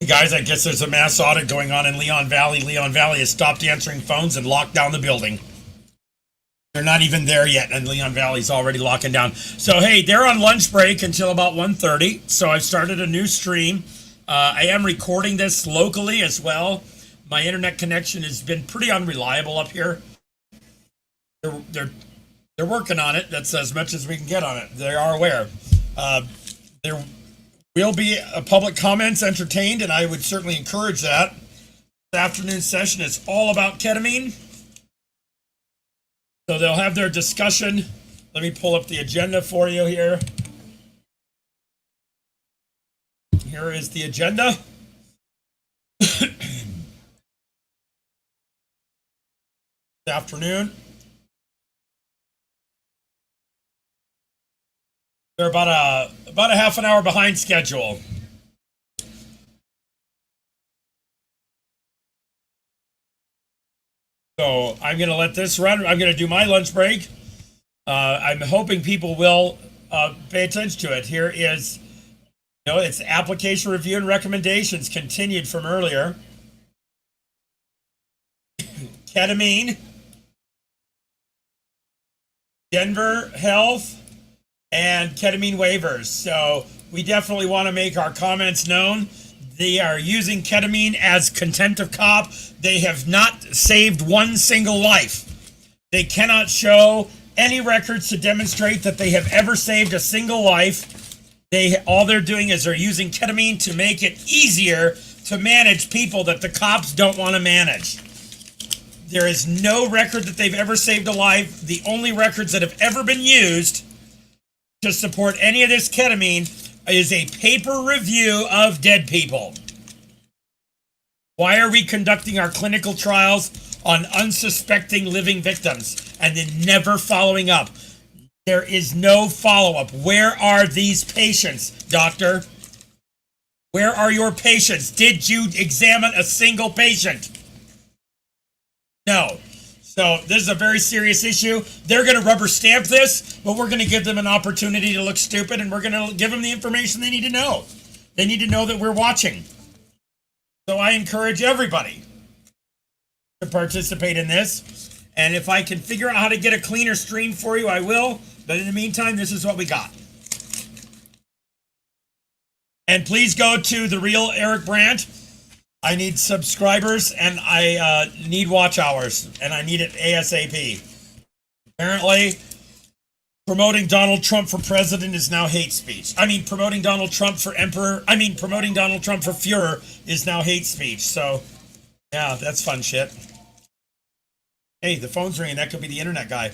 Guys, I guess there's a mass audit going on in Leon Valley. Leon Valley has stopped answering phones and locked down the building. They're not even there yet, and Leon Valley's already locking down. So, hey, they're on lunch break until about 1:30. So I've started a new stream. I am recording this locally as well. My internet connection has been pretty unreliable up here. They're they're they're working on it. That's as much as we can get on it. They are aware. There will be a public comments entertained, and I would certainly encourage that. The afternoon session is all about ketamine. So they'll have their discussion. Let me pull up the agenda for you here. Here is the agenda. This afternoon. They're about a half an hour behind schedule. So I'm going to let this run. I'm going to do my lunch break. I'm hoping people will pay attention to it. Here is, it's application review and recommendations continued from earlier. Ketamine, Denver Health, and ketamine waivers. So we definitely want to make our comments known. They are using ketamine as contempt of cop. They have not saved one single life. They cannot show any records to demonstrate that they have ever saved a single life. All they're doing is they're using ketamine to make it easier to manage people that the cops don't want to manage. There is no record that they've ever saved a life. The only records that have ever been used to support any of this ketamine is a paper review of dead people. Why are we conducting our clinical trials on unsuspecting living victims and then never following up? There is no follow-up. Where are these patients, doctor? Where are your patients? Did you examine a single patient? No. So this is a very serious issue. They're going to rubber stamp this, but we're going to give them an opportunity to look stupid, and we're going to give them the information they need to know. They need to know that we're watching. So I encourage everybody to participate in this. And if I can figure out how to get a cleaner stream for you, I will. But in the meantime, this is what we got. And please go to The Real Eric Brandt. I need subscribers, and I need watch hours, and I need it ASAP. Apparently, promoting Donald Trump for president is now hate speech. Promoting Donald Trump for promoting Donald Trump for Fuhrer is now hate speech. So, yeah, that's fun shit. Hey, the phone's ringing. That could be the internet guy.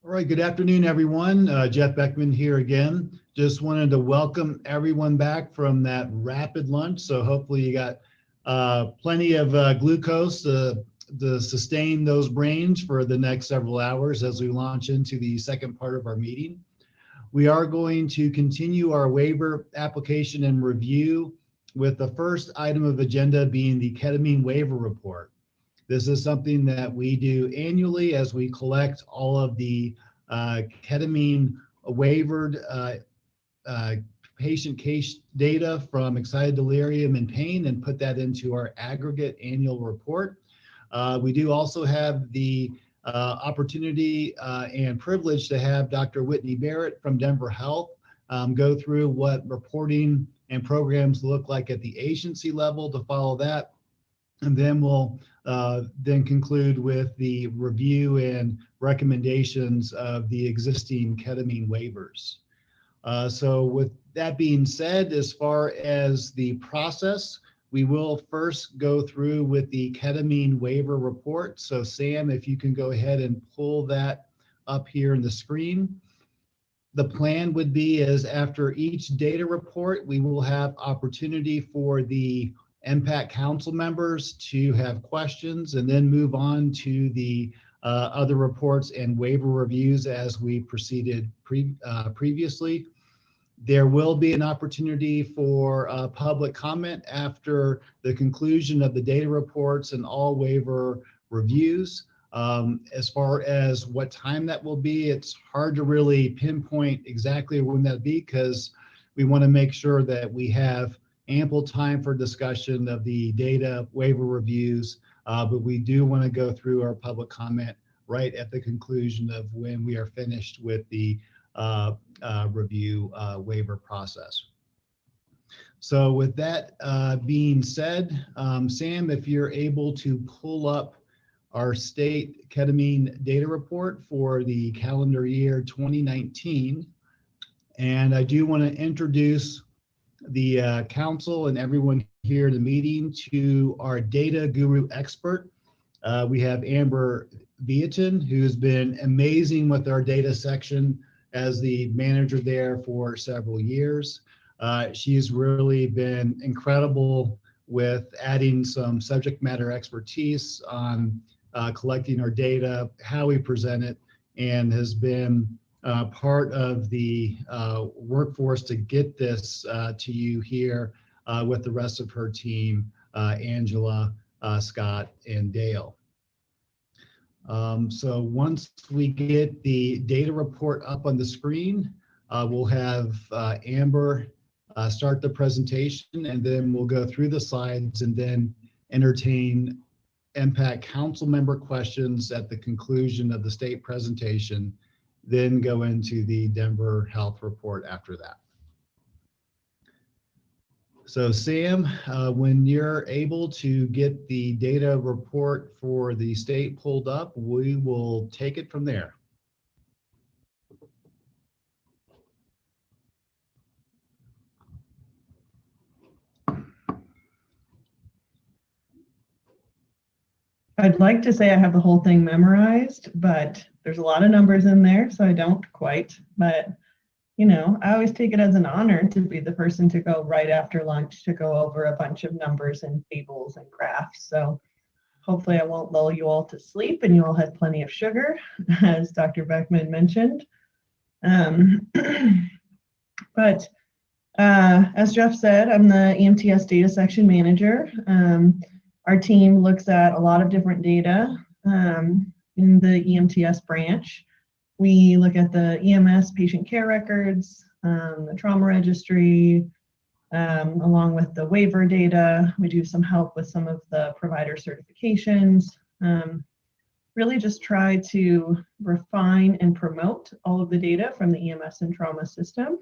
All right, good afternoon, everyone. Jeff Beckman here again. Just wanted to welcome everyone back from that rapid lunch. So hopefully you got plenty of glucose to sustain those brains for the next several hours as we launch into the second part of our meeting. We are going to continue our waiver application and review with the first item of agenda being the ketamine waiver report. This is something that we do annually as we collect all of the ketamine waivered patient case data from excited delirium and pain and put that into our aggregate annual report. We do also have the opportunity and privilege to have Dr. Whitney Barrett from Denver Health go through what reporting and programs look like at the agency level to follow that. And then we'll then conclude with the review and recommendations of the existing ketamine waivers. So with that being said, as far as the process, we will first go through with the ketamine waiver report. So Sam, if you can go ahead and pull that up here in the screen. The plan would be is after each data report, we will have opportunity for the MPAC council members to have questions and then move on to the other reports and waiver reviews as we proceeded previously. There will be an opportunity for public comment after the conclusion of the data reports and all waiver reviews. As far as what time that will be, it's hard to really pinpoint exactly when that'll be because we want to make sure that we have ample time for discussion of the data waiver reviews, but we do want to go through our public comment right at the conclusion of when we are finished with the review waiver process. So with that being said, Sam, if you're able to pull up our state ketamine data report for the calendar year 2019, and I do want to introduce the council and everyone here in the meeting to our data guru expert. We have Amber Viaton, who's been amazing with our data section as the manager there for several years. She's really been incredible with adding some subject matter expertise on collecting our data, how we present it, and has been part of the workforce to get this to you here with the rest of her team, Angela, Scott, and Dale. So once we get the data report up on the screen, we'll have Amber start the presentation, and then we'll go through the slides and then entertain MPAC council member questions at the conclusion of the state presentation, then go into the Denver Health report after that. So Sam, when you're able to get the data report for the state pulled up, we will take it from there. I'd like to say I have the whole thing memorized, but there's a lot of numbers in there, so I don't quite. But, you know, I always take it as an honor to be the person to go right after lunch to go over a bunch of numbers and tables and graphs. So hopefully I won't lull you all to sleep and you all had plenty of sugar, as Dr. Beckman mentioned. But as Jeff said, I'm the EMTS data section manager. Our team looks at a lot of different data in the EMTS branch. We look at the EMS patient care records, the trauma registry, along with the waiver data. We do some help with some of the provider certifications. Really just try to refine and promote all of the data from the EMS and trauma system.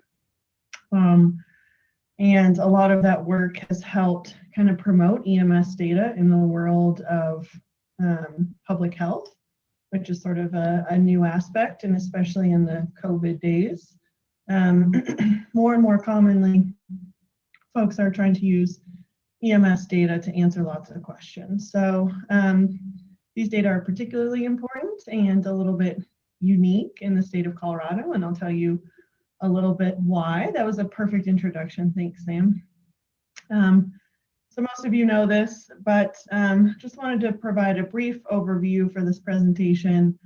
And a lot of that work has helped kind of promote EMS data in the world of public health, which is sort of a new aspect, and especially in the COVID days. More and more commonly, folks are trying to use EMS data to answer lots of questions. So these data are particularly important and a little bit unique in the state of Colorado, and I'll tell you a little bit why. That was a perfect introduction. Thanks, Sam. So most of you know this, but just wanted to provide a brief overview for this presentation.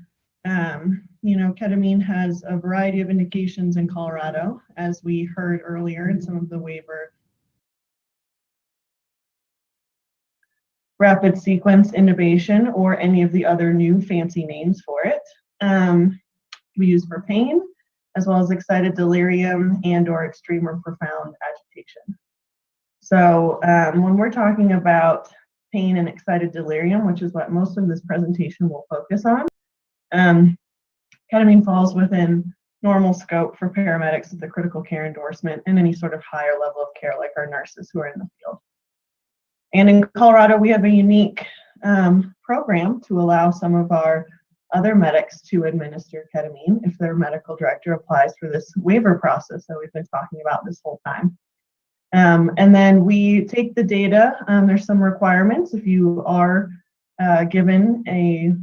Ketamine has a variety of indications in Colorado, as we heard earlier in some of the waiver. Rapid sequence intubation, or any of the other new fancy names for it. We use for pain, as well as excited delirium and or extreme or profound agitation. So when we're talking about pain and excited delirium, which is what most of this presentation will focus on, ketamine falls within normal scope for paramedics with the critical care endorsement and any sort of higher level of care like our nurses who are in the field. And in Colorado, we have a unique program to allow some of our other medics to administer ketamine if their medical director applies for this waiver process that we've been talking about this whole time. And then we take the data. There's some requirements. If you are given a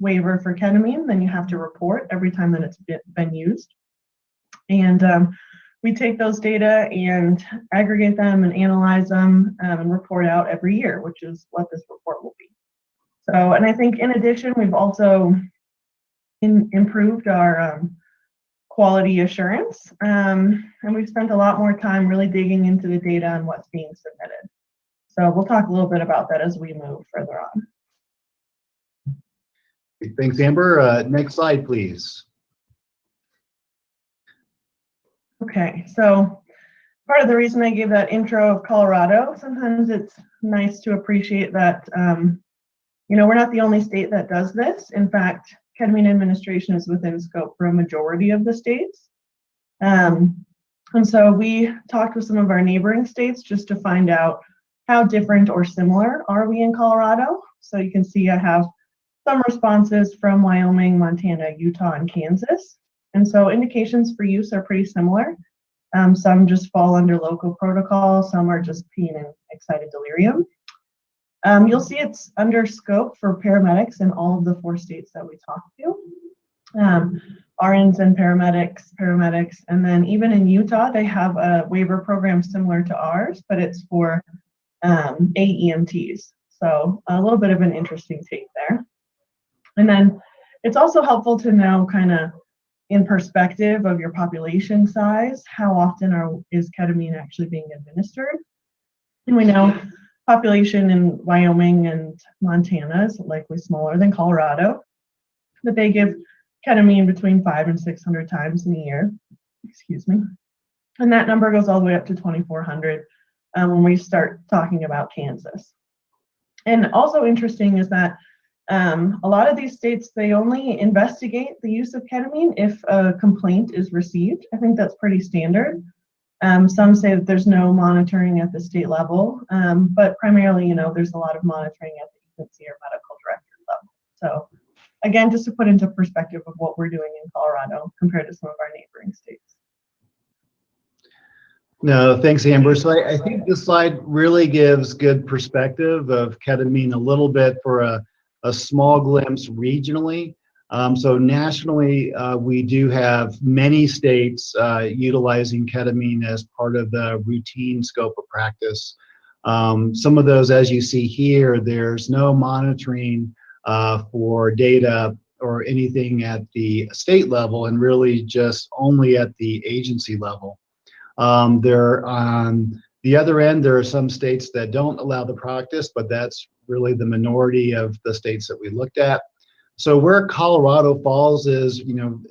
waiver for ketamine, then you have to report every time that it's been used. And we take those data and aggregate them and analyze them and report out every year, which is what this report will be. So, and I think in addition, we've also improved our quality assurance, and we've spent a lot more time really digging into the data and what's being submitted. So we'll talk a little bit about that as we move further on. Thanks, Amber. Next slide, please. Okay, so part of the reason I gave that intro of Colorado, sometimes it's nice to appreciate that, we're not the only state that does this. In fact, ketamine administration is within scope for a majority of the states. And so we talked with some of our neighboring states just to find out how different or similar are we in Colorado. So you can see I have some responses from Wyoming, Montana, Utah, and Kansas. And so indications for use are pretty similar. Some just fall under local protocol, some are just pain and excited delirium. You'll see it's under scope for paramedics in all of the 4 states that we talked to. RNs and paramedics, and then even in Utah, they have a waiver program similar to ours, but it's for AEMTs. So a little bit of an interesting take there. And then it's also helpful to know kind of in perspective of your population size, how often is ketamine actually being administered? And we know population in Wyoming and Montana is likely smaller than Colorado, but they give ketamine between 500 and 600 times in a year, and that number goes all the way up to 2,400 when we start talking about Kansas. And also interesting is that a lot of these states, they only investigate the use of ketamine if a complaint is received. I think that's pretty standard. Some say that there's no monitoring at the state level, but primarily, there's a lot of monitoring at the agency or medical director level. So again, just to put into perspective of what we're doing in Colorado compared to some of our neighboring states. No, thanks, Amber. So I think this slide really gives good perspective of ketamine a little bit for a small glimpse regionally. So nationally, we do have many states utilizing ketamine as part of the routine scope of practice. Some of those, as you see here, there's no monitoring for data or anything at the state level, and really just only at the agency level. There on the other end, there are some states that don't allow the practice, but that's really the minority of the states that we looked at. So where Colorado falls is,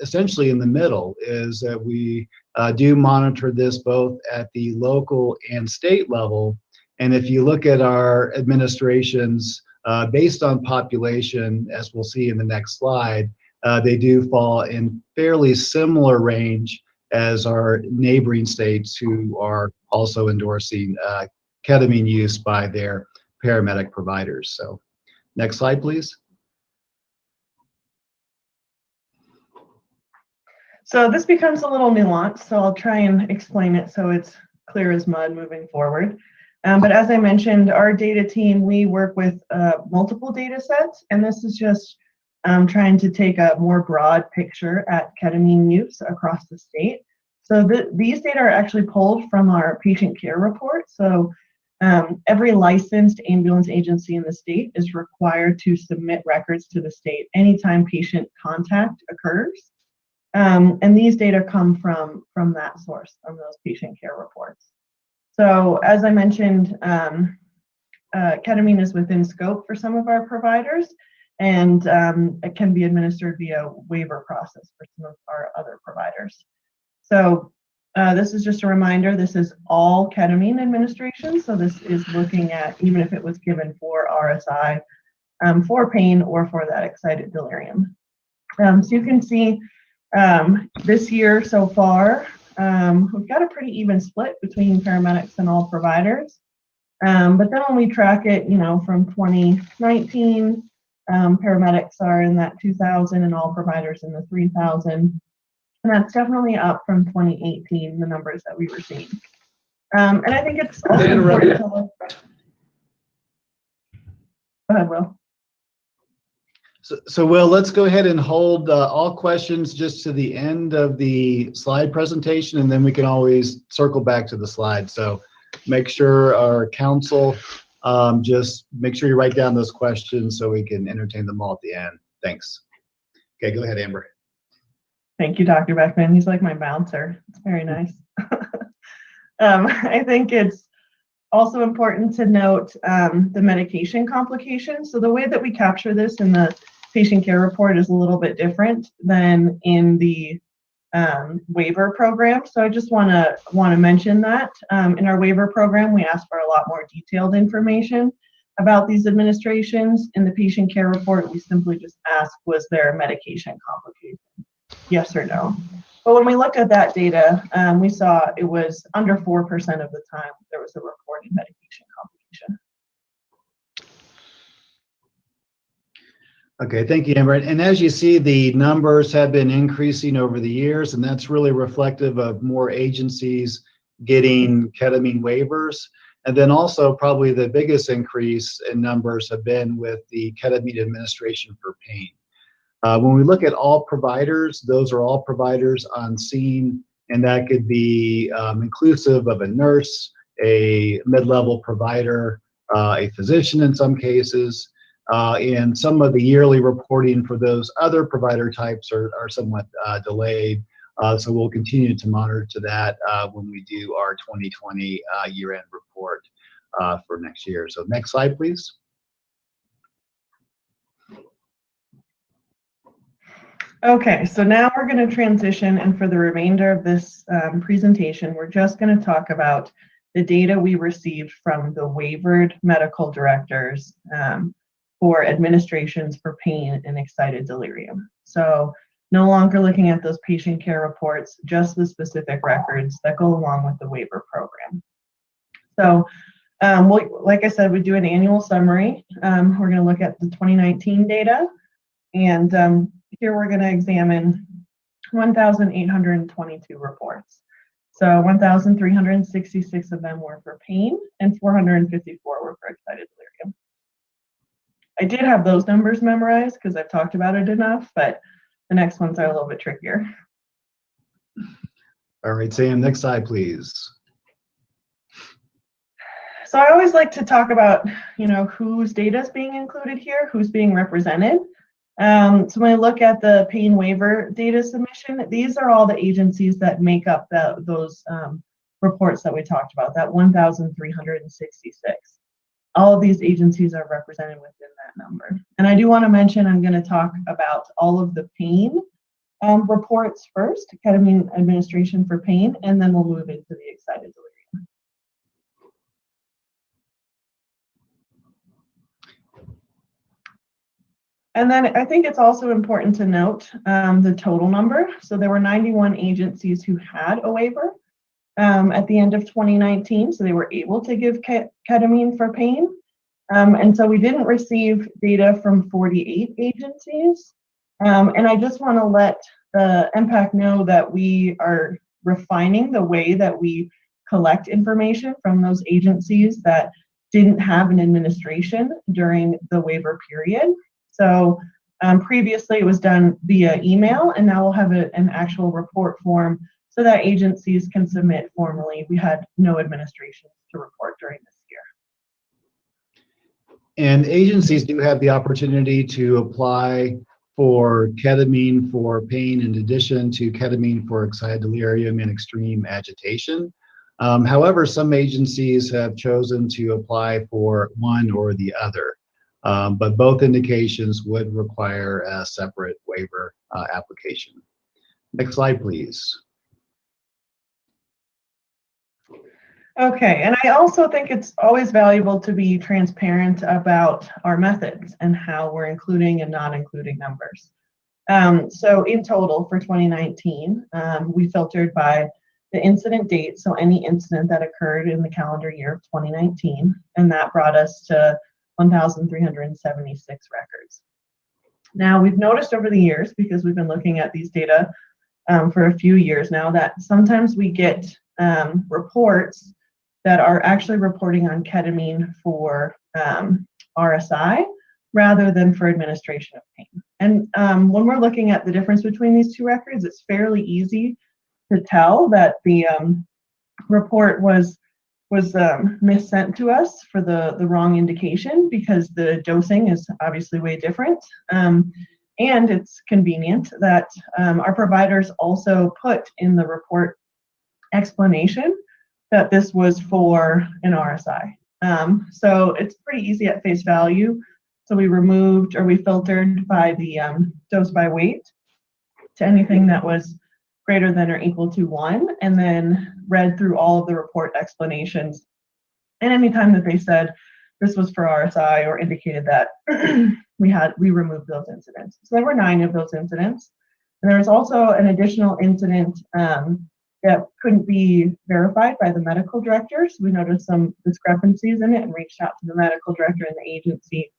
essentially in the middle, is that we do monitor this both at the local and state level. And if you look at our administrations based on population, as we'll see in the next slide, they do fall in fairly similar range as our neighboring states who are also endorsing ketamine use by their paramedic providers. So next slide, please. So this becomes a little nuanced, so I'll try and explain it so it's clear as mud moving forward. But as I mentioned, our data team, we work with multiple data sets, and this is just trying to take a more broad picture at ketamine use across the state. So these data are actually pulled from our patient care report. So every licensed ambulance agency in the state is required to submit records to the state anytime patient contact occurs. And these data come from that source, from those patient care reports. So as I mentioned, ketamine is within scope for some of our providers, and it can be administered via waiver process for some of our other providers. So this is just a reminder, this is all ketamine administration. So this is looking at even if it was given for RSI, for pain, or for that excited delirium. So you can see this year so far, we've got a pretty even split between paramedics and all providers. But then when we track it, from 2019, paramedics are in that 2,000 and all providers in the 3,000. And that's definitely up from 2018, the numbers that we were seeing. And I think it's also important to look. Go ahead, Will. So Will, let's go ahead and hold all questions just to the end of the slide presentation, and then we can always circle back to the slide. So make sure our council, just make sure you write down those questions so we can entertain them all at the end. Thanks. Okay, go ahead, Amber. Thank you, Dr. Beckman. He's like my bouncer. It's very nice. I think it's also important to note the medication complications. So the way that we capture this in the patient care report is a little bit different than in the waiver program. So I just want to mention that in our waiver program, we ask for a lot more detailed information about these administrations. In the patient care report, we simply just ask, was there a medication complication? Yes or no. But when we looked at that data, we saw it was under 4% of the time there was a reported medication complication. Okay, thank you, Amber. And as you see, the numbers have been increasing over the years, and that's really reflective of more agencies getting ketamine waivers. And then also probably the biggest increase in numbers have been with the ketamine administration for pain. When we look at all providers, those are all providers on scene, and that could be inclusive of a nurse, a mid-level provider, a physician in some cases, and some of the yearly reporting for those other provider types are somewhat delayed. So we'll continue to monitor to that when we do our 2020 year-end report for next year. So next slide, please. Okay, so now we're going to transition, and for the remainder of this presentation, we're just going to talk about the data we received from the waivered medical directors for administrations for pain and excited delirium. So no longer looking at those patient care reports, just the specific records that go along with the waiver program. So like I said, we do an annual summary. We're going to look at the 2019 data, and here we're going to examine 1,822 reports. So 1,366 of them were for pain and 454 were for excited delirium. I did have those numbers memorized because I've talked about it enough, but the next ones are a little bit trickier. All right, Sam, next slide, please. So I always like to talk about, whose data is being included here, who's being represented. So when I look at the pain waiver data submission, these are all the agencies that make up those reports that we talked about, that 1,366. All of these agencies are represented within that number. And I do want to mention, I'm going to talk about all of the pain reports first, ketamine administration for pain, and then we'll move into the excited delirium. And then I think it's also important to note the total number. So there were 91 agencies who had a waiver at the end of 2019. So they were able to give ketamine for pain. And so we didn't receive data from 48 agencies. And I just want to let the MPAC know that we are refining the way that we collect information from those agencies that didn't have an administration during the waiver period. So Previously, it was done via email, and now we'll have an actual report form so that agencies can submit formally. We had no administration to report during this year. And agencies do have the opportunity to apply for ketamine for pain in addition to ketamine for excited delirium and extreme agitation. However, some agencies have chosen to apply for one or the other, but both indications would require a separate waiver application. Next slide, please. Okay, and I also think it's always valuable to be transparent about our methods and how we're including and not including numbers. So in total for 2019, we filtered by the incident date, so any incident that occurred in the calendar year of 2019, and that brought us to 1,376 records. Now, we've noticed over the years, because we've been looking at these data for a few years now, that sometimes we get reports that are actually reporting on ketamine for RSI rather than for administration of pain. And when we're looking at the difference between these two records, it's fairly easy to tell that the report was missent to us for the wrong indication, because the dosing is obviously way different. And it's convenient that our providers also put in the report explanation that this was for an RSI. So it's pretty easy at face value. So we removed, or we filtered by the dose by weight to anything that was greater than or equal to 1, and then read through all of the report explanations. And anytime that they said this was for RSI or indicated that, we removed those incidents. So there were 9 of those incidents. And there was also an additional incident that couldn't be verified by the medical director. So we noticed some discrepancies in it and reached out to the medical director and the agency.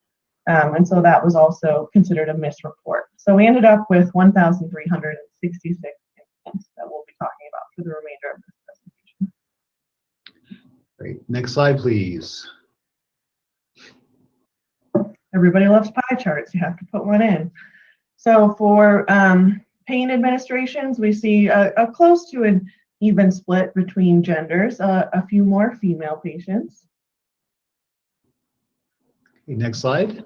And so that was also considered a misreport. So we ended up with 1,366 incidents that we'll be talking about for the remainder of this presentation. Great. Next slide, please. Everybody loves pie charts. You have to put one in. So for pain administrations, we see a close to an even split between genders, a few more female patients. Okay, next slide.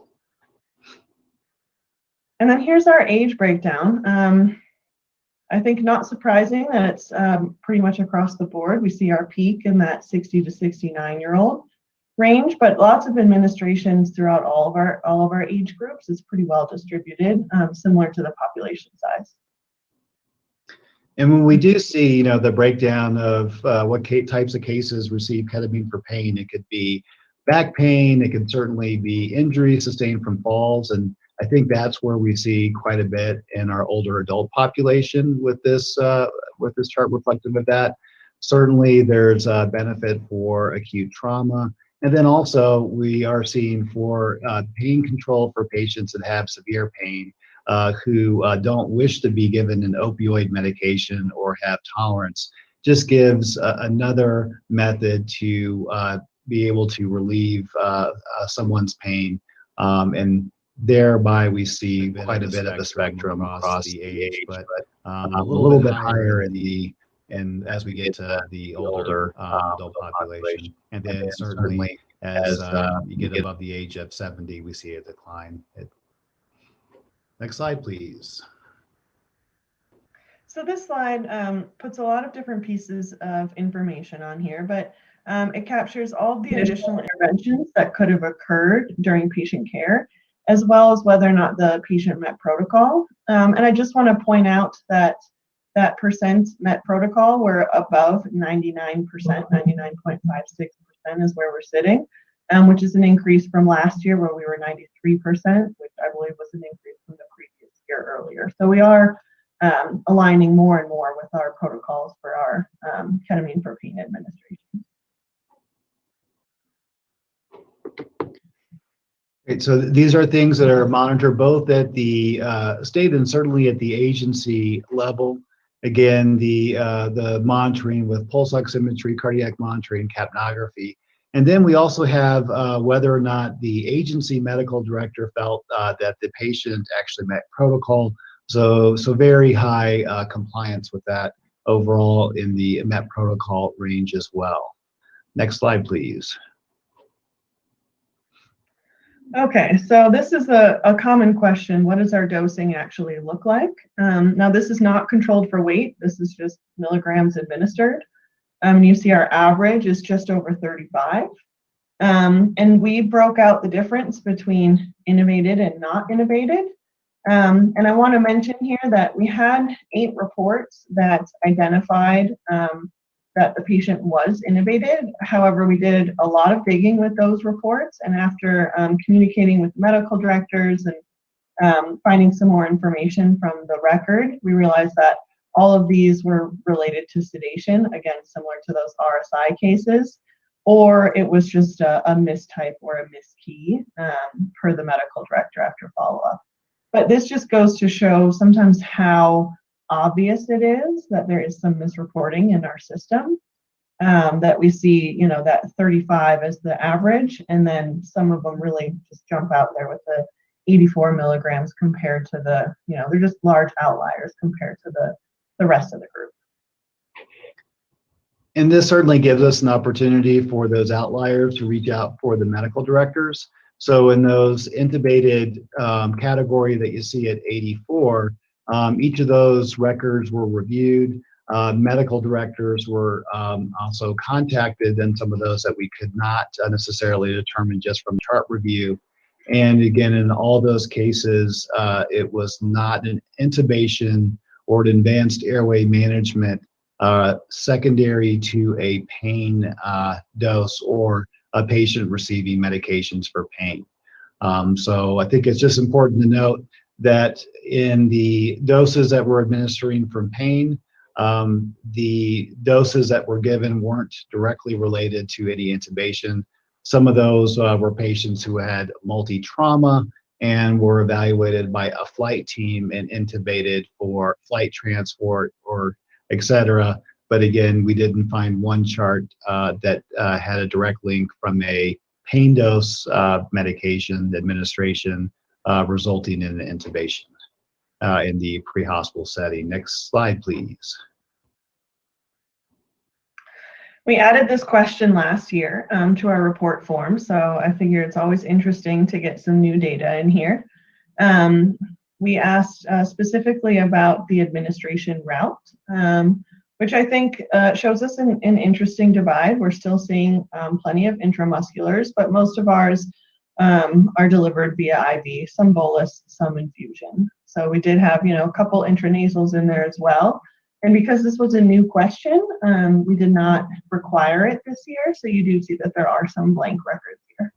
And then here's our age breakdown. I think not surprising that it's pretty much across the board. We see our peak in that 60 to 69-year-old range, but lots of administrations throughout all of our age groups. Is pretty well distributed, similar to the population size. And when we do see, the breakdown of what types of cases receive ketamine for pain, it could be back pain, it could certainly be injuries sustained from falls, and I think that's where we see quite a bit in our older adult population with this chart reflective of that. Certainly, there's a benefit for acute trauma, and then also we are seeing for pain control for patients that have severe pain. Who don't wish to be given an opioid medication or have tolerance, just gives another method to be able to relieve someone's pain, and thereby we see quite a bit of a spectrum across the age, but a little bit higher in as we get to the older adult population, and then certainly as you get above the age of 70, we see a decline. Next slide, please. So this slide puts a lot of different pieces of information on here, but it captures all the additional interventions that could have occurred during patient care, as well as whether or not the patient met protocol. And I just want to point out that percent met protocol, we're above 99%, 99.56% is where we're sitting. Which is an increase from last year where we were 93%, which I believe was an increase from the previous year earlier. So we are aligning more and more with our protocols for our ketamine for pain administration. Great. So these are things that are monitored both at the state and certainly at the agency level. Again, the monitoring with pulse oximetry, cardiac monitoring, capnography And then we also have whether or not the agency medical director felt that the patient actually met protocol. So very high compliance with that overall in the MET protocol range as well. Next slide, please. Okay, so this is a common question. What does our dosing actually look like? Now, this is not controlled for weight. This is just milligrams administered. You see our average is just over 35. And we broke out the difference between intubated and not intubated. And I want to mention here that we had 8 reports that identified that the patient was intubated. However, we did a lot of digging with those reports, and after communicating with medical directors and finding some more information from the record, we realized that all of these were related to sedation, again, similar to those RSI cases, or it was just a mistype or a miskey per the medical director after follow-up. But this just goes to show sometimes how obvious it is that there is some misreporting in our system, that we see, that 35 as the average, and then some of them really just jump out there with the 84 milligrams compared to the, they're just large outliers compared to the rest of the group. And this certainly gives us an opportunity for those outliers to reach out for the medical directors. So in those intubated category that you see at 84, each of those records were reviewed. Medical directors were also contacted, and some of those that we could not necessarily determine just from chart review. And again, in all those cases, it was not an intubation or an advanced airway management secondary to a pain dose or a patient receiving medications for pain. So I think it's just important to note that in the doses that we're administering from pain, the doses that were given weren't directly related to any intubation. Some of those were patients who had multi-trauma and were evaluated by a flight team and intubated for flight transport or et cetera. But again, we didn't find one chart that had a direct link from a pain dose medication administration resulting in an intubation in the pre-hospital setting. Next slide, please. We added this question last year to our report form, so I figure it's always interesting to get some new data in here. We asked specifically about the administration route, which I think shows us an interesting divide. We're still seeing plenty of intramusculars, but most of ours are delivered via IV, some bolus, some infusion. So we did have, a couple intranasals in there as well. And because this was a new question, we did not require it this year. So you do see that there are some blank records here.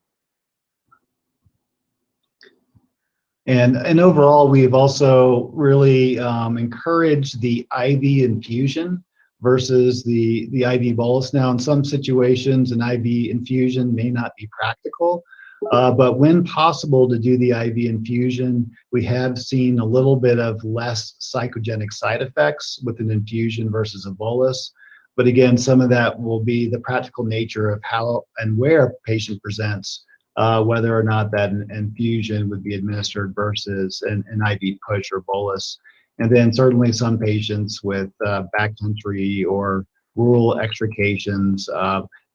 And overall, we've also really encouraged the IV infusion versus the IV bolus. Now, in some situations, an IV infusion may not be practical, but when possible to do the IV infusion, we have seen a little bit of less psychogenic side effects with an infusion versus a bolus. But again, some of that will be the practical nature of how and where a patient presents, whether or not that infusion would be administered versus an IV push or bolus. And then certainly some patients with backcountry or rural extrications,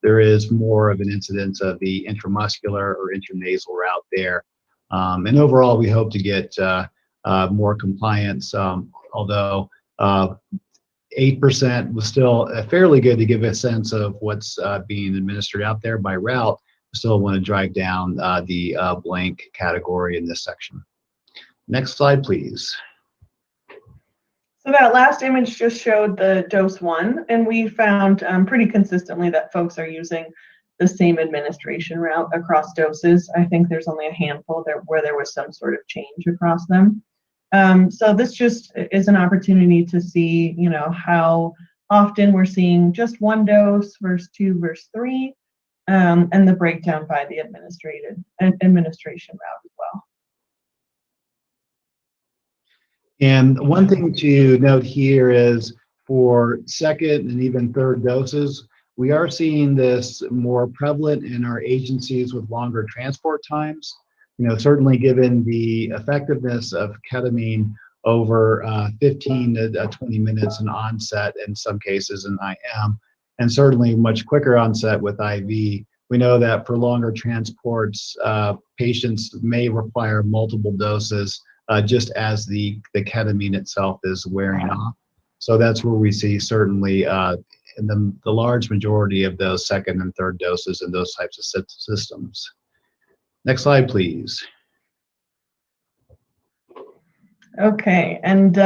there is more of an incidence of the intramuscular or intranasal route there. And overall, we hope to get more compliance, although 8% was still fairly good to give a sense of what's being administered out there by route. Still want to drive down the blank category in this section. Next slide, please. So that last image just showed the dose 1, and we found pretty consistently that folks are using the same administration route across doses. I think there's only a handful there where there was some sort of change across them. So this just is an opportunity to see, how often we're seeing just one dose versus 2 versus 3, and the breakdown by the administration route as well. And one thing to note here is for second and even third doses, We are seeing this more prevalent in our agencies with longer transport times. Certainly given the effectiveness of ketamine over 15 to 20 minutes in onset in some cases in IM, and certainly much quicker onset with IV. We know that for longer transports, patients may require multiple doses just as the ketamine itself is wearing off. So that's where we see certainly in the large majority of those second and third doses in those types of systems. Next slide, please. Okay, and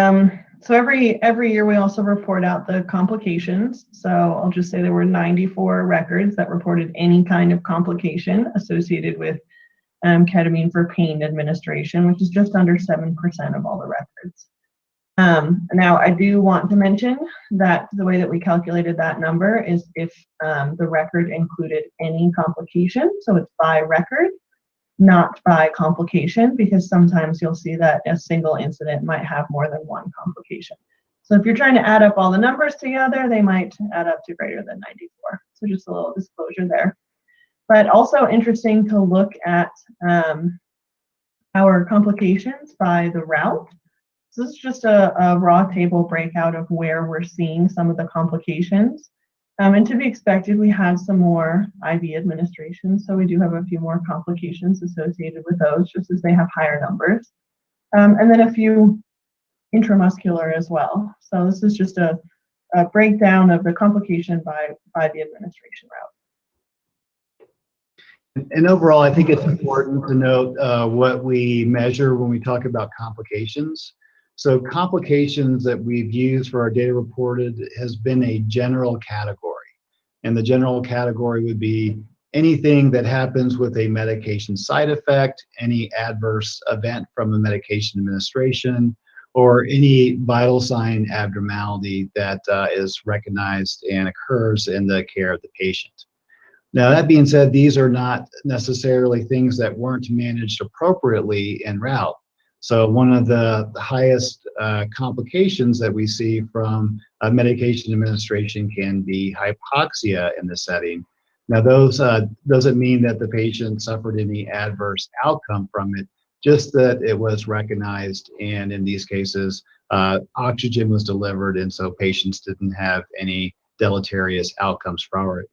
so every year we also report out the complications. So I'll just say there were 94 records that reported any kind of complication associated with ketamine for pain administration, which is just under 7% of all the records. Now, I do want to mention that the way that we calculated that number is if the record included any complication, so it's by record, not by complication, because sometimes you'll see that a single incident might have more than one complication. So if you're trying to add up all the numbers together, they might add up to greater than 94. So just a little disclosure there. But also interesting to look at our complications by the route. So this is just a raw table breakout of where we're seeing some of the complications. And to be expected, we had some more IV administration, so we do have a few more complications associated with those, just as they have higher numbers. And then a few intramuscular as well. So this is just a breakdown of the complication by the administration route. And overall, I think it's important to note what we measure when we talk about complications. So complications that we've used for our data reported has been a general category. And the general category would be anything that happens with a medication side effect, any adverse event from a medication administration, or any vital sign abnormality that is recognized and occurs in the care of the patient. Now, that being said, these are not necessarily things that weren't managed appropriately en route. So one of the highest complications that we see from medication administration can be hypoxia in the setting. Now, those doesn't mean that the patient suffered any adverse outcome from it, just that it was recognized, and in these cases, oxygen was delivered, and so patients didn't have any deleterious outcomes from it.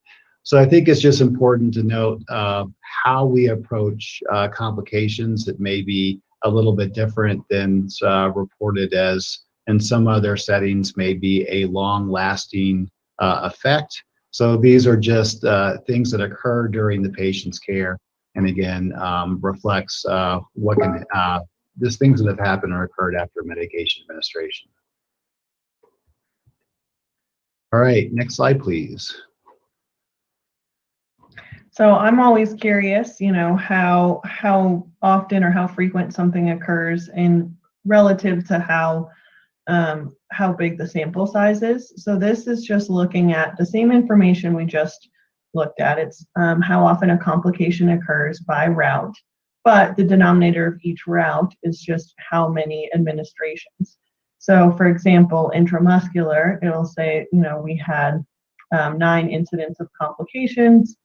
So I think it's just important to note how we approach complications. It may be a little bit different than reported as in some other settings, may be a long-lasting effect. So these are just things that occur during the patient's care, and again, reflects what can, just things that have happened or occurred after medication administration. All right, next slide, please. So I'm always curious, how often or how frequent something occurs in relative to how big the sample size is. So this is just looking at the same information we just looked at. It's how often a complication occurs by route, but the denominator of each route is just how many administrations. So for example, intramuscular, it'll say, we had 9 incidents of complications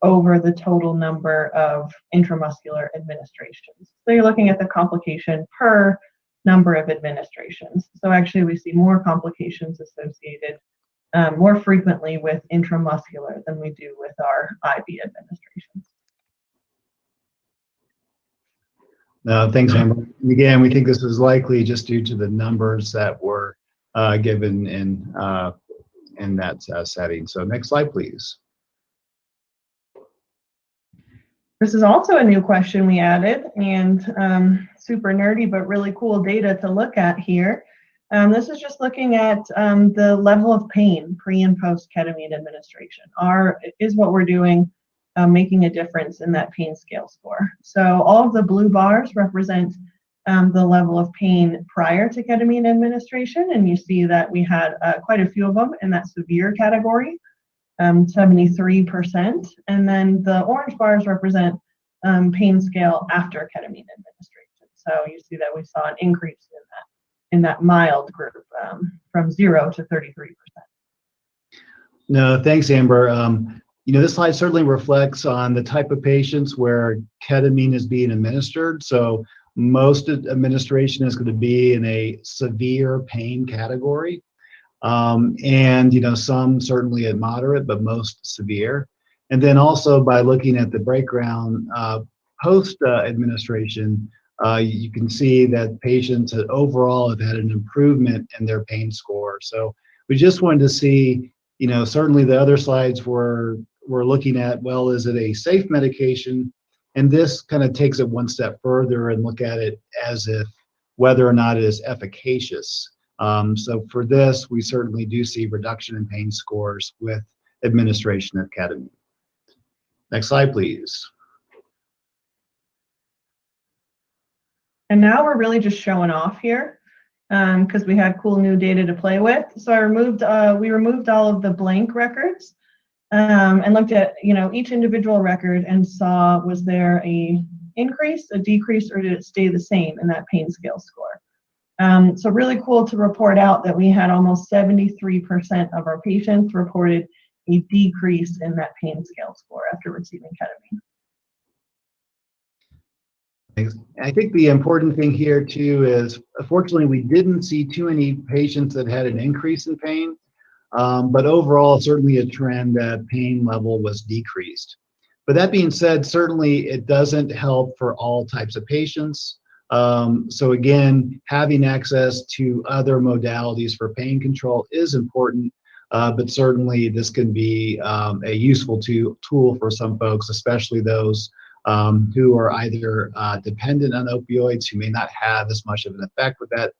over the total number of intramuscular administrations. So you're looking at the complication per number of administrations. So actually we see more complications associated more frequently with intramuscular than we do with our IV administrations. Thanks, Amber. Again, we think this is likely just due to the numbers that were given in that setting. So next slide, please. This is also a new question we added, and super nerdy, but really cool data to look at here. This is just looking at the level of pain pre and post ketamine administration. Is what we're doing making a difference in that pain scale score? So all of the blue bars represent the level of pain prior to ketamine administration, and you see that we had quite a few of them in that severe category. 73%, and then the orange bars represent pain scale after ketamine administration. So you see that we saw an increase in that mild group from 0 to 33%. No, thanks, Amber. This slide certainly reflects on the type of patients where ketamine is being administered. So most administration is going to be in a severe pain category. And some certainly at moderate, but most severe. And then also by looking at the breakdown post administration, you can see that patients overall have had an improvement in their pain score. So we just wanted to see, certainly the other slides we're looking at, well, is it a safe medication? And this kind of takes it one step further and look at it as if whether or not it is efficacious. So for this, we certainly do see reduction in pain scores with administration of ketamine. Next slide, please. And now we're really just showing off here because we had cool new data to play with. So we removed all of the blank records and looked at each individual record and saw, was there a increase, a decrease, or did it stay the same in that pain scale score? So really cool to report out that we had almost 73% of our patients reported a decrease in that pain scale score after receiving ketamine. I think the important thing here too is, unfortunately, we didn't see too many patients that had an increase in pain, but overall, certainly a trend that pain level was decreased. But that being said, certainly it doesn't help for all types of patients. So again, having access to other modalities for pain control is important, but certainly this can be a useful tool for some folks, especially those who are either dependent on opioids, who may not have as much of an effect with that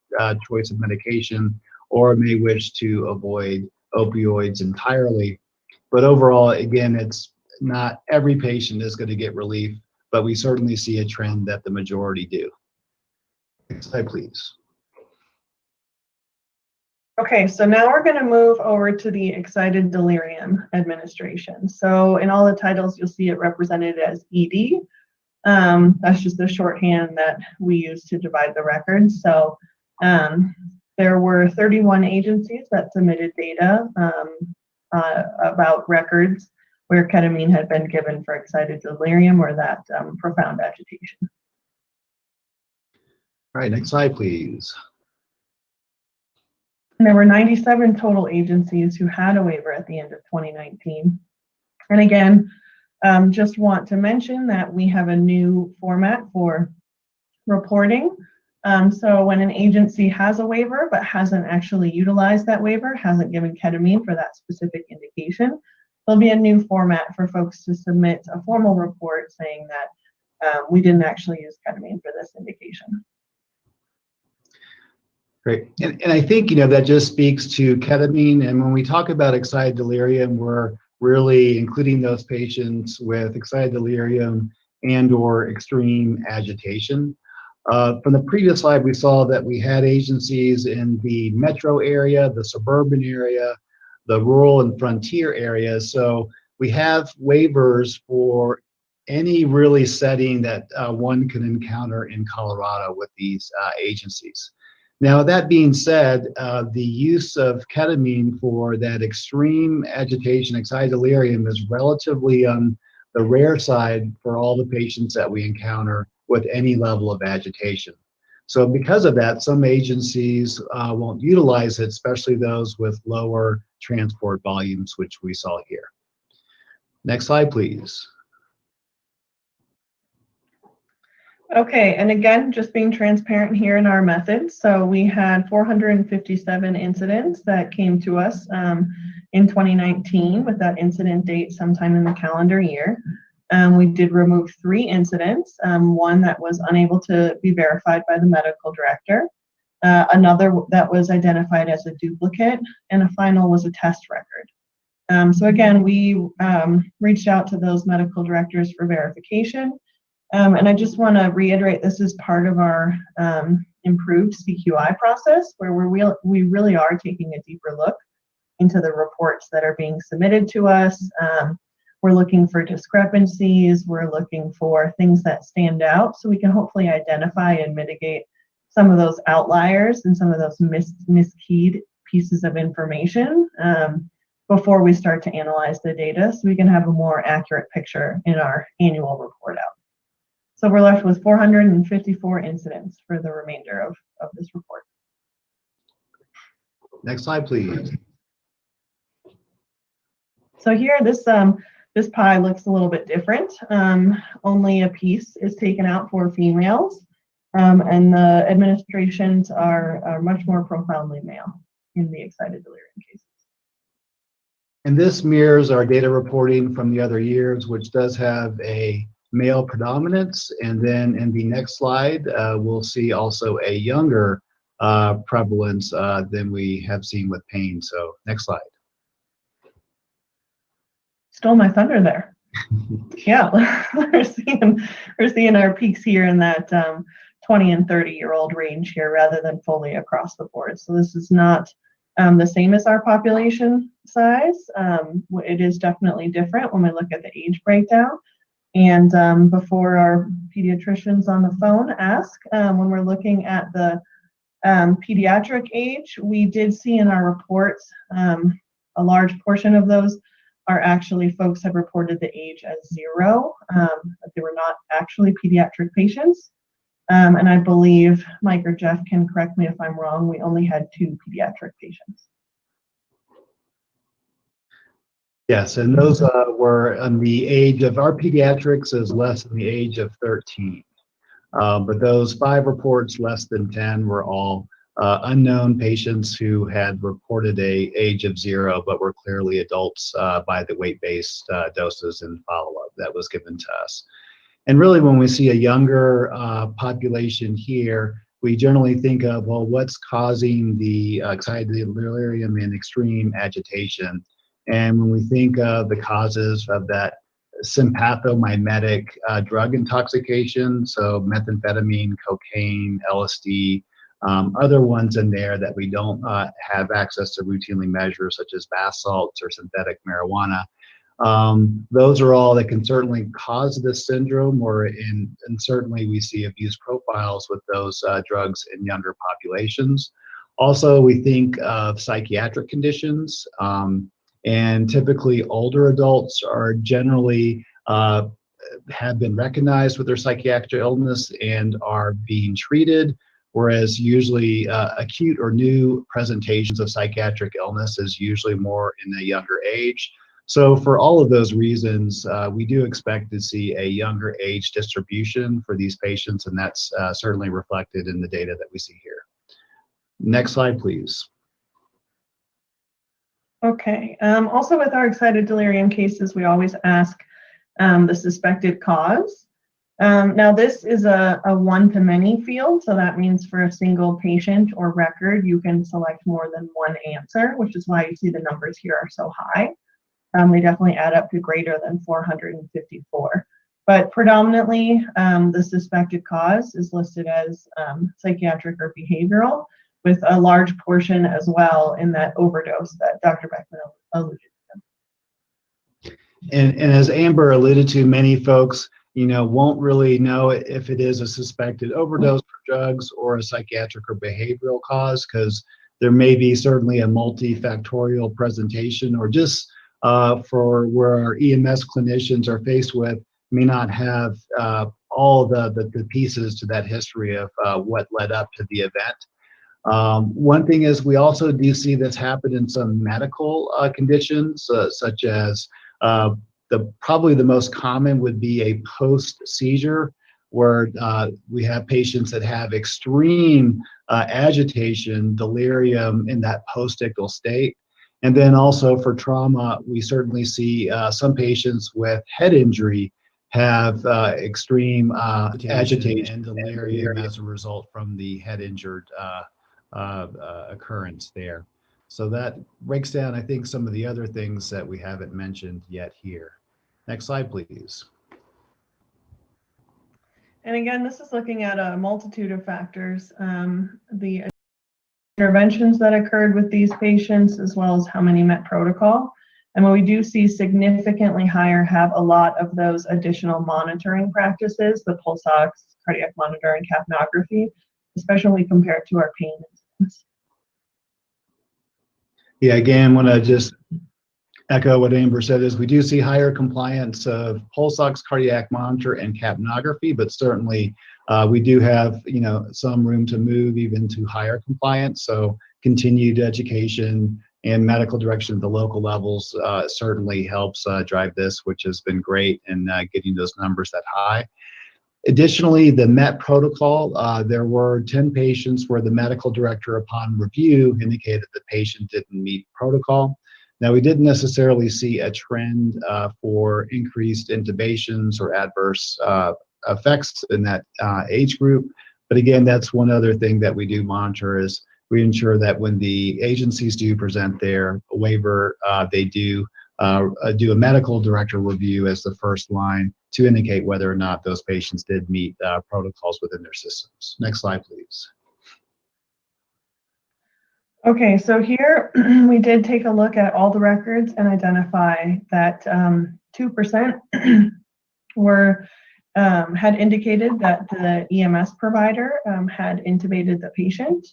choice of medication, or may wish to avoid opioids entirely. But overall, again, it's not every patient is going to get relief, but we certainly see a trend that the majority do. Next slide, please. Okay, so now we're going to move over to the excited delirium administration. So in all the titles, you'll see it represented as ED. That's just the shorthand that we use to divide the records. So there were 31 agencies that submitted data about records where ketamine had been given for excited delirium or that profound agitation. All right, next slide, please. And there were 97 total agencies who had a waiver at the end of 2019. And again, just want to mention that we have a new format for reporting. So when an agency has a waiver but hasn't actually utilized that waiver, hasn't given ketamine for that specific indication, there'll be a new format for folks to submit a formal report saying that we didn't actually use ketamine for this indication. Great. And I think, that just speaks to ketamine. And when we talk about excited delirium, we're really including those patients with excited delirium and or extreme agitation. From the previous slide, we saw that we had agencies in the metro area, the suburban area, the rural and frontier areas. So we have waivers for any really setting that one can encounter in Colorado with these agencies. Now, that being said, the use of ketamine for that extreme agitation, excited delirium, is relatively on the rare side for all the patients that we encounter with any level of agitation. So because of that, some agencies won't utilize it, especially those with lower transport volumes, which we saw here. Next slide, please. Okay, and again, just being transparent here in our methods. So we had 457 incidents that came to us in 2019 with that incident date sometime in the calendar year. We did remove 3 incidents, one that was unable to be verified by the medical director, another that was identified as a duplicate, and a final was a test record. So again, we reached out to those medical directors for verification. And I just want to reiterate, this is part of our improved CQI process, where we really are taking a deeper look into the reports that are being submitted to us. We're looking for discrepancies. We're looking for things that stand out so we can hopefully identify and mitigate some of those outliers and some of those miskeyed pieces of information before we start to analyze the data, so we can have a more accurate picture in our annual report out. So we're left with 454 incidents for the remainder of this report. Next slide, please. So here, this pie looks a little bit different. Only a piece is taken out for females, and the administrations are much more profoundly male in the excited delirium cases. And this mirrors our data reporting from the other years, which does have a male predominance. And then in the next slide, we'll see also a younger prevalence than we have seen with pain. So next slide. Stole my thunder there. Yeah, we're seeing our peaks here in that 20 and 30-year-old range here, rather than fully across the board. So this is not the same as our population size. It is definitely different when we look at the age breakdown. And before our pediatricians on the phone ask, when we're looking at the pediatric age, we did see in our reports a large portion of those are actually folks have reported the age as 0. They were not actually pediatric patients. And I believe Mike or Jeff can correct me if I'm wrong, we only had 2 pediatric patients. Yes, and those were on the age of, our pediatrics is less than the age of 13. But those 5 reports less than 10 were all unknown patients who had reported a age of 0, but were clearly adults by the weight-based doses and follow-up that was given to us. And really, when we see a younger population here, we generally think of, well, what's causing the excited delirium and extreme agitation? And when we think of the causes of that sympathomimetic drug intoxication, so methamphetamine, cocaine, LSD, other ones in there that we don't have access to routinely measure, such as bath salts or synthetic marijuana. Those are all that can certainly cause this syndrome, and certainly we see abuse profiles with those drugs in younger populations. Also, we think of psychiatric conditions, and typically older adults are generally have been recognized with their psychiatric illness and are being treated, whereas usually acute or new presentations of psychiatric illness is usually more in a younger age. So for all of those reasons, we do expect to see a younger age distribution for these patients, and that's certainly reflected in the data that we see here. Next slide, please. Okay, also with our excited delirium cases, we always ask the suspected cause. Now this is a one-to-many field, so that means for a single patient or record, you can select more than one answer, which is why you see the numbers here are so high. They definitely add up to greater than 454. But predominantly, the suspected cause is listed as psychiatric or behavioral, with a large portion as well in that overdose that Dr. Beckman alluded to. And as Amber alluded to, many folks, won't really know if it is a suspected overdose for drugs or a psychiatric or behavioral cause, because there may be certainly a multifactorial presentation, or just for where our EMS clinicians are faced with, may not have all the pieces to that history of what led up to the event. One thing is, we also do see this happen in some medical conditions, such as probably the most common would be a post-seizure, where we have patients that have extreme agitation, delirium in that post-ictal state. And then also for trauma, we certainly see some patients with head injury have extreme agitation and delirium as a result from the head injured occurrence there. So that breaks down, I think, some of the other things that we haven't mentioned yet here. Next slide, please. And again, this is looking at a multitude of factors. The interventions that occurred with these patients, as well as how many met protocol. And when we do see significantly higher, have a lot of those additional monitoring practices, the pulse ox, cardiac monitor, and capnography, especially compared to our pain incidents. Yeah, again, want to just echo what Amber said is we do see higher compliance of pulse ox, cardiac monitor, and capnography, but certainly we do have some room to move even to higher compliance. So continued education and medical direction at the local levels certainly helps drive this, which has been great in getting those numbers that high. Additionally, the MET protocol, there were 10 patients where the medical director upon review indicated the patient didn't meet protocol. Now, we didn't necessarily see a trend for increased intubations or adverse effects in that age group. But again, that's one other thing that we do monitor is we ensure that when the agencies do present their waiver, they do a medical director review as the first line to indicate whether or not those patients did meet protocols within their systems. Next slide, please. Okay, so here we did take a look at all the records and identify that 2% were had indicated that the EMS provider had intubated the patient.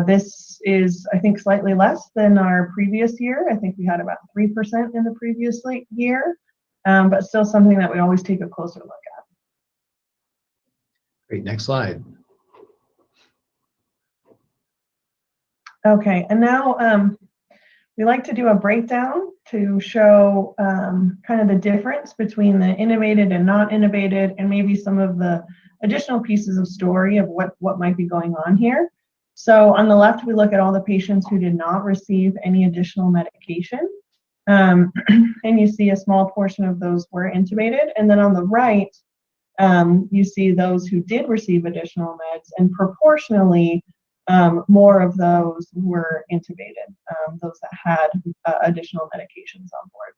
This is, I think, slightly less than our previous year. I think we had about 3% in the previous year, but still something that we always take a closer look at. Great, next slide. Okay, and now we like to do a breakdown to show kind of the difference between the intubated and not intubated, and maybe some of the additional pieces of story of what might be going on here. So on the left, we look at all the patients who did not receive any additional medication, and you see a small portion of those were intubated. And then on the right, you see those who did receive additional meds, and proportionally, more of those were intubated, those that had additional medications on board.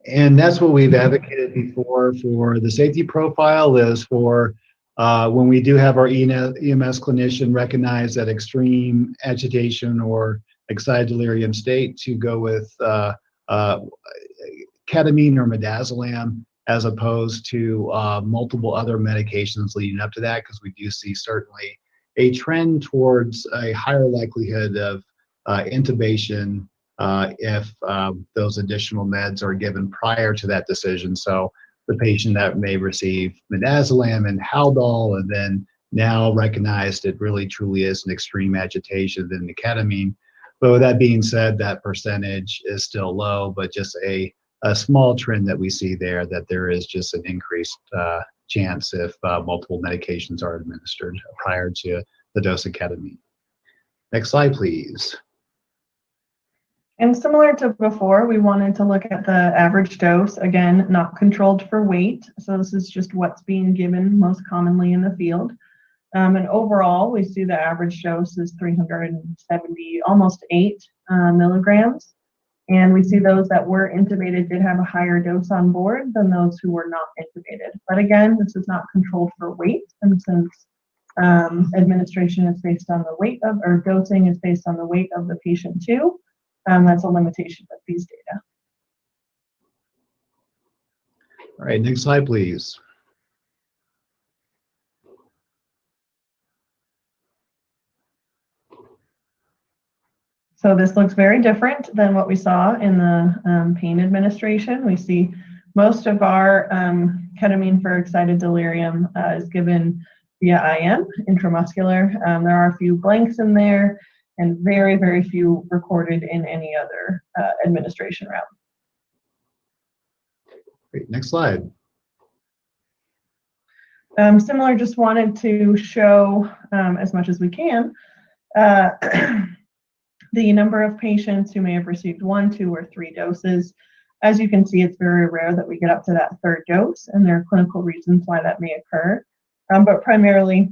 And that's what we've advocated before for the safety profile is for when we do have our EMS clinician recognize that extreme agitation or excited delirium state to go with ketamine or midazolam as opposed to multiple other medications leading up to that, because we do see certainly a trend towards a higher likelihood of intubation if those additional meds are given prior to that decision. So the patient that may receive midazolam and Haldol and then now recognized it really truly is an extreme agitation than the ketamine. But with that being said, that percentage is still low, but just a small trend that we see there, that there is just an increased chance if multiple medications are administered prior to the dose of ketamine. Next slide, please. And similar to before, we wanted to look at the average dose, again, not controlled for weight. So this is just what's being given most commonly in the field. And overall, we see the average dose is 370, almost 8 milligrams. And we see those that were intubated did have a higher dose on board than those who were not intubated. But again, this is not controlled for weight. And since administration is based on the weight of, or dosing is based on the weight of the patient too, that's a limitation of these data. All right, next slide, please. So this looks very different than what we saw in the pain administration. We see most of our ketamine for excited delirium is given via IM, intramuscular. There are a few blanks in there and very, very few recorded in any other administration route. Great, next slide. Similar, just wanted to show as much as we can the number of patients who may have received 1, 2, or 3 doses. As you can see, it's very rare that we get up to that 3rd dose, and there are clinical reasons why that may occur. But primarily,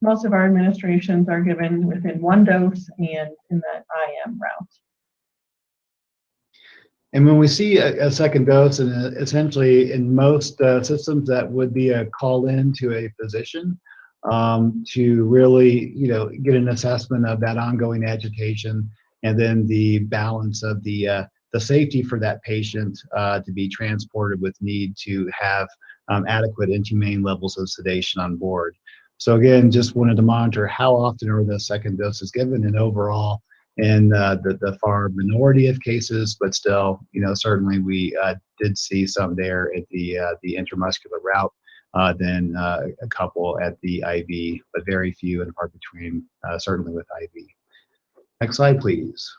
most of our administrations are given within 1 dose and in that IM route. And when we see a second dose, and essentially in most systems, that would be a call in to a physician to really, get an assessment of that ongoing agitation, and then the balance of the safety for that patient to be transported with need to have adequate and humane levels of sedation on board. So again, just wanted to monitor how often are the second doses given, and overall, in the far minority of cases, but still, certainly we did see some there at the intramuscular route, then a couple at the IV, but very few and far between, certainly with IV. Next slide, please.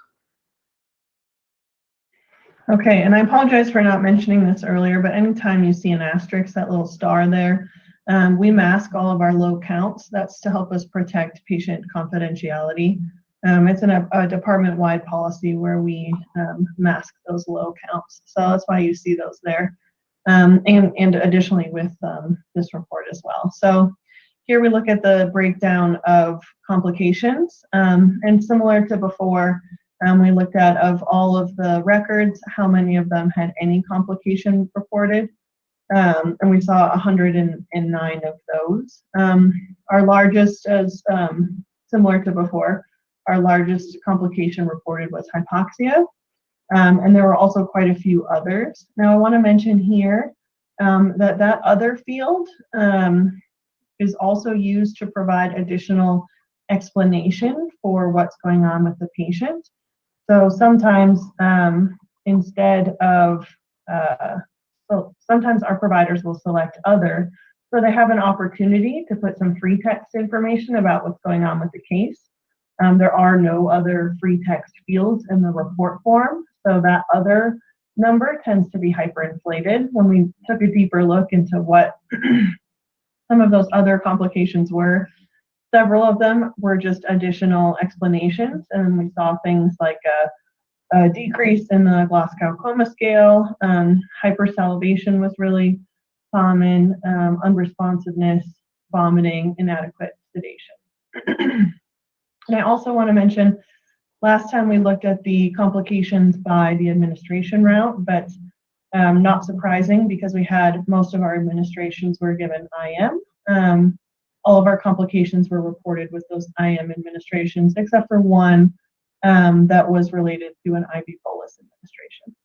Okay, and I apologize for not mentioning this earlier, but anytime you see an asterisk, that little star there, we mask all of our low counts. That's to help us protect patient confidentiality. It's a department-wide policy where we mask those low counts. So that's why you see those there. And additionally with this report as well. So here we look at the breakdown of complications, and similar to before, we looked at of all of the records, how many of them had any complication reported, and we saw 109 of those. Our largest, as similar to before, our largest complication reported was hypoxia, and there were also quite a few others. Now I want to mention here that other field is also used to provide additional explanation for what's going on with the patient. So sometimes instead of, sometimes our providers will select other, so they have an opportunity to put some free text information about what's going on with the case. There are no other free text fields in the report form, so that other number tends to be hyperinflated. When we took a deeper look into what some of those other complications were, several of them were just additional explanations, and we saw things like a decrease in the Glasgow Coma Scale, hypersalivation was really common, unresponsiveness, vomiting, inadequate sedation. And I also want to mention, last time we looked at the complications by the administration route, but not surprising because we had most of our administrations were given IM. All of our complications were reported with those IM administrations, except for one that was related to an IV bolus administration.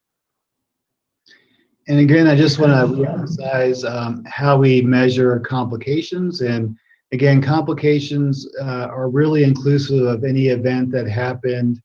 And again, I just want to emphasize how we measure complications. And again, complications are really inclusive of any event that happened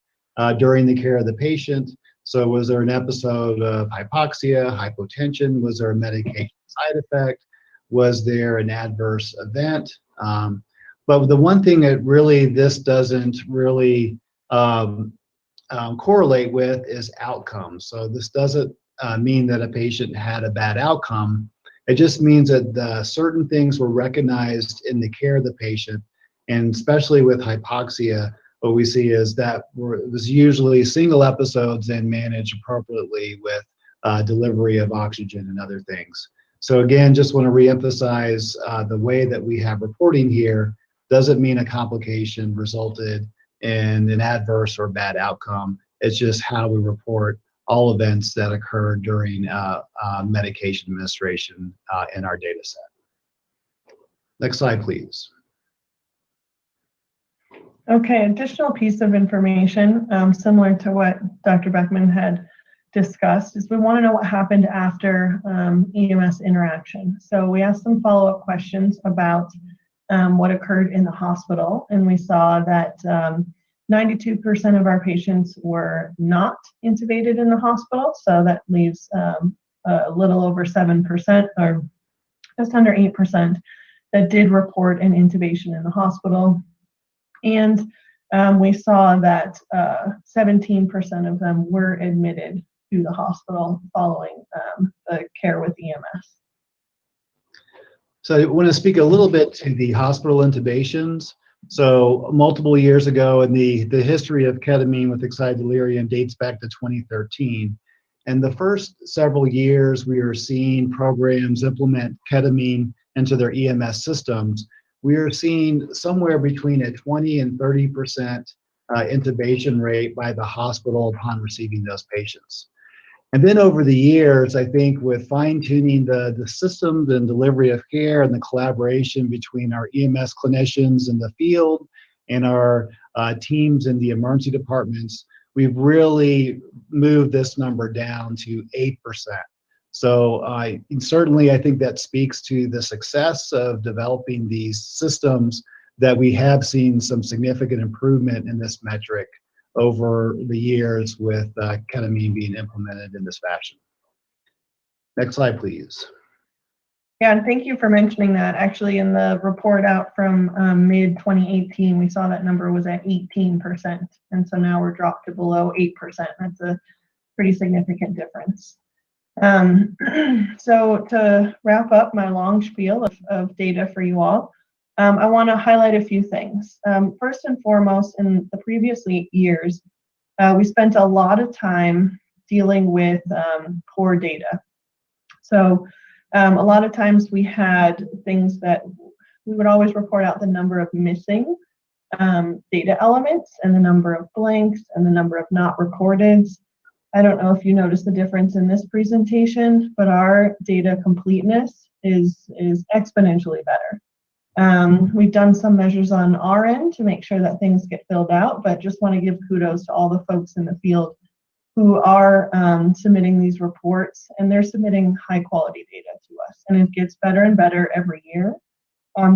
during the care of the patient. So was there an episode of hypoxia, hypotension? Was there a medication side effect? Was there an adverse event? But the one thing that really this doesn't really correlate with is outcomes. So this doesn't mean that a patient had a bad outcome. It just means that certain things were recognized in the care of the patient, and especially with hypoxia, what we see is that it was usually single episodes and managed appropriately with delivery of oxygen and other things. So again, just want to reemphasize the way that we have reporting here doesn't mean a complication resulted in an adverse or bad outcome. It's just how we report all events that occurred during medication administration in our data set. Next slide, please. Okay, additional piece of information similar to what Dr. Beckman had discussed is we want to know what happened after EMS interaction. So we asked some follow-up questions about what occurred in the hospital, and we saw that 92% of our patients were not intubated in the hospital, so that leaves a little over 7%, or just under 8%, that did report an intubation in the hospital. And we saw that 17% of them were admitted to the hospital following the care with EMS. So I want to speak a little bit to the hospital intubations. So multiple years ago, and the history of ketamine with excited delirium dates back to 2013. And the first several years we are seeing programs implement ketamine into their EMS systems, we are seeing somewhere between a 20 and 30% intubation rate by the hospital upon receiving those patients. And then over the years, I think with fine-tuning the systems and delivery of care and the collaboration between our EMS clinicians in the field and our teams in the emergency departments, we've really moved this number down to 8%. So certainly I think that speaks to the success of developing these systems, that we have seen some significant improvement in this metric over the years with ketamine being implemented in this fashion. Next slide, please. Yeah, and thank you for mentioning that. Actually, in the report out from mid 2018, we saw that number was at 18%. And so now we're dropped to below 8%. That's a pretty significant difference. So to wrap up my long spiel of data for you all, I want to highlight a few things. First and foremost, in the previous years, we spent a lot of time dealing with poor data. So a lot of times we had things that we would always report out the number of missing data elements and the number of blanks and the number of not recorded. I don't know if you noticed the difference in this presentation, but our data completeness is exponentially better. We've done some measures on our end to make sure that things get filled out, but just want to give kudos to all the folks in the field who are submitting these reports, and they're submitting high quality data to us, and it gets better and better every year.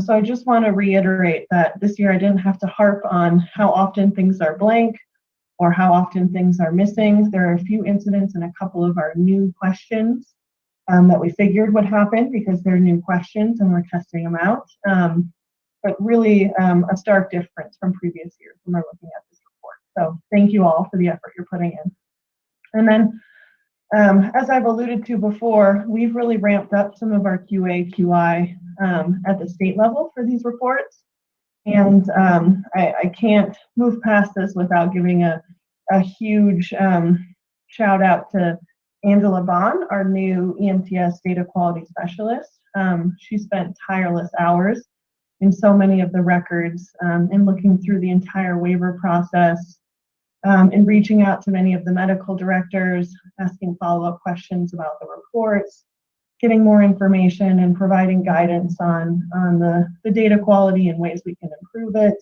So I just want to reiterate that this year I didn't have to harp on how often things are blank or how often things are missing. There are a few incidents and a couple of our new questions that we figured would happen because they're new questions and we're testing them out. But really a stark difference from previous years when we're looking at this report. So thank you all for the effort you're putting in. And then, as I've alluded to before, we've really ramped up some of our QA, QI at the state level for these reports. And I can't move past this without giving a huge shout out to Angela Bond, our new EMTS data quality specialist. She spent tireless hours in so many of the records and looking through the entire waiver process and reaching out to many of the medical directors, asking follow-up questions about the reports, getting more information and providing guidance on the data quality and ways we can improve it,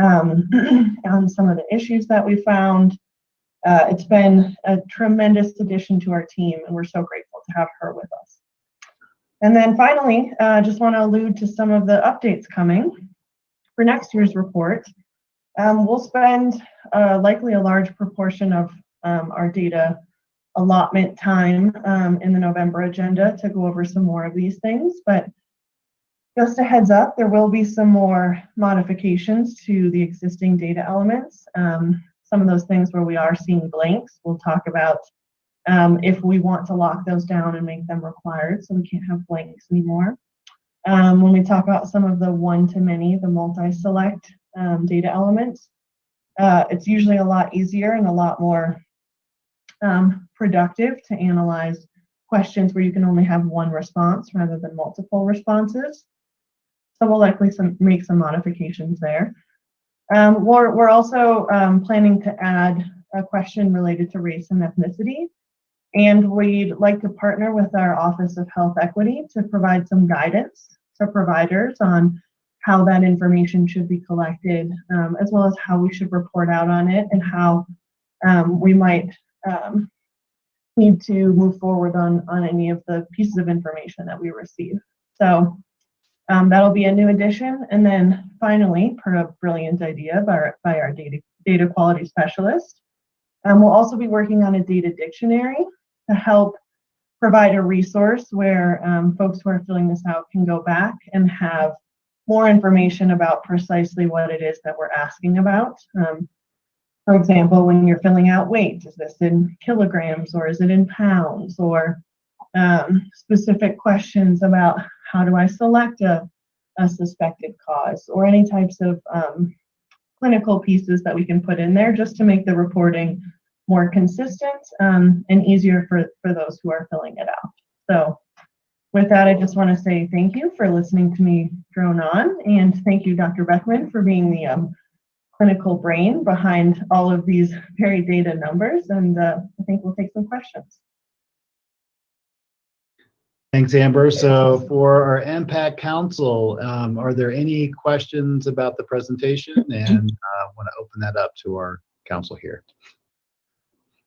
on some of the issues that we found. It's been a tremendous addition to our team, and we're so grateful to have her with us. And then finally, just want to allude to some of the updates coming for next year's report. We'll spend likely a large proportion of our data allotment time in the November agenda to go over some more of these things, but just a heads up, there will be some more modifications to the existing data elements. Some of those things where we are seeing blanks, we'll talk about if we want to lock those down and make them required so we can't have blanks anymore. When we talk about some of the one-to-many, the multi-select data elements, it's usually a lot easier and a lot more productive to analyze questions where you can only have one response rather than multiple responses. So we'll likely make some modifications there. We're also planning to add a question related to race and ethnicity, and we'd like to partner with our Office of Health Equity to provide some guidance to providers on how that information should be collected, as well as how we should report out on it and how we might need to move forward on any of the pieces of information that we receive. So that'll be a new addition. And then finally, per a brilliant idea by our data quality specialist, we'll also be working on a data dictionary to help provide a resource where folks who are filling this out can go back and have more information about precisely what it is that we're asking about. For example, when you're filling out weight, is this in kilograms or is it in pounds? Or specific questions about how do I select a suspected cause, or any types of clinical pieces that we can put in there just to make the reporting more consistent and easier for those who are filling it out. So with that, I just want to say thank you for listening to me drone on, and thank you, Dr. Beckman, for being the clinical brain behind all of these very data numbers, and I think we'll take some questions. Thanks, Amber. So for our MPAC Council, are there any questions about the presentation? And I want to open that up to our council here.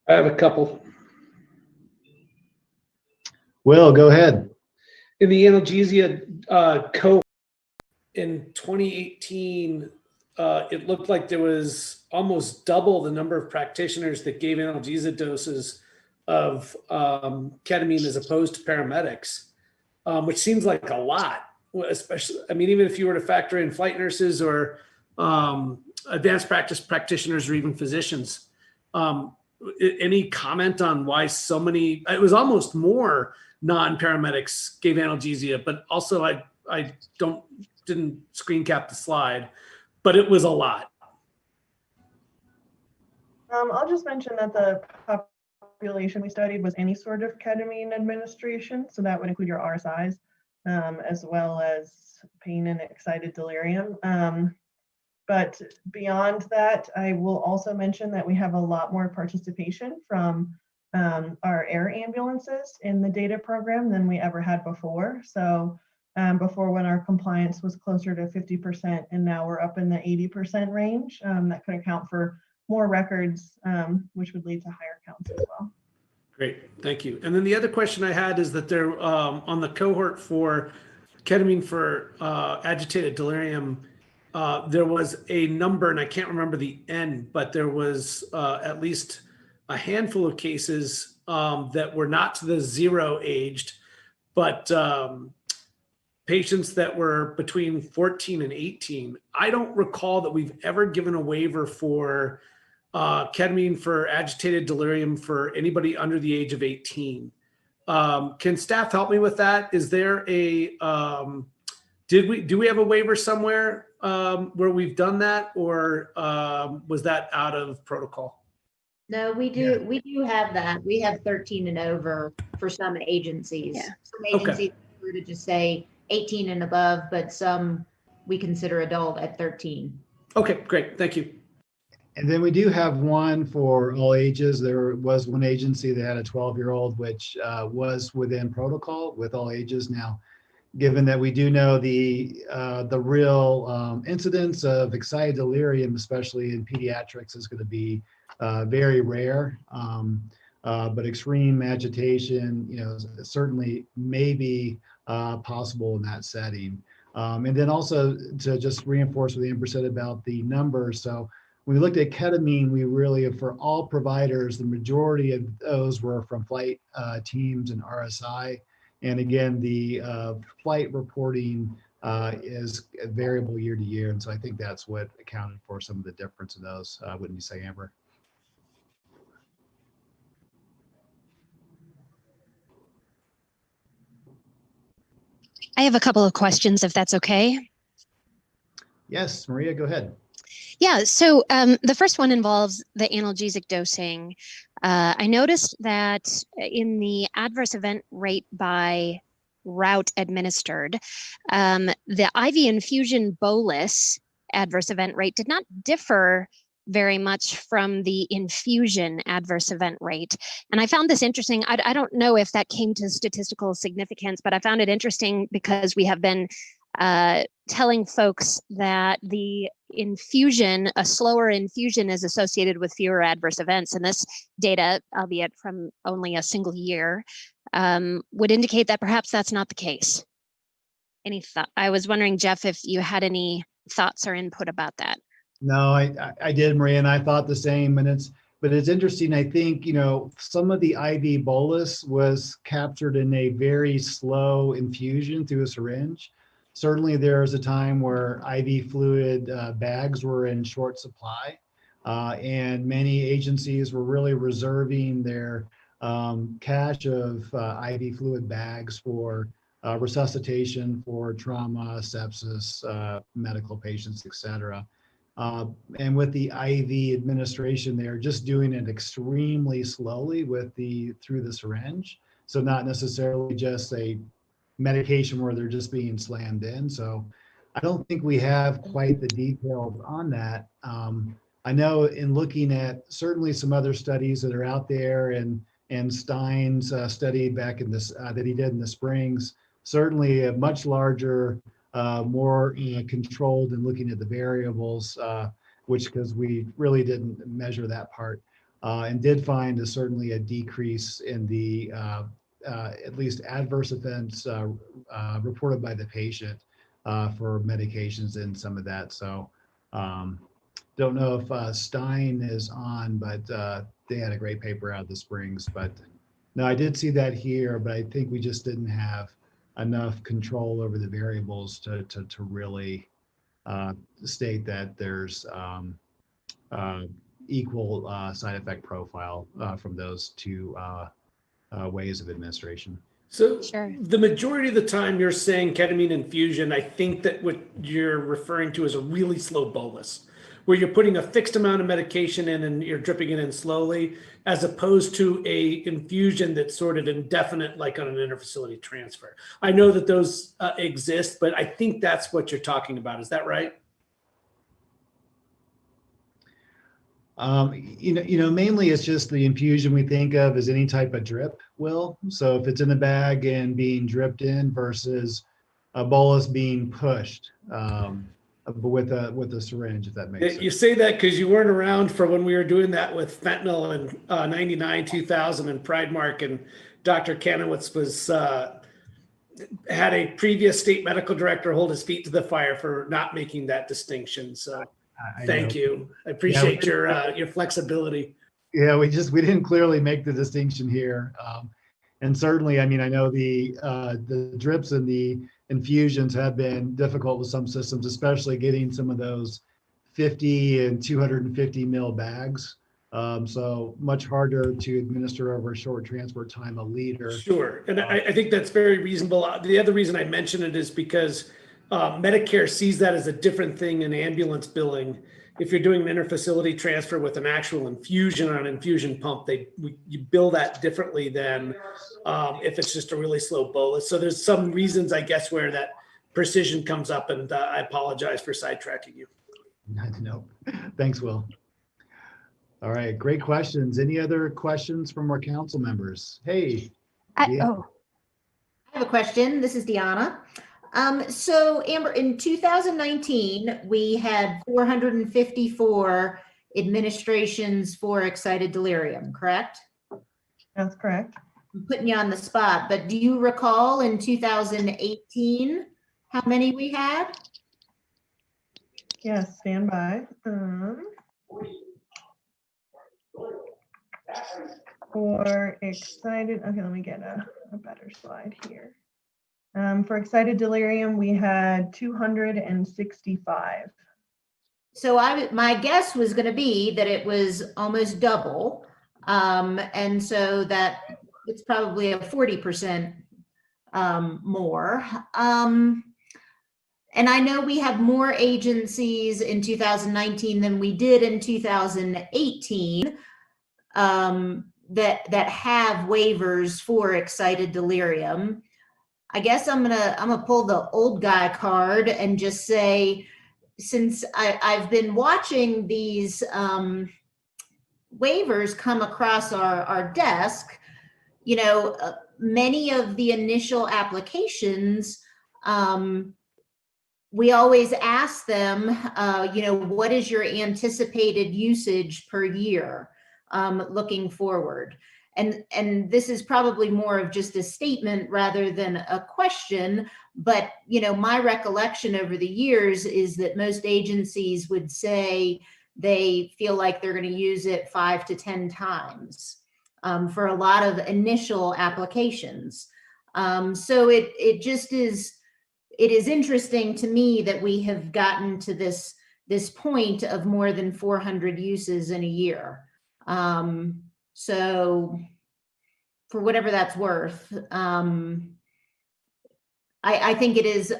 I have a couple. Will, go ahead. In the analgesia code in 2018, it looked like there was almost double the number of practitioners that gave analgesia doses of ketamine as opposed to paramedics, which seems like a lot. Especially, I mean, even if you were to factor in flight nurses or advanced practice practitioners or even physicians. Any comment on why so many? It was almost more non-paramedics gave analgesia, but also I didn't screen cap the slide, but it was a lot. I'll just mention that the population we studied was any sort of ketamine administration, so that would include your RSIs, as well as pain and excited delirium. But beyond that, I will also mention that we have a lot more participation from our air ambulances in the data program than we ever had before. So before, when our compliance was closer to 50%, and now we're up in the 80% range, that could account for more records, which would lead to higher counts as well. Great, thank you. And then the other question I had is that there on the cohort for ketamine for agitated delirium, there was a number, and I can't remember the N, but there was at least a handful of cases that were not to the 0 aged, but patients that were between 14 and 18. I don't recall that we've ever given a waiver for ketamine for agitated delirium for anybody under the age of 18. Can staff help me with that? Is there a, do we have a waiver somewhere where we've done that, or was that out of protocol? No, we do. Yeah. We do have that. We have 13 and over for some agencies. Yeah. Some agencies prefer to just say 18 and above, but some we consider adult at 13. Okay, great. Thank you. And then we do have one for all ages. There was one agency that had a 12-year-old, which was within protocol with all ages. Now, given that we do know the real incidence of excited delirium, especially in pediatrics, is going to be very rare, but extreme agitation, certainly may be possible in that setting. And then also to just reinforce what Amber said about the numbers. So when we looked at ketamine, we really, for all providers, the majority of those were from flight teams and RSI. And again, the flight reporting is variable year to year. And so I think that's what accounted for some of the difference in those, wouldn't you say, Amber? I have a couple of questions, if that's okay. Yes, Maria, go ahead. Yeah, so the first one involves the analgesic dosing. I noticed that in the adverse event rate by route administered, the IV infusion bolus adverse event rate did not differ very much from the infusion adverse event rate. And I found this interesting. I don't know if that came to statistical significance, but I found it interesting because we have been telling folks that the infusion, a slower infusion, is associated with fewer adverse events. And this data, albeit from only a single year, would indicate that perhaps that's not the case. Any thought? I was wondering, Jeff, if you had any thoughts or input about that. No, I did, Maria, and I thought the same. But it's interesting. I think, some of the IV bolus was captured in a very slow infusion through a syringe. Certainly, there was a time where IV fluid bags were in short supply, and many agencies were really reserving their cache of IV fluid bags for resuscitation, for trauma, sepsis, medical patients, et cetera. And with the IV administration, they're just doing it extremely slowly through the syringe. So not necessarily just a medication where they're just being slammed in. So I don't think we have quite the details on that. I know in looking at certainly some other studies that are out there, and Stein's study back in this that he did in the Springs, certainly a much larger, more controlled and looking at the variables, because we really didn't measure that part, and did find certainly a decrease in the at least adverse events reported by the patient for medications and some of that. So Don't know if Stein is on, but they had a great paper out of the Springs. But no, I did see that here, but I think we just didn't have enough control over the variables to really state that there's equal side effect profile from those two ways of administration. So Sure. the majority of the time you're saying ketamine infusion, I think that what you're referring to is a really slow bolus, where you're putting a fixed amount of medication in and you're dripping it in slowly, as opposed to a infusion that's sort of indefinite, like on an interfacility transfer. I know that those exist, but I think that's what you're talking about. Is that right? Mainly it's just the infusion we think of as any type of drip, Will. So if it's in the bag and being dripped in versus a bolus being pushed with a syringe, if that makes sense. You say that because you weren't around for when we were doing that with fentanyl in 99, 2000 and Pridemark, and Dr. Kanowitz was had a previous state medical director hold his feet to the fire for not making that distinction. So thank you. I appreciate your flexibility. Yeah, we didn't clearly make the distinction here. And certainly, I mean, I know the drips and the infusions have been difficult with some systems, especially getting some of those 50 and 250 mil bags. So much harder to administer over a short transport time, a liter. Sure. And I think that's very reasonable. The other reason I mention it is because Medicare sees that as a different thing in ambulance billing. If you're doing an interfacility transfer with an actual infusion on an infusion pump, you bill that differently than if it's just a really slow bolus. So there's some reasons, I guess, where that precision comes up, and I apologize for sidetracking you. No, thanks, Will. All right, great questions. Any other questions from our council members? Hey. I have a question. This is Deanna. So Amber, in 2019, we had 454 administrations for excited delirium, correct? That's correct. I'm putting you on the spot, but do you recall in 2018 how many we had? Yes, stand by. For excited, okay, let me get a better slide here. For excited delirium, we had 265. So my guess was going to be that it was almost double. And so that it's probably a 40% more. And I know we have more agencies in 2019 than we did in 2018 that have waivers for excited delirium. I guess I'm gonna pull the old guy card and just say, since I've been watching these waivers come across our desk, many of the initial applications, we always ask them, what is your anticipated usage per year looking forward? And this is probably more of just a statement rather than a question, but my recollection over the years is that most agencies would say they feel like they're going to use it 5 to 10 times for a lot of initial applications. So it is interesting to me that we have gotten to this point of more than 400 uses in a year. So for whatever that's worth, I think it is,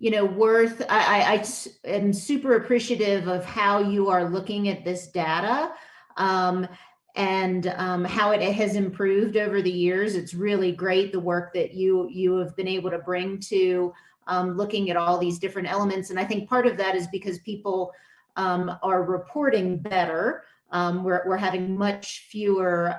worth, I am super appreciative of how you are looking at this data and how it has improved over the years. It's really great, the work that you have been able to bring to looking at all these different elements. And I think part of that is because people are reporting better. We're having much fewer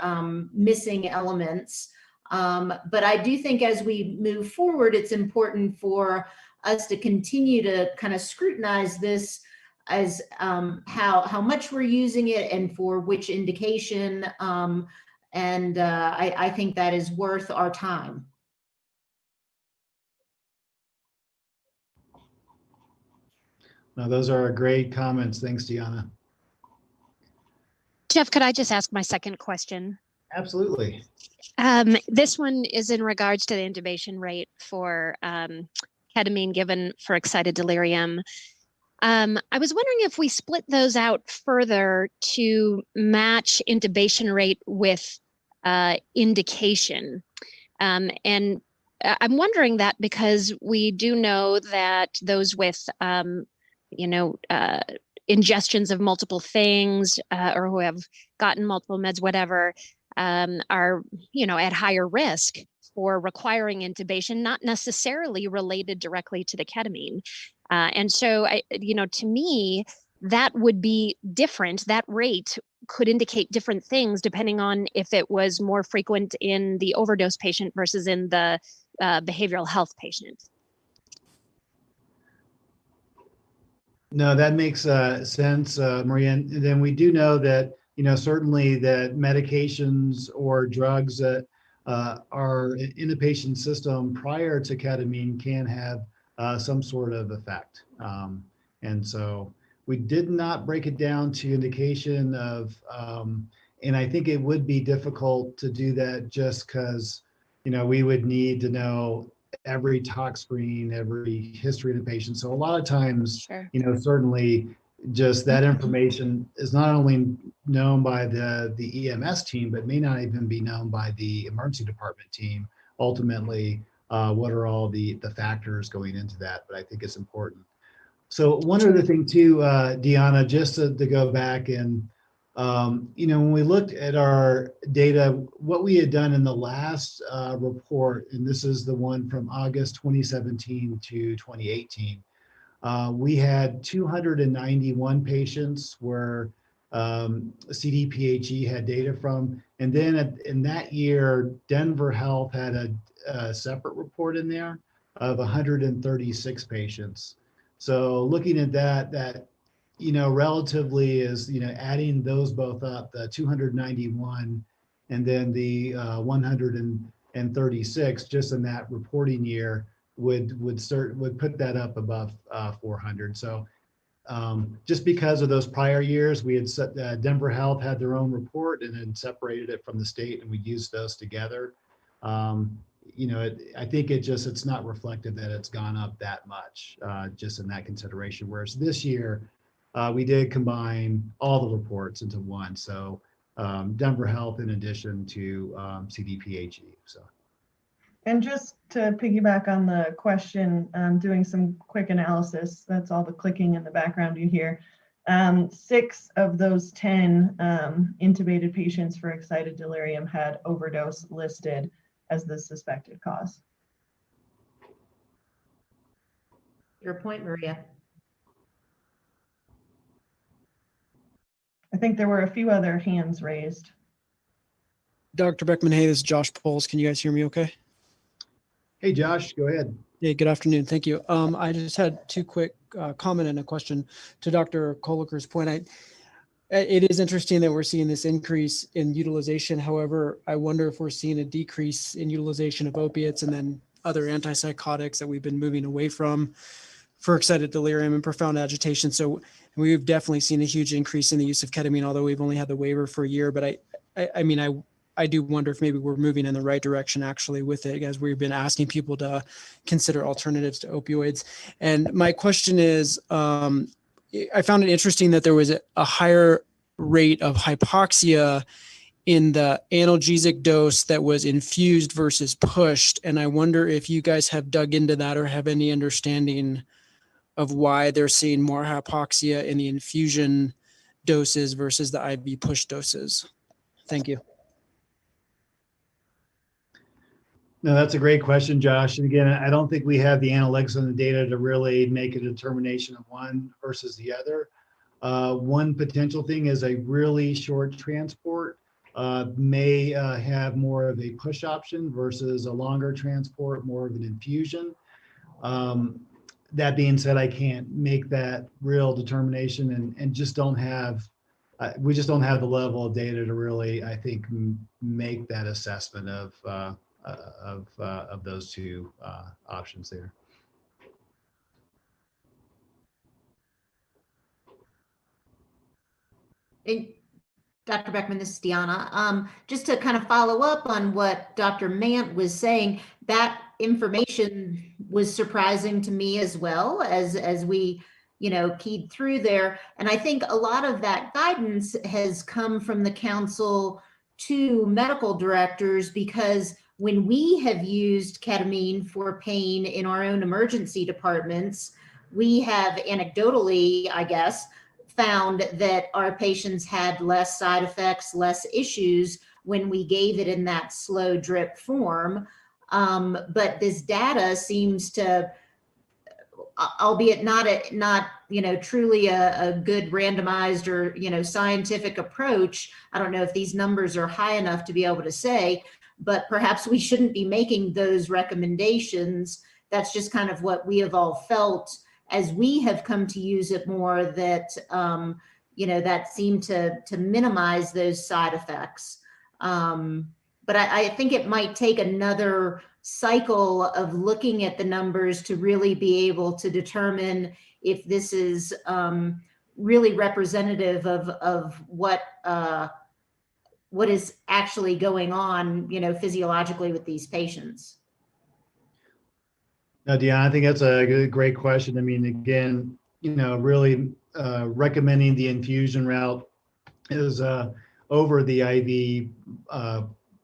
missing elements. But I do think as we move forward, it's important for us to continue to kind of scrutinize this as how much we're using it and for which indication. And I think that is worth our time. Those are great comments. Thanks, Deanna. Jeff, could I just ask my second question? Absolutely. This one is in regards to the intubation rate for ketamine given for excited delirium. I was wondering if we split those out further to match intubation rate with indication. And I'm wondering that because we do know that those with, ingestions of multiple things or who have gotten multiple meds, whatever, are, at higher risk for requiring intubation, not necessarily related directly to the ketamine. And so, to me, that would be different. That rate could indicate different things depending on if it was more frequent in the overdose patient versus in the behavioral health patient. No, that makes sense, Maria. And then we do know that, certainly that medications or drugs that are in the patient's system prior to ketamine can have some sort of effect. And so we did not break it down to indication of, and I think it would be difficult to do that just because, we would need to know every tox screen, every history of the patient. So a lot of times, Sure. Certainly just that information is not only known by the EMS team, but may not even be known by the emergency department team. Ultimately, what are all the factors going into that? But I think it's important. So one other thing too, Deanna, just to go back and, when we looked at our data, what we had done in the last report, and this is the one from August 2017 to 2018, we had 291 patients where CDPHE had data from. And then in that year, Denver Health had a separate report in there of 136 patients. So looking at that, relatively is, adding those both up, the 291 and then the 136 just in that reporting year would put that up above 400. So just because of those prior years, we had Denver Health had their own report and then separated it from the state, and we used those together. I think it's not reflective that it's gone up that much just in that consideration. Whereas this year, we did combine all the reports into one. So Denver Health in addition to CDPHE. So. And just to piggyback on the question, doing some quick analysis, that's all the clicking in the background you hear. 6 of those 10 intubated patients for excited delirium had overdose listed as the suspected cause. Your point, Maria. I think there were a few other hands raised. Dr. Beckman, hey, this is Josh Poles. Can you guys hear me okay? Hey, Josh, go ahead. Hey, good afternoon. Thank you. I just had 2 quick comment and a question to Dr. Koliker's point. It is interesting that we're seeing this increase in utilization. However, I wonder if we're seeing a decrease in utilization of opiates and then other antipsychotics that we've been moving away from for excited delirium and profound agitation. So we've definitely seen a huge increase in the use of ketamine, although we've only had the waiver for a year. But I do wonder if maybe we're moving in the right direction actually with it, as we've been asking people to consider alternatives to opioids. And my question is, I found it interesting that there was a higher rate of hypoxia in the analgesic dose that was infused versus pushed. And I wonder if you guys have dug into that or have any understanding of why they're seeing more hypoxia in the infusion doses versus the IV push doses. Thank you. No, that's a great question, Josh. And again, I don't think we have the analytics and the data to really make a determination of one versus the other. One potential thing is a really short transport may have more of a push option versus a longer transport, more of an infusion. That being said, I can't make that real determination and just don't have, we just don't have the level of data to really, I think, make that assessment of those 2 options there. Dr. Beckman, this is Deanna. Just to kind of follow up on what Dr. Mant was saying, that information was surprising to me as well as we, keyed through there. And I think a lot of that guidance has come from the council to medical directors, because when we have used ketamine for pain in our own emergency departments, we have anecdotally, I guess, found that our patients had less side effects, less issues when we gave it in that slow drip form. But this data seems to, albeit not truly a good randomized or scientific approach. I don't know if these numbers are high enough to be able to say, but perhaps we shouldn't be making those recommendations. That's just kind of what we have all felt as we have come to use it more, that that seemed to minimize those side effects. But I think it might take another cycle of looking at the numbers to really be able to determine if this is really representative of what is actually going on, physiologically with these patients. No, Deanna, I think that's a great question. I mean, again, really recommending the infusion route is over the IV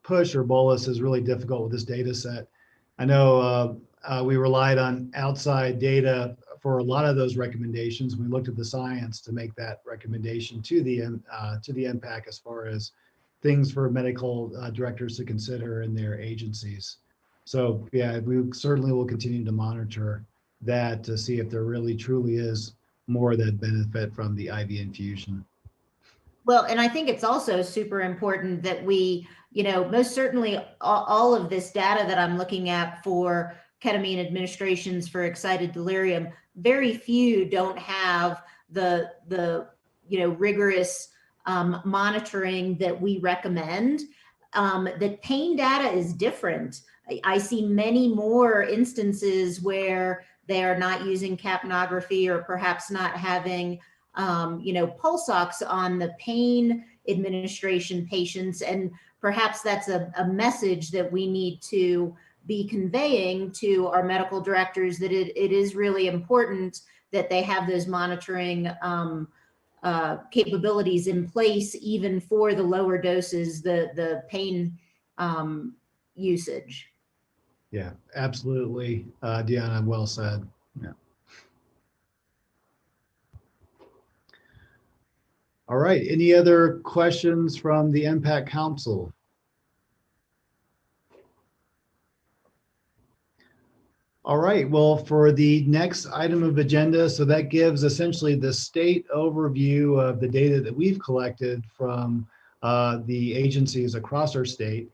push or bolus is really difficult with this data set. I know we relied on outside data for a lot of those recommendations. We looked at the science to make that recommendation to the MPAC as far as things for medical directors to consider in their agencies. So yeah, we certainly will continue to monitor that to see if there really truly is more that benefit from the IV infusion. Well, and I think it's also super important that we, most certainly all of this data that I'm looking at for ketamine administrations for excited delirium, very few don't have the rigorous monitoring that we recommend. The pain data is different. I see many more instances where they are not using capnography or perhaps not having, pulse ox on the pain administration patients. And perhaps that's a message that we need to be conveying to our medical directors, that it is really important that they have those monitoring capabilities in place, even for the lower doses, the pain usage. Yeah, absolutely. Deanna, well said. Yeah. All right. Any other questions from the MPAC Council? All right. Well, for the next item of agenda, so that gives essentially the state overview of the data that we've collected from the agencies across our state.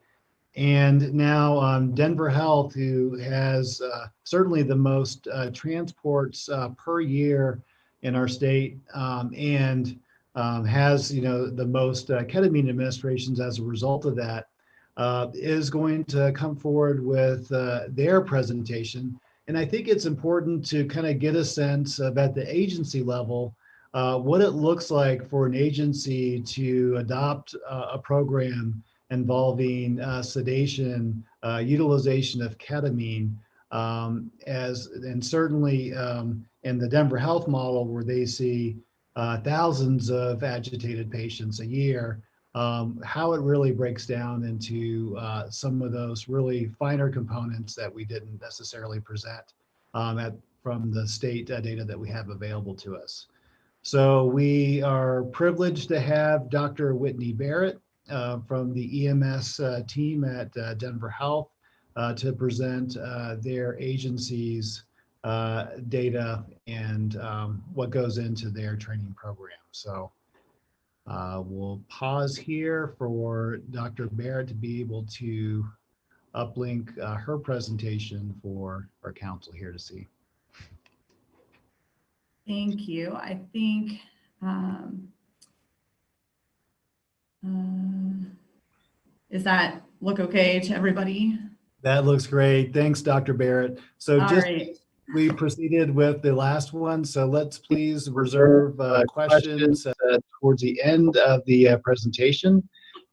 And now Denver Health, who has certainly the most transports per year in our state, and has the most ketamine administrations as a result of that, is going to come forward with their presentation. And I think it's important to kind of get a sense of, at the agency level, what it looks like for an agency to adopt a program involving sedation, utilization of ketamine, and certainly in the Denver Health model, where they see thousands of agitated patients a year, how it really breaks down into some of those really finer components that we didn't necessarily present from the state data that we have available to us. So we are privileged to have Dr. Whitney Barrett from the EMS team at Denver Health to present their agency's data and what goes into their training program. So we'll pause here for Dr. Barrett to be able to uplink her presentation for our council here to see. Thank you. I think does that look okay to everybody? That looks great. Thanks, Dr. Barrett. So All just right. we proceeded with the last one, so let's please reserve questions towards the end of the presentation.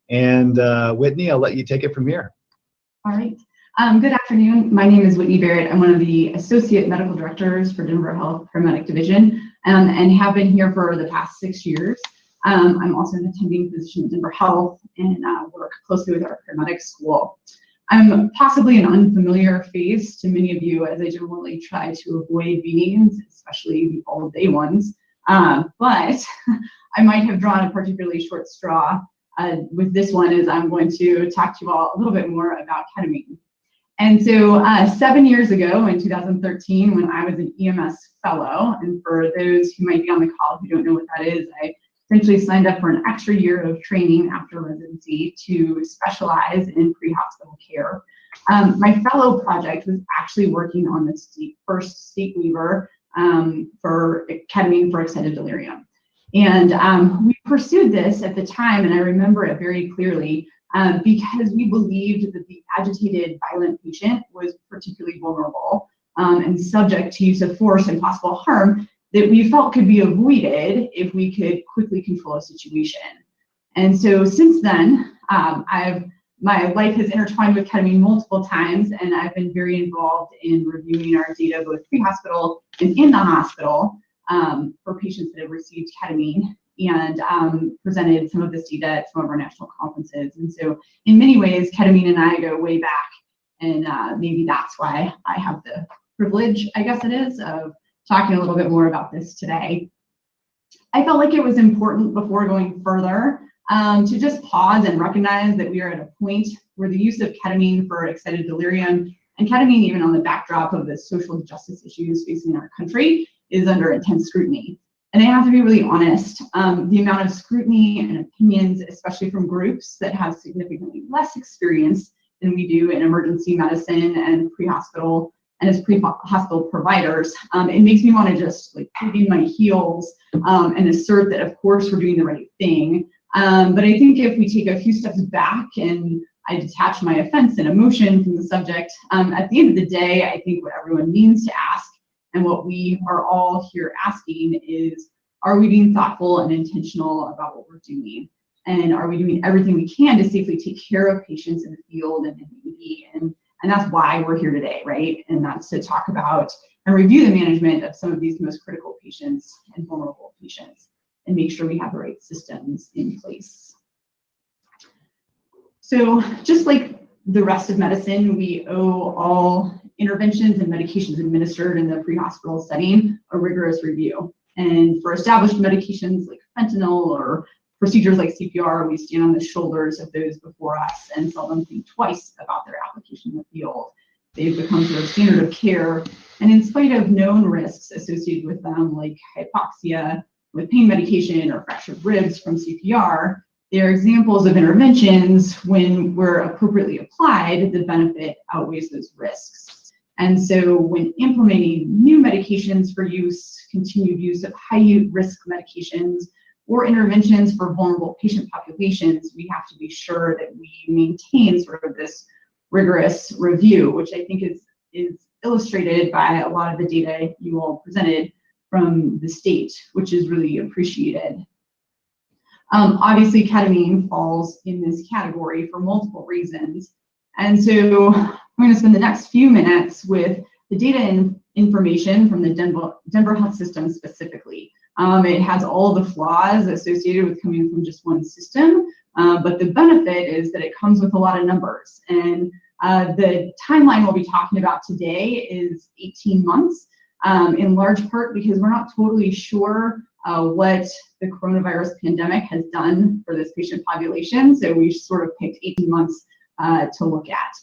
And Whitney, I'll let you take it from here. All right. Good afternoon. My name is Whitney Barrett. I'm one of the Associate Medical Directors for Denver Health Paramedic Division, and have been here for the past 6 years. I'm also an attending physician at Denver Health and work closely with our paramedic school. I'm possibly an unfamiliar face to many of you, as I generally try to avoid meetings, especially the all-day ones. But I might have drawn a particularly short straw with this one, as I'm going to talk to you all a little bit more about ketamine. And so 7 years ago, in 2013, when I was an EMS fellow, and for those who might be on the call who don't know what that is, I essentially signed up for an extra year of training after residency to specialize in pre-hospital care. My fellow project was actually working on the first state waiver for ketamine for extended delirium. And we pursued this at the time, and I remember it very clearly, because we believed that the agitated, violent patient was particularly vulnerable and subject to use of force and possible harm that we felt could be avoided if we could quickly control a situation. And so since then, my life has intertwined with ketamine multiple times, and I've been very involved in reviewing our data both pre-hospital and in the hospital for patients that have received ketamine, and presented some of this data at some of our national conferences. And so in many ways, ketamine and I go way back, and maybe that's why I have the privilege, I guess it is, of talking a little bit more about this today. I felt like it was important before going further to just pause and recognize that we are at a point where the use of ketamine for extended delirium, and ketamine even on the backdrop of the social justice issues facing our country, is under intense scrutiny. And I have to be really honest, the amount of scrutiny and opinions, especially from groups that have significantly less experience than we do in emergency medicine and pre-hospital and as pre-hospital providers, it makes me want to just like dig in my heels and assert that of course we're doing the right thing. But I think if we take a few steps back and I detach my offense and emotion from the subject, at the end of the day, I think what everyone means to ask, and what we are all here asking, is, are we being thoughtful and intentional about what we're doing? And are we doing everything we can to safely take care of patients in the field and in the ED? And that's why we're here today, right? And that's to talk about and review the management of some of these most critical patients and vulnerable patients, and make sure we have the right systems in place. So just like the rest of medicine, we owe all interventions and medications administered in the pre-hospital setting a rigorous review. And for established medications like fentanyl or procedures like CPR, we stand on the shoulders of those before us and seldom think twice about their application in the field. They've become sort of standard of care, and in spite of known risks associated with them, like hypoxia with pain medication or fractured ribs from CPR, they are examples of interventions when, where appropriately applied, the benefit outweighs those risks. And so when implementing new medications for use, continued use of high-risk medications, or interventions for vulnerable patient populations, we have to be sure that we maintain sort of this rigorous review, which I think is illustrated by a lot of the data you all presented from the state, which is really appreciated. Obviously, ketamine falls in this category for multiple reasons. And so I'm going to spend the next few minutes with the data and information from the Denver Health System specifically. It has all the flaws associated with coming from just one system, but the benefit is that it comes with a lot of numbers. And the timeline we'll be talking about today is 18 months, in large part because we're not totally sure what the coronavirus pandemic has done for this patient population. So we sort of picked 18 months to look at.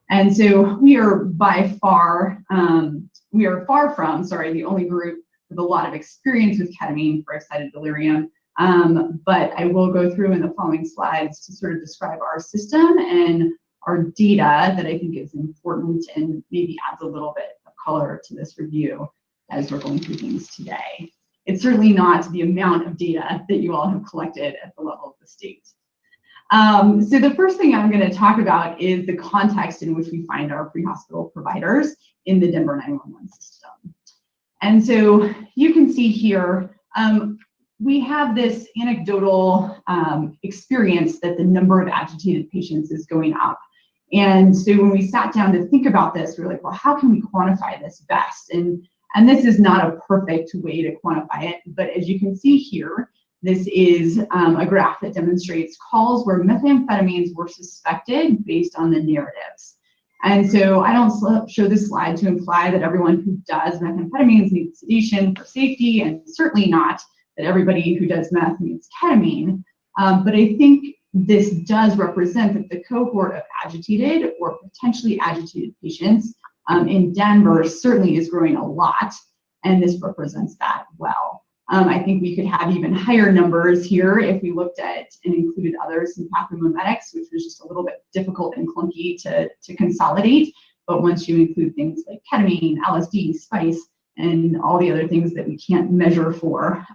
And so we are by far, far from, the only group with a lot of experience with ketamine for excited delirium. But I will go through in the following slides to sort of describe our system and our data that I think is important and maybe adds a little bit of color to this review as we're going through things today. It's certainly not the amount of data that you all have collected at the level of the state. So the first thing I'm going to talk about is the context in which we find our pre-hospital providers in the Denver 911 system. And so you can see here, we have this anecdotal experience that the number of agitated patients is going up. And so when we sat down to think about this, we were like, well, how can we quantify this best? And this is not a perfect way to quantify it, but as you can see here, this is a graph that demonstrates calls where methamphetamines were suspected based on the narratives. And so I don't show this slide to imply that everyone who does methamphetamines needs sedation for safety, and certainly not that everybody who does meth needs ketamine. But I think this does represent that the cohort of agitated or potentially agitated patients in Denver certainly is growing a lot, and this represents that well. I think we could have even higher numbers here if we looked at and included other sympathomimetics, which was just a little bit difficult and clunky to consolidate. But once you include things like ketamine, LSD, spice, and all the other things that we can't measure for,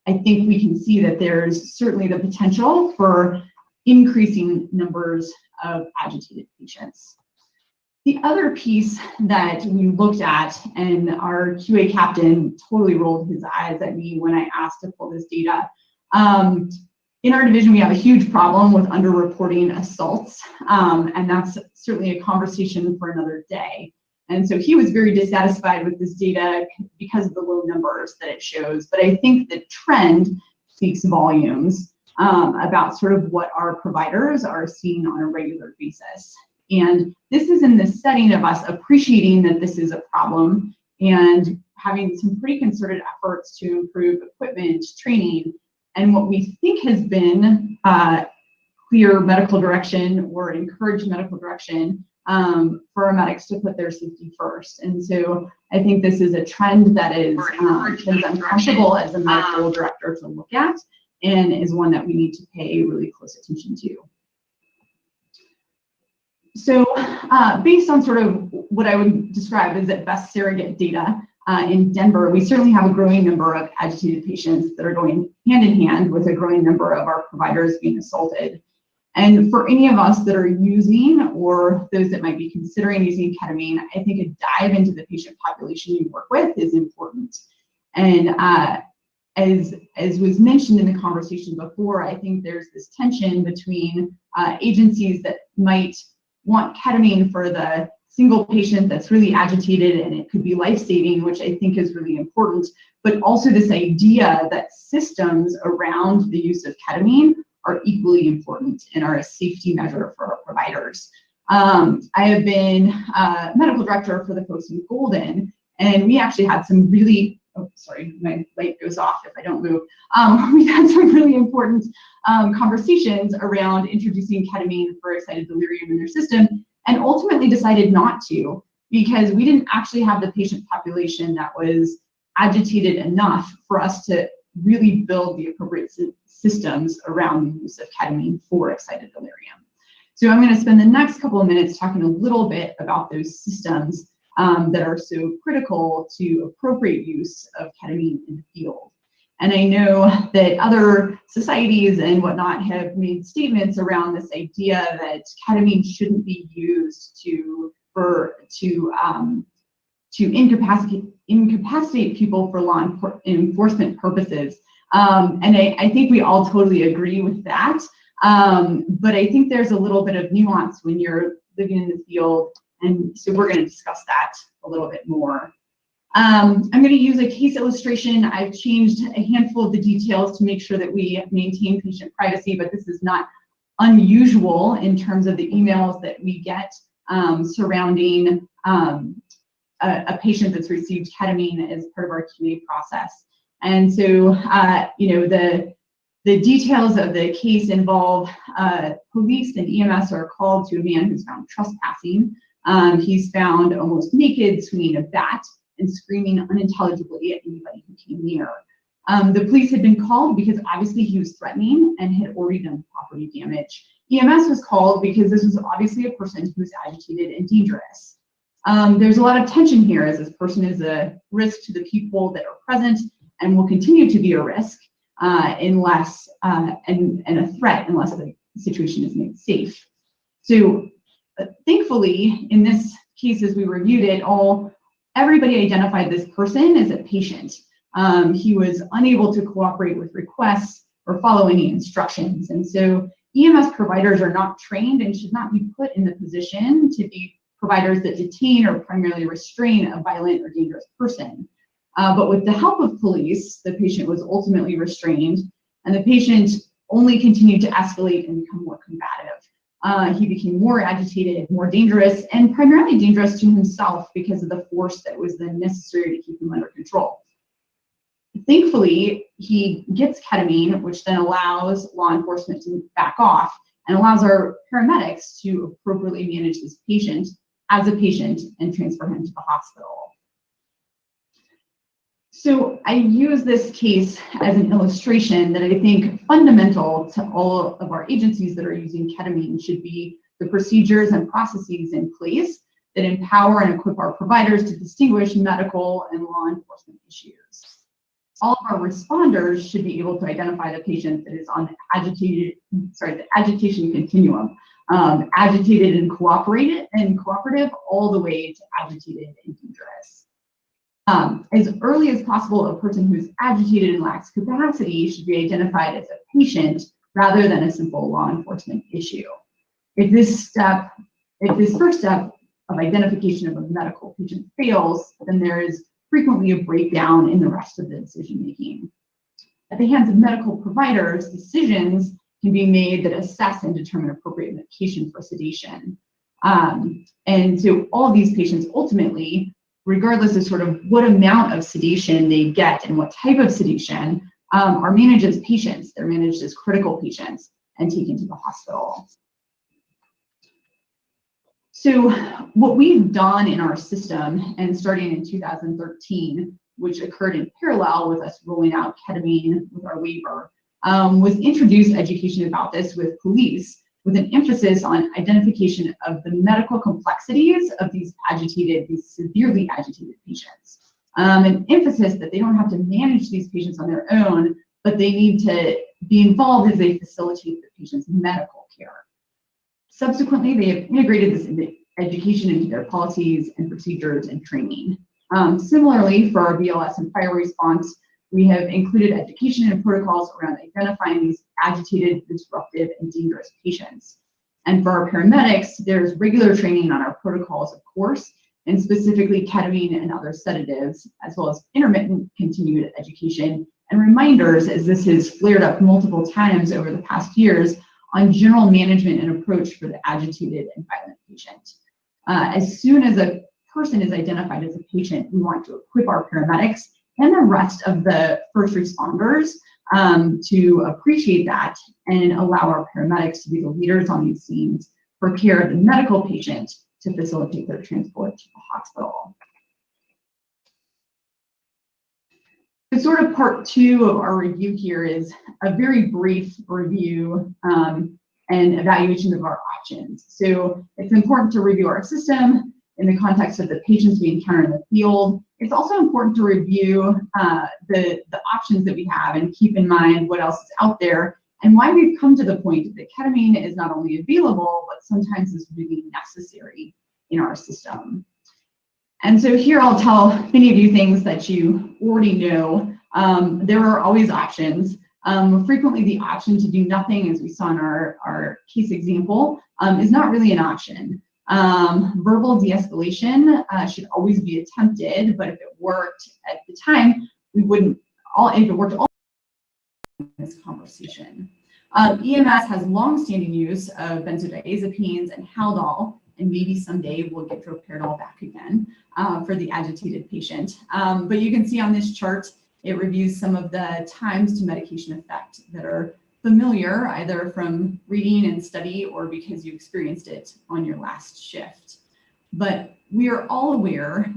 I think we can see that there's certainly the potential for increasing numbers of agitated patients. The other piece that we looked at, and our QA captain totally rolled his eyes at me when I asked to pull this data. In our division, we have a huge problem with underreporting assaults, and that's certainly a conversation for another day. And so he was very dissatisfied with this data because of the low numbers that it shows. But I think the trend speaks volumes about sort of what our providers are seeing on a regular basis. And this is in the setting of us appreciating that this is a problem and having some pretty concerted efforts to improve equipment, training, and what we think has been clear medical direction or encouraged medical direction for our medics to put their safety first. And so I think this is a trend that is uncomfortable as a medical director to look at, and is one that we need to pay really close attention to. So based on sort of what I would describe as at best surrogate data in Denver, we certainly have a growing number of agitated patients that are going hand in hand with a growing number of our providers being assaulted. And for any of us that are using, or those that might be considering using ketamine, I think a dive into the patient population you work with is important. And as was mentioned in the conversation before, I think there's this tension between agencies that might want ketamine for the single patient that's really agitated and it could be life-saving, which I think is really important, but also this idea that systems around the use of ketamine are equally important and are a safety measure for our providers. I have been a medical director for the folks in Golden, and we actually had some really, oh, sorry, my light goes off if I don't move. We had some really important conversations around introducing ketamine for excited delirium in their system, and ultimately decided not to, because we didn't actually have the patient population that was agitated enough for us to really build the appropriate systems around the use of ketamine for excited delirium. So I'm going to spend the next couple of minutes talking a little bit about those systems that are so critical to appropriate use of ketamine in the field. And I know that other societies and whatnot have made statements around this idea that ketamine shouldn't be used to incapacitate people for law enforcement purposes. And I think we all totally agree with that. But I think there's a little bit of nuance when you're living in the field. And so we're going to discuss that a little bit more. I'm going to use a case illustration. I've changed a handful of the details to make sure that we maintain patient privacy, but this is not unusual in terms of the emails that we get surrounding a patient that's received ketamine as part of our QA process. And so, the details of the case involve police and EMS are called to a man who's found trespassing. He's found almost naked, swinging a bat and screaming unintelligibly at anybody who came near. The police had been called because obviously he was threatening and had already done property damage. EMS was called because this was obviously a person who was agitated and dangerous. There's a lot of tension here, as this person is a risk to the people that are present and will continue to be a risk unless and a threat unless the situation is made safe. So thankfully, in this case, as we reviewed it, everybody identified this person as a patient. He was unable to cooperate with requests or follow any instructions. And so EMS providers are not trained and should not be put in the position to be providers that detain or primarily restrain a violent or dangerous person. But with the help of police, the patient was ultimately restrained, and the patient only continued to escalate and become more combative. He became more agitated, more dangerous, and primarily dangerous to himself because of the force that was then necessary to keep him under control. Thankfully, he gets ketamine, which then allows law enforcement to back off and allows our paramedics to appropriately manage this patient as a patient and transfer him to the hospital. So I use this case as an illustration that I think fundamental to all of our agencies that are using ketamine should be the procedures and processes in place that empower and equip our providers to distinguish medical and law enforcement issues. All of our responders should be able to identify the patient that is on the agitation continuum, agitated and cooperative, all the way to agitated and dangerous. As early as possible, a person who's agitated and lacks capacity should be identified as a patient rather than a simple law enforcement issue. If this first step of identification of a medical patient fails, then there is frequently a breakdown in the rest of the decision making. At the hands of medical providers, decisions can be made that assess and determine appropriate medication for sedation. And so all of these patients ultimately, regardless of sort of what amount of sedation they get and what type of sedation, are managed as patients. They're managed as critical patients and taken to the hospital. So what we've done in our system, and starting in 2013, which occurred in parallel with us rolling out ketamine with our waiver, was introduce education about this with police, with an emphasis on identification of the medical complexities of these severely agitated patients. An emphasis that they don't have to manage these patients on their own, but they need to be involved as they facilitate the patient's medical care. Subsequently, they have integrated this education into their policies and procedures and training. Similarly, for our BLS and fire response, we have included education and protocols around identifying these agitated, disruptive, and dangerous patients. And for our paramedics, there's regular training on our protocols, of course, and specifically ketamine and other sedatives, as well as intermittent continued education and reminders, as this has flared up multiple times over the past years, on general management and approach for the agitated and violent patient. As soon as a person is identified as a patient, we want to equip our paramedics and the rest of the first responders to appreciate that and allow our paramedics to be the leaders on these scenes for care of the medical patient to facilitate their transport to the hospital. So sort of part two of our review here is a very brief review and evaluation of our options. So it's important to review our system in the context of the patients we encounter in the field. It's also important to review the options that we have and keep in mind what else is out there and why we've come to the point that ketamine is not only available, but sometimes is really necessary in our system. And so here I'll tell many of you things that you already know. There are always options. Frequently the option to do nothing, as we saw in our case example, is not really an option. Verbal de-escalation should always be attempted, but if it worked at the time, we wouldn't, if it worked all in this conversation. EMS has long-standing use of benzodiazepines and Haldol, and maybe someday we'll get droperidol back again for the agitated patient. But you can see on this chart, it reviews some of the times to medication effect that are familiar, either from reading and study or because you experienced it on your last shift. But we are all aware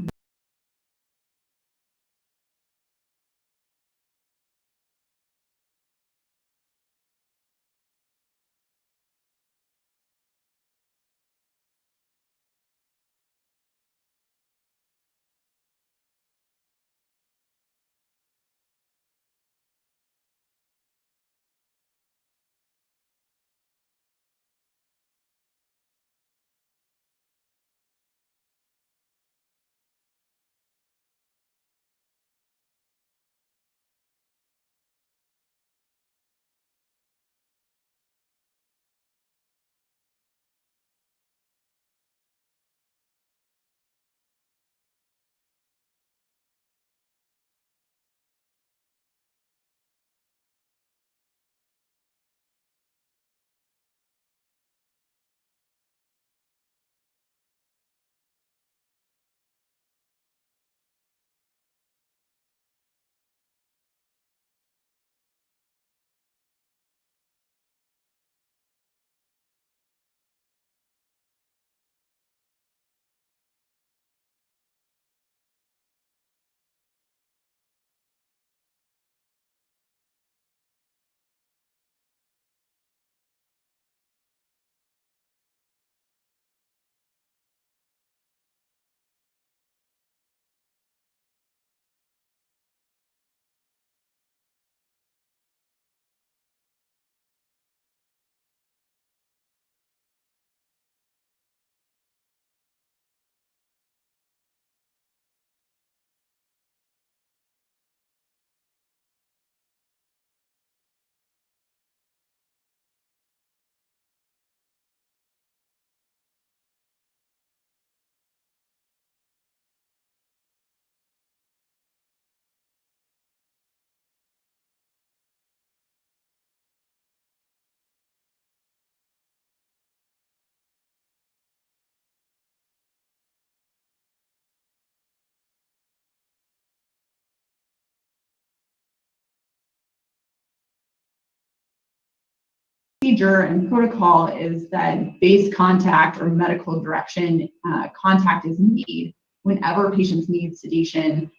procedure and protocol is that base contact or medical direction contact is made whenever patients need sedation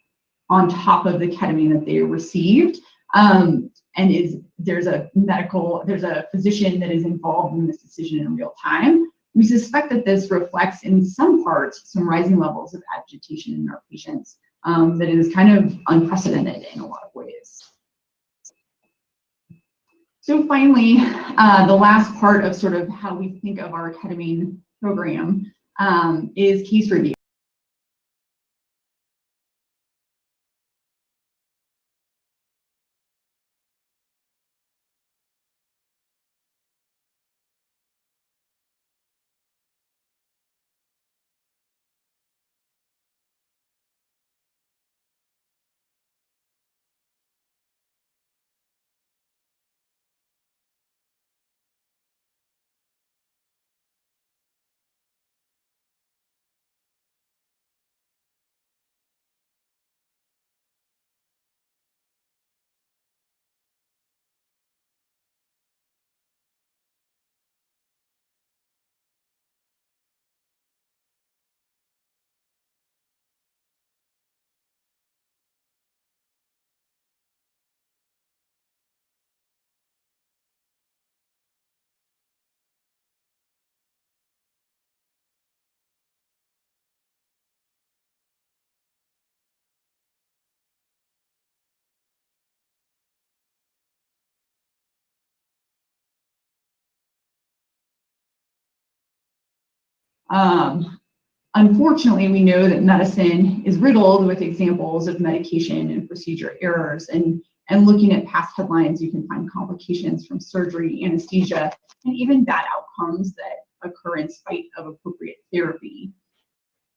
on top of the ketamine that they received. There's a physician that is involved in this decision in real time. We suspect that this reflects in some parts some rising levels of agitation in our patients that is kind of unprecedented in a lot of ways. So finally, the last part of sort of how we think of our ketamine program is case review. Unfortunately, we know that medicine is riddled with examples of medication and procedure errors. And looking at past headlines, you can find complications from surgery, anesthesia, and even bad outcomes that occur in spite of appropriate therapy.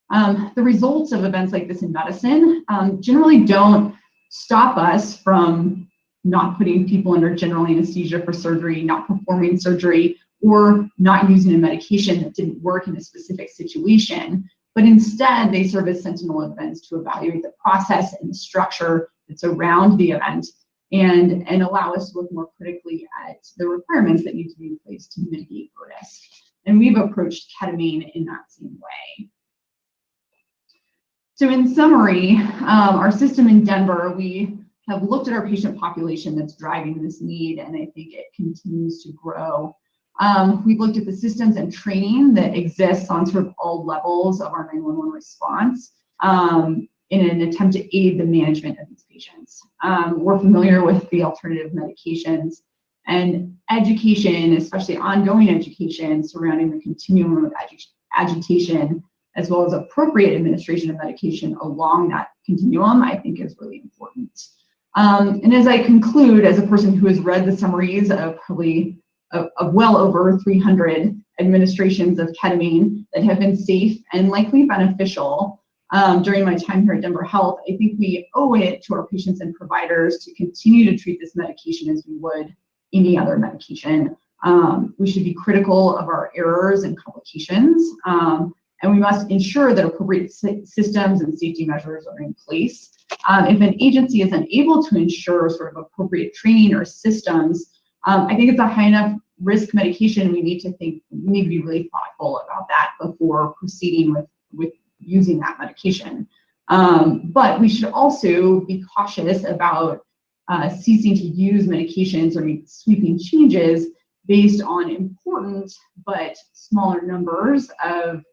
The results of events like this in medicine generally don't stop us from not putting people under general anesthesia for surgery, not performing surgery, or not using a medication that didn't work in a specific situation, but instead they serve as sentinel events to evaluate the process and the structure that's around the event and allow us to look more critically at the requirements that need to be in place to mitigate risk. And we've approached ketamine in that same way. So in summary, our system in Denver, we have looked at our patient population that's driving this need, and I think it continues to grow. We've looked at the systems and training that exists on sort of all levels of our 911 response in an attempt to aid the management of these patients. We're familiar with the alternative medications and education, especially ongoing education surrounding the continuum of agitation, as well as appropriate administration of medication along that continuum, I think is really important. And as I conclude, as a person who has read the summaries of probably of well over 300 administrations of ketamine that have been safe and likely beneficial during my time here at Denver Health, I think we owe it to our patients and providers to continue to treat this medication as we would any other medication. We should be critical of our errors and complications, and we must ensure that appropriate systems and safety measures are in place. If an agency is unable to ensure sort of appropriate training or systems, I think it's a high enough risk medication. We need to be really thoughtful about that before proceeding with using that medication. But we should also be cautious about ceasing to use medications or make sweeping changes based on important but smaller numbers of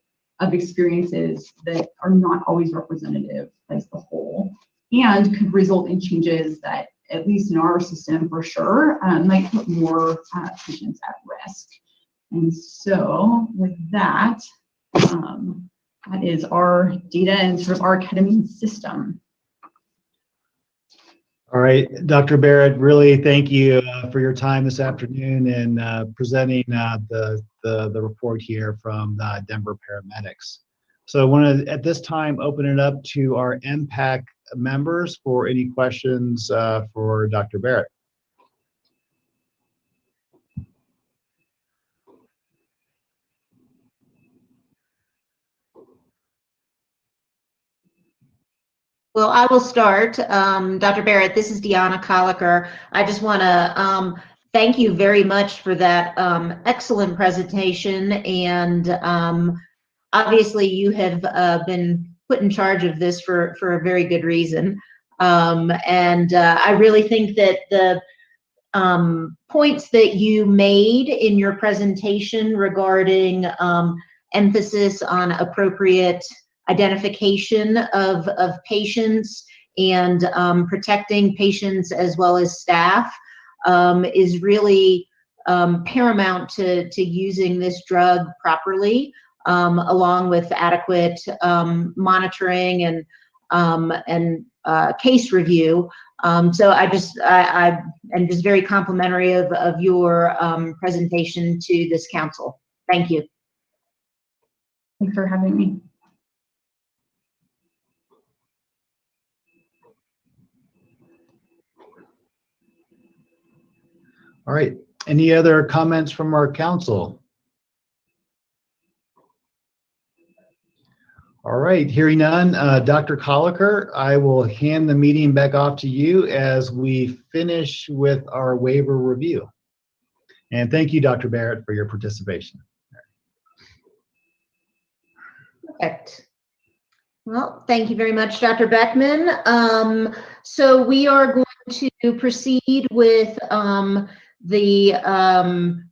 experiences that are not always representative as the whole, and could result in changes that, at least in our system for sure, might put more patients at risk. And so with that, that is our data and sort of our ketamine system. All right, Dr. Barrett, really thank you for your time this afternoon and presenting the report here from Denver paramedics. So I want to, at this time, open it up to our MPAC members for any questions for Dr. Barrett. Well, I will start. Dr. Barrett, this is Deanna Colliker. I just want to thank you very much for that excellent presentation. And obviously you have been put in charge of this for a very good reason. I really think that the points that you made in your presentation regarding emphasis on appropriate identification of patients and protecting patients as well as staff is really paramount to using this drug properly, along with adequate monitoring and case review. So I'm just very complimentary of your presentation to this council. Thank you. Thanks for having me. All right. Any other comments from our council? All right, hearing none, Dr. Colliker, I will hand the meeting back off to you as we finish with our waiver review. And thank you, Dr. Barrett, for your participation. Perfect. Well, thank you very much, Dr. Beckman. So we are going to proceed with the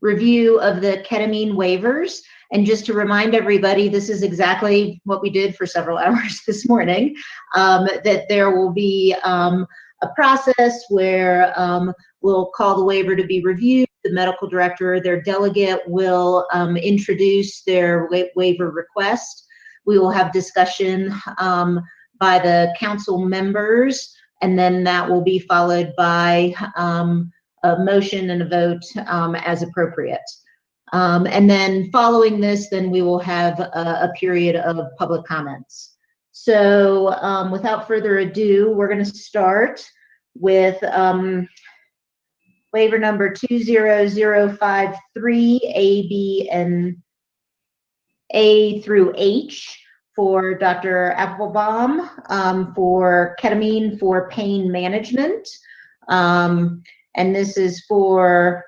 review of the ketamine waivers. And just to remind everybody, this is exactly what we did for several hours this morning, that there will be a process where we'll call the waiver to be reviewed. The medical director, their delegate, will introduce their waiver request. We will have discussion by the council members, and then that will be followed by a motion and a vote as appropriate. And then following this, then we will have a period of public comments. So without further ado, we're going to start with waiver number 20053, A, B, and A through H for Dr. Applebaum for ketamine for pain management. And this is for,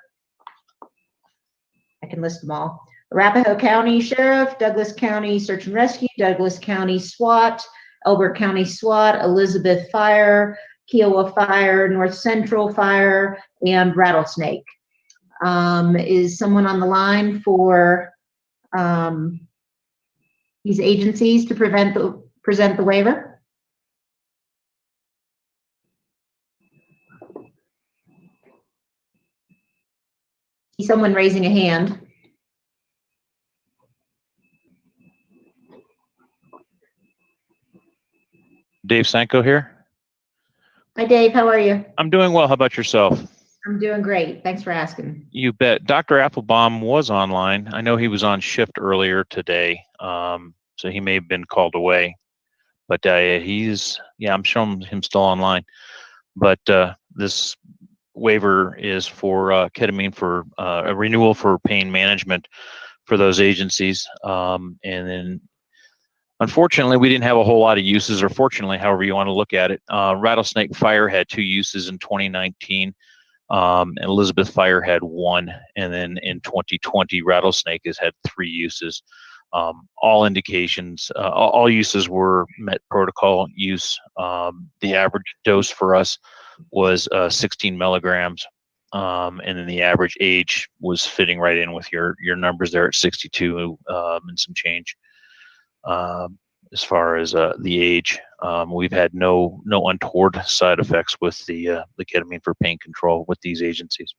I can list them all: Arapahoe County Sheriff, Douglas County Search and Rescue, Douglas County SWAT, Elbert County SWAT, Elizabeth Fire, Kiowa Fire, North Central Fire, and Rattlesnake. Is someone on the line for these agencies to present the waiver? See someone raising a hand. Dave Sanko here. Hi, Dave. How are you? I'm doing well. How about yourself? I'm doing great. Thanks for asking. You bet. Dr. Applebaum was online. I know he was on shift earlier today, so he may have been called away. But I'm showing him still online. But this waiver is for ketamine for a renewal for pain management for those agencies. And then, unfortunately, we didn't have a whole lot of uses, or fortunately, however you want to look at it. Rattlesnake Fire had 2 uses in 2019. And Elizabeth Fire had 1, and then in 2020, Rattlesnake has had 3 uses. All indications, all uses were met protocol use. The average dose for us was 16 milligrams, and then the average age was fitting right in with your numbers there at 62 and some change. As far as the age, we've had no untoward side effects with the ketamine for pain control with these agencies.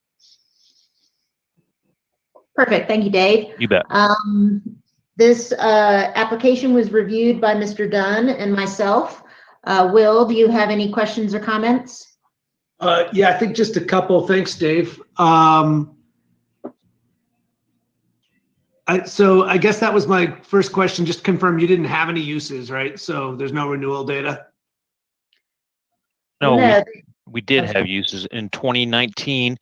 Perfect. Thank you, Dave. You bet. This application was reviewed by Mr. Dunn and myself. Will, do you have any questions or comments? Yeah, I think just a couple. Thanks, Dave. So I guess that was my first question. Just confirm you didn't have any uses, right? So there's no renewal data? No, we did have uses. In 2019,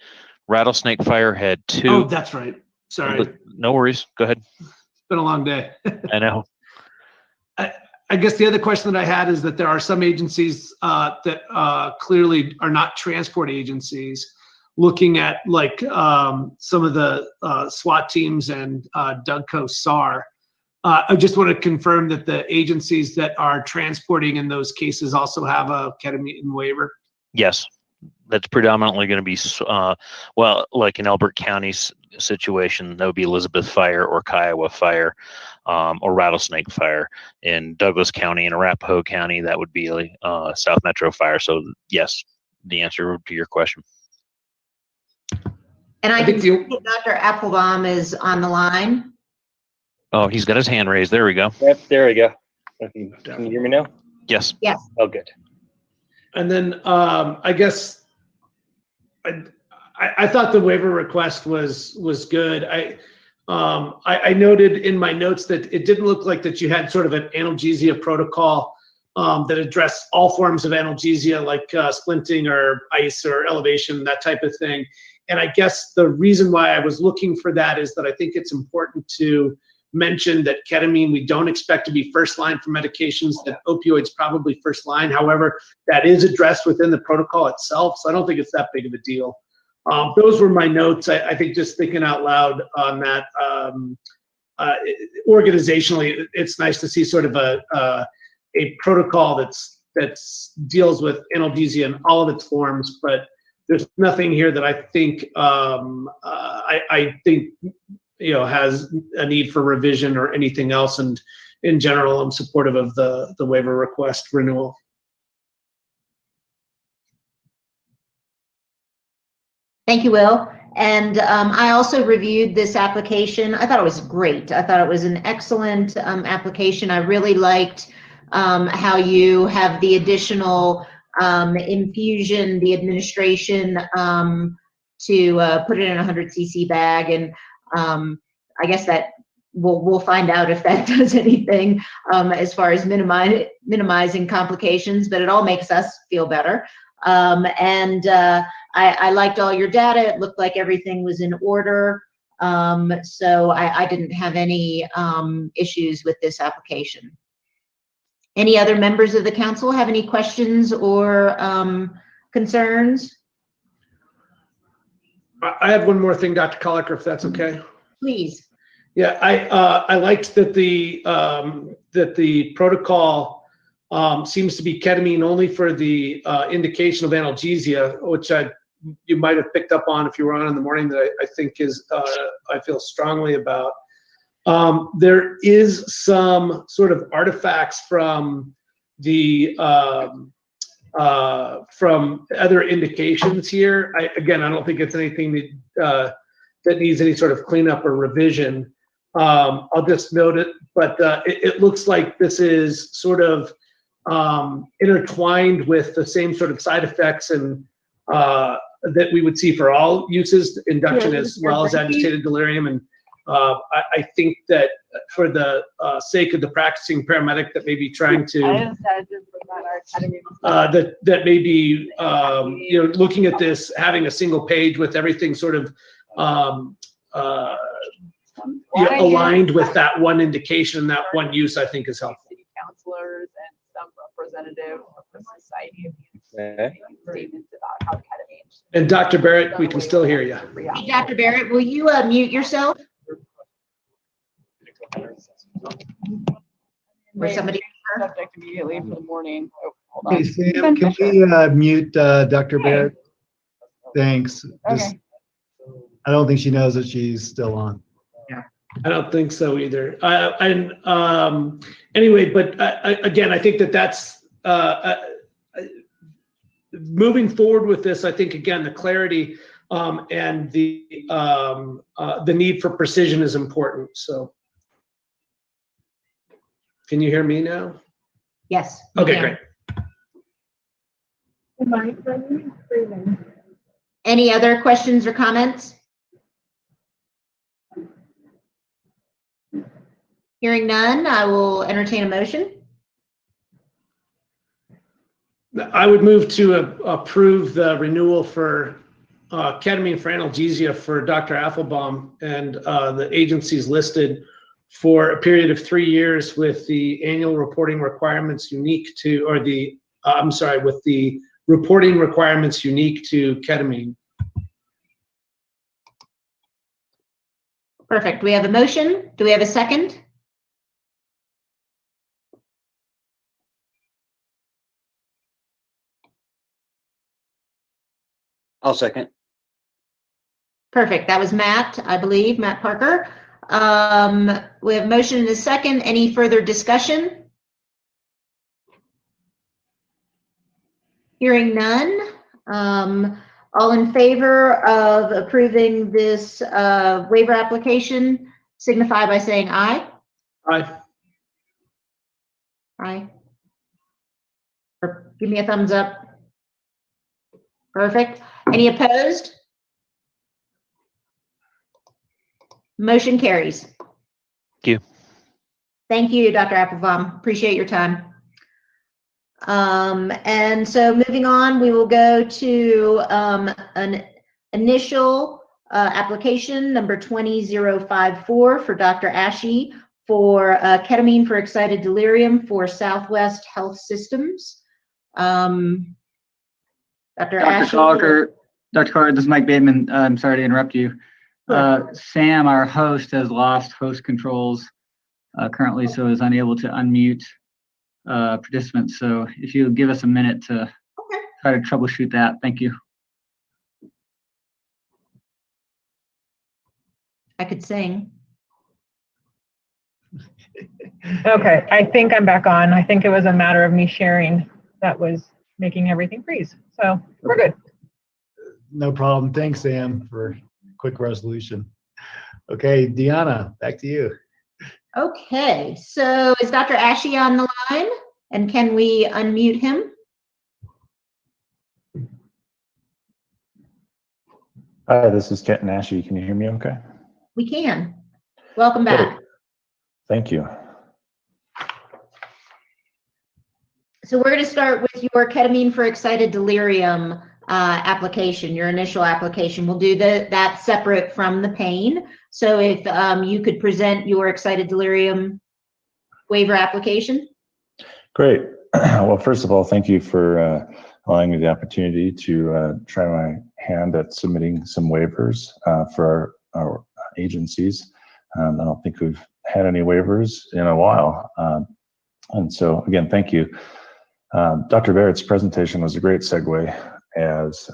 Rattlesnake Fire had 2. Oh, that's right. Sorry. No worries. Go ahead. It's been a long day. I know. I guess the other question that I had is that there are some agencies that clearly are not transport agencies. looking at like some of the SWAT teams and DUGCO SAR. I just want to confirm that the agencies that are transporting in those cases also have a ketamine waiver. Yes, that's predominantly going to be, well, like in Elbert County's situation, that would be Elizabeth Fire or Kiowa Fire, or Rattlesnake Fire. In Douglas County and Arapahoe County, that would be South Metro Fire. So yes, the answer to your question. And I can see Dr. Applebaum is on the line. Oh, he's got his hand raised. There we go. Yep, there we go. Can you hear me now? Yes. Yes. Oh, good. And then I guess I thought the waiver request was good. I noted in my notes that it didn't look like that you had sort of an analgesia protocol that addressed all forms of analgesia, like splinting or ice or elevation, that type of thing. And I guess the reason why I was looking for that is that I think it's important to mention that ketamine, we don't expect to be first line for medications, that opioids probably first line. However, that is addressed within the protocol itself. So I don't think it's that big of a deal. Those were my notes. I think just thinking out loud on that, organizationally, it's nice to see sort of a protocol that's deals with analgesia in all of its forms, but there's nothing here that I think I think has a need for revision or anything else. And in general, I'm supportive of the waiver request renewal. Thank you, Will. And I also reviewed this application. I thought it was great. I thought it was an excellent application. I really liked how you have the additional infusion, the administration to put it in a 100 cc bag. And I guess that we'll find out if that does anything as far as minimizing complications, but it all makes us feel better. I liked all your data. It looked like everything was in order. So I didn't have any issues with this application. Any other members of the council have any questions or concerns? I have one more thing, Dr. Colliker, if that's okay. Please. Yeah, I liked that the protocol seems to be ketamine only for the indication of analgesia, which you might have picked up on if you were on in the morning, that I think is I feel strongly about. There is some sort of artifacts from the from other indications here. Again, I don't think it's anything that needs any sort of cleanup or revision. I'll just note it, but it looks like this is sort of intertwined with the same sort of side effects and that we would see for all uses, induction as well as agitated delirium. And I think that for the sake of the practicing paramedic that may be trying to that may be looking at this, having a single page with everything sort of aligned with that one indication, that one use, I think is helpful. City councilors and some representative of the society of statements about how ketamine. And Dr. Barrett, we can still hear you. Hey, Dr. Barrett, will you mute yourself? Or somebody? Subject immediately for the morning. Oh, hold on. Hey, Sam, can we mute Dr. Barrett? Thanks. Okay. I don't think she knows that she's still on. I don't think so either. Anyway, but again, I think that's moving forward with this. I think again, the clarity and the need for precision is important. So, can you hear me now? Yes. Okay, great. Any other questions or comments? Hearing none, I will entertain a motion. I would move to approve the renewal for ketamine for analgesia for Dr. Applebaum and the agencies listed for a period of 3 years with the annual reporting requirements unique to, or the, with the reporting requirements unique to ketamine. Perfect. We have a motion. Do we have a second? I'll second. Perfect. That was Matt, I believe, Matt Parker. We have motion and a second. Any further discussion? Hearing none. All in favor of approving this waiver application signify by saying aye. Aye. Aye. Or give me a thumbs up. Perfect. Any opposed? Motion carries. Thank you. Thank you, Dr. Applebaum. Appreciate your time. And so moving on, we will go to an initial application number 20054 for Dr. Ashe for ketamine for excited delirium for Southwest Health Systems. Dr. Ashe. Dr. Carter, this is Mike Bateman. I'm sorry to interrupt you. Sam, our host, has lost host controls currently, so is unable to unmute participants. So if you'll give us a minute to try to troubleshoot that. Thank you. I could sing. Okay, I think I'm back on. I think it was a matter of me sharing that was making everything freeze. So we're good. No problem. Thanks, Sam, for quick resolution. Okay, Deanna, back to you. Okay, so is Dr. Ashe on the line? And can we unmute him? Hi, this is Kenton Ashe. Can you hear me okay? We can. Welcome back. Thank you. So we're going to start with your ketamine for excited delirium application, your initial application. We'll do that separate from the pain. So if you could present your excited delirium waiver application. Great. Well, first of all, thank you for allowing me the opportunity to try my hand at submitting some waivers for our agencies. I don't think we've had any waivers in a while. And so again, thank you. Dr. Barrett's presentation was a great segue, as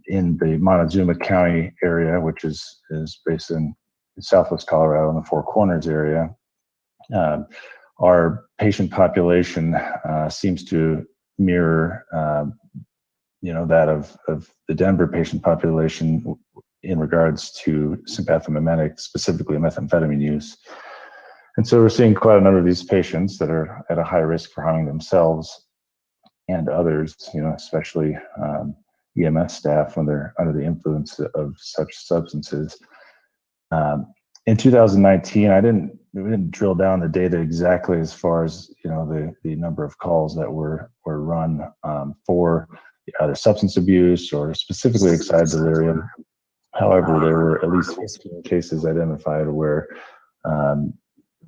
in the Montezuma County area, which is based in Southwest Colorado in the Four Corners area. Our patient population seems to mirror, that of the Denver patient population in regards to sympathomimetics, specifically methamphetamine use. And so we're seeing quite a number of these patients that are at a high risk for harming themselves and others, especially EMS staff when they're under the influence of such substances. In 2019, we didn't drill down the data exactly as far as the number of calls that were run for either substance abuse or specifically excited delirium. However, there were at least 15 cases identified where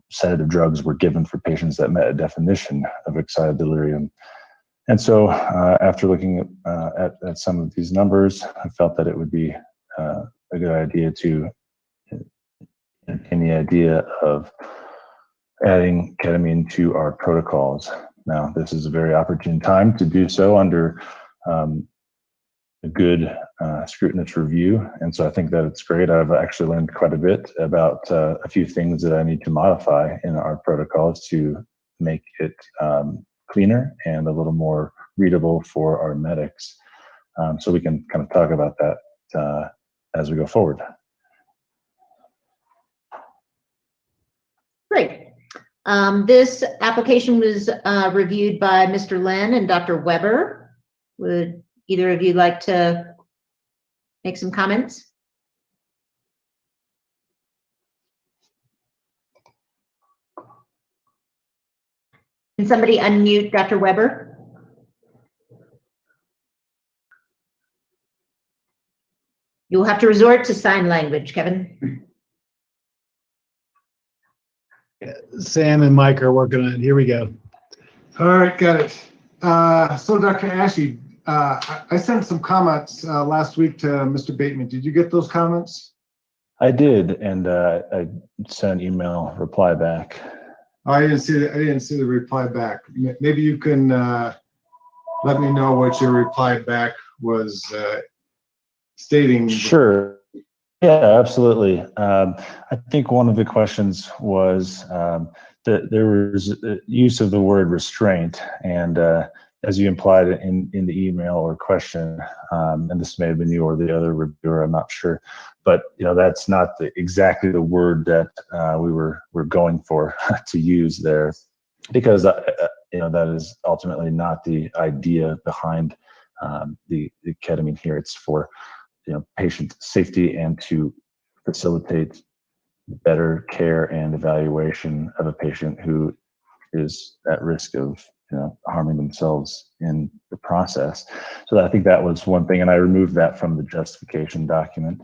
sedative drugs were given for patients that met a definition of excited delirium. And so after looking at some of these numbers, I felt that it would be a good idea to entertain the idea of adding ketamine to our protocols. Now, this is a very opportune time to do so under a good scrutinous review. And so I think that it's great. I've actually learned quite a bit about a few things that I need to modify in our protocols to make it cleaner and a little more readable for our medics. So we can kind of talk about that as we go forward. Great. This application was reviewed by Mr. Lin and Dr. Weber. Would either of you like to make some comments? Can somebody unmute Dr. Weber? You'll have to resort to sign language, Kevin. Sam and Mike are working on it. Here we go. All right, got it. So Dr. Ashe, I sent some comments last week to Mr. Bateman. Did you get those comments? I did, and I sent an email reply back. I didn't see the reply back. Maybe you can let me know what your reply back was stating. Sure. Yeah, absolutely. I think one of the questions was that there was use of the word restraint, and as you implied in the email or question, and this may have been you or the other reviewer, I'm not sure, but that's not exactly the word that we were going for to use there, because that is ultimately not the idea behind the ketamine here. It's for patient safety and to facilitate better care and evaluation of a patient who is at risk of harming themselves in the process. So I think that was one thing, and I removed that from the justification document.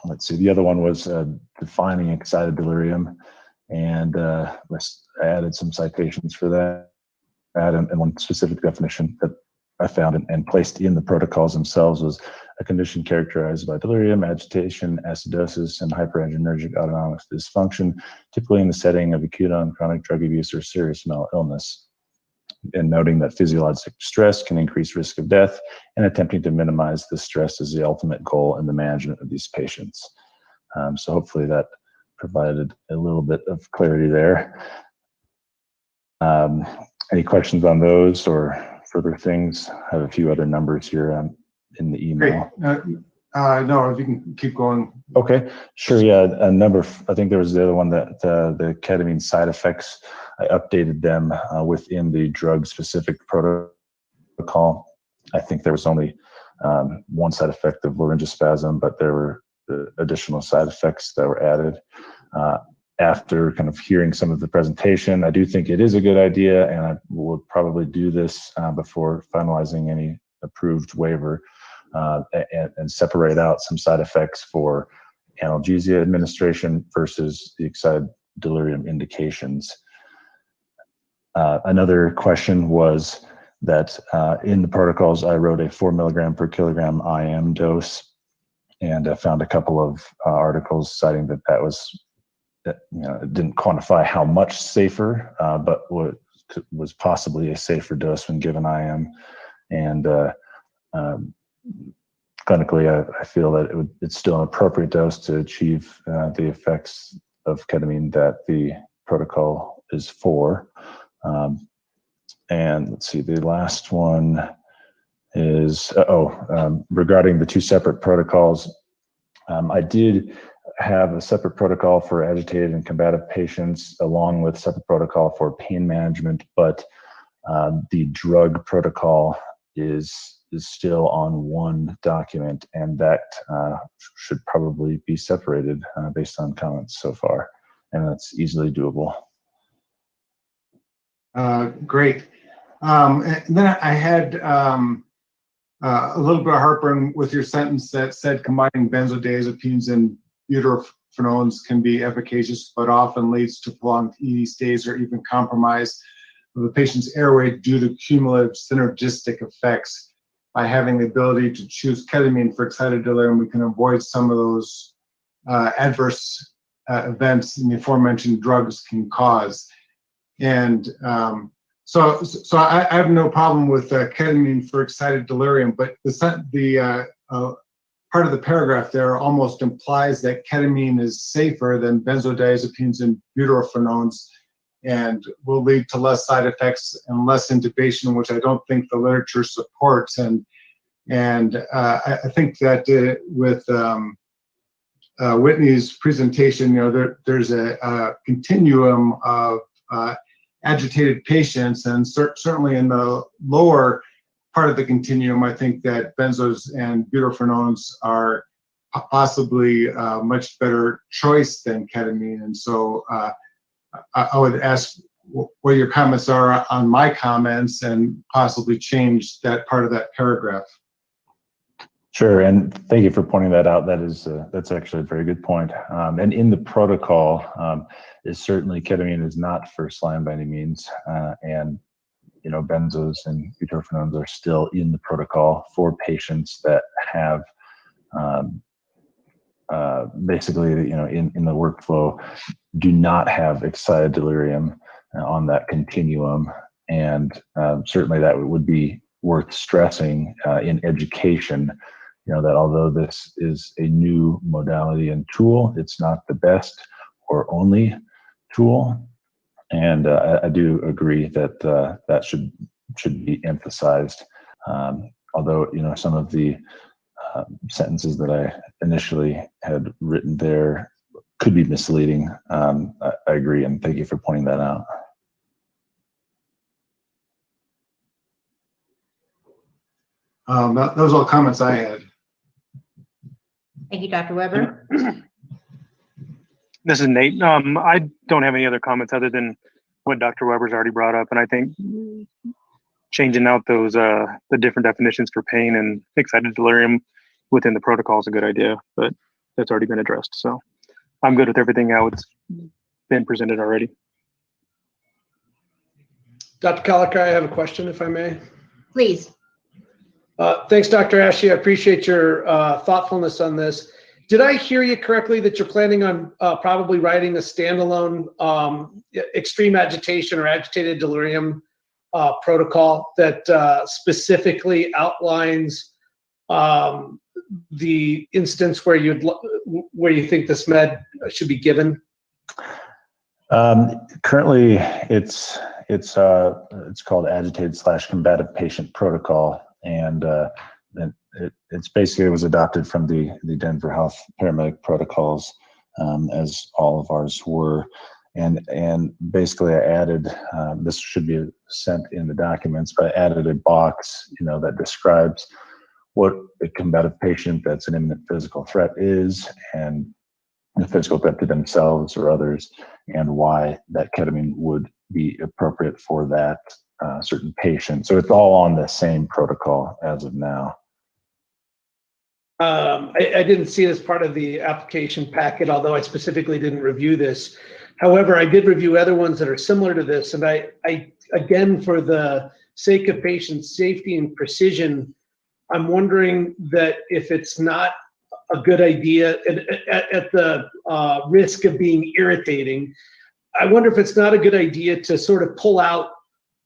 Let's see, the other one was defining excited delirium, and I added some citations for that, and one specific definition that I found and placed in the protocols themselves was a condition characterized by delirium, agitation, acidosis, and hyperadrenergic autonomic dysfunction, typically in the setting of acute on chronic drug abuse or serious mental illness. And noting that physiologic stress can increase risk of death, and attempting to minimize the stress is the ultimate goal in the management of these patients. So hopefully that provided a little bit of clarity there. Any questions on those or further things? I have a few other numbers here in the email. Great. No, if you can keep going. Okay, sure. Yeah, I think there was the other one that the ketamine side effects, I updated them within the drug-specific protocol. I think there was only one side effect of laryngospasm, but there were additional side effects that were added. After kind of hearing some of the presentation, I do think it is a good idea, and I will probably do this before finalizing any approved waiver, and separate out some side effects for analgesia administration versus the excited delirium indications. Another question was that in the protocols, I wrote a 4 milligram per kilogram IM dose, and I found a couple of articles citing that was it didn't quantify how much safer, but what was possibly a safer dose when given IM. And clinically, I feel that it's still an appropriate dose to achieve the effects of ketamine that the protocol is for. And let's see, the last one is, regarding the two separate protocols, I did have a separate protocol for agitated and combative patients, along with separate protocol for pain management, but the drug protocol is still on one document, and that should probably be separated based on comments so far, and that's easily doable. Great. And then I had a little bit of heartburn with your sentence that said combining benzodiazepines and butyrophenones can be efficacious, but often leads to prolonged ED stays or even compromise of the patient's airway due to cumulative synergistic effects. By having the ability to choose ketamine for excited delirium, we can avoid some of those adverse events the aforementioned drugs can cause. And so I have no problem with ketamine for excited delirium, but the part of the paragraph there almost implies that ketamine is safer than benzodiazepines and butyrophenones and will lead to less side effects and less intubation, which I don't think the literature supports. And I think that with Whitney's presentation, there's a continuum of agitated patients, and certainly in the lower part of the continuum, I think that benzos and butyrophenones are possibly a much better choice than ketamine. And so I would ask what your comments are on my comments and possibly change that part of that paragraph. Sure, and thank you for pointing that out. That's actually a very good point. And in the protocol, is certainly ketamine is not first line by any means, and benzos and butyrophenones are still in the protocol for patients that have basically, in the workflow, do not have excited delirium on that continuum. And certainly that would be worth stressing in education, that although this is a new modality and tool, it's not the best or only tool. And I do agree that that should be emphasized. Although, some of the sentences that I initially had written there could be misleading. I agree, and thank you for pointing that out. Those are all comments I had. Thank you, Dr. Weber. This is Nate. I don't have any other comments other than what Dr. Weber's already brought up, and I think changing out those the different definitions for pain and excited delirium within the protocol is a good idea, but that's already been addressed. So I'm good with everything how it's been presented already. Dr. Calica, I have a question, if I may. Please. Thanks, Dr. Ashley. I appreciate your thoughtfulness on this. Did I hear you correctly that you're planning on probably writing a standalone extreme agitation or agitated delirium protocol that specifically outlines the instance where you think this med should be given? Currently, it's called agitated/combative patient protocol, and it's basically, it was adopted from the Denver Health paramedic protocols, as all of ours were. And basically I added, this should be sent in the documents, but I added a box, that describes what a combative patient that's an imminent physical threat is, and the physical threat to themselves or others, and why that ketamine would be appropriate for that certain patient. So it's all on the same protocol as of now. I didn't see it as part of the application packet, although I specifically didn't review this. However, I did review other ones that are similar to this, and I again, for the sake of patient safety and precision, I'm wondering that if it's not a good idea, at the risk of being irritating, I wonder if it's not a good idea to sort of pull out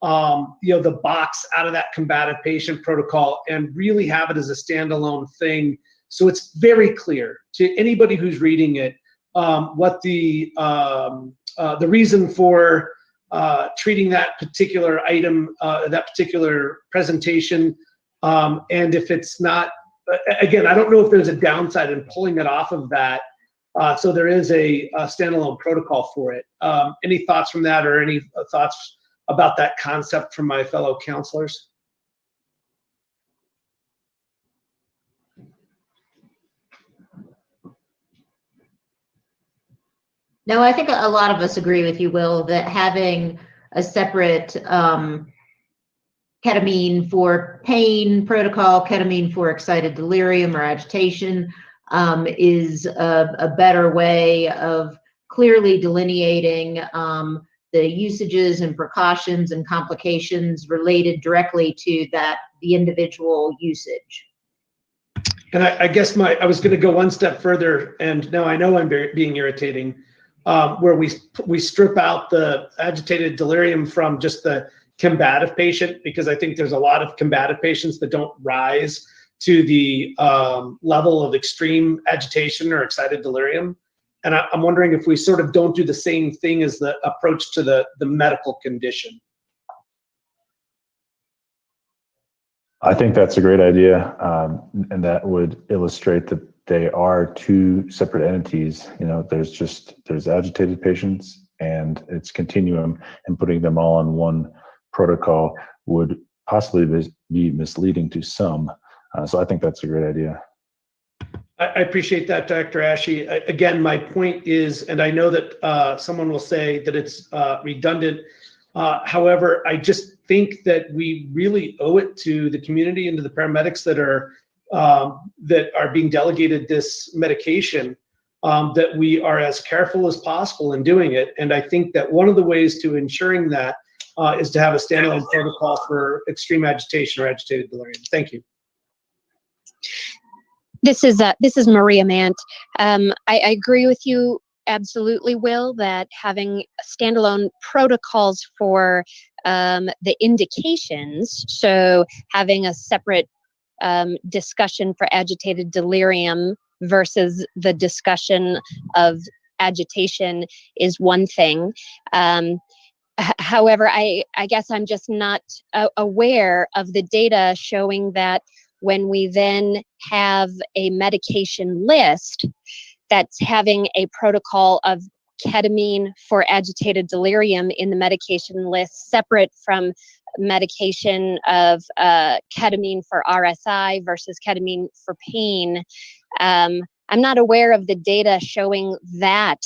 the box out of that combative patient protocol and really have it as a standalone thing, so it's very clear to anybody who's reading it what the reason for treating that particular item, that particular presentation, and if it's not, again, I don't know if there's a downside in pulling it off of that, so there is a standalone protocol for it. Any thoughts from that, or any thoughts about that concept from my fellow counselors? No, I think a lot of us agree with you, Will, that having a separate ketamine for pain protocol, ketamine for excited delirium or agitation is a better way of clearly delineating the usages and precautions and complications related directly to the individual usage. And I guess I was going to go one step further, and now I know I'm being irritating, where we strip out the agitated delirium from just the combative patient, because I think there's a lot of combative patients that don't rise to the level of extreme agitation or excited delirium. And I'm wondering if we sort of don't do the same thing as the approach to the medical condition. I think that's a great idea, and that would illustrate that they are two separate entities. There's agitated patients and it's continuum, and putting them all on one protocol would possibly be misleading to some. So I think that's a great idea. I appreciate that, Dr. Ashley. Again, my point is, and I know that someone will say that it's redundant. However, I just think that we really owe it to the community and to the paramedics that are being delegated this medication, that we are as careful as possible in doing it. And I think that one of the ways to ensuring that is to have a standalone protocol for extreme agitation or agitated delirium. Thank you. This is Maria Mant. I agree with you absolutely, Will, that having standalone protocols for the indications, so having a separate discussion for agitated delirium versus the discussion of agitation is one thing. However, I guess I'm just not aware of the data showing that when we then have a medication list that's having a protocol of ketamine for agitated delirium in the medication list separate from medication of ketamine for RSI versus ketamine for pain. I'm not aware of the data showing that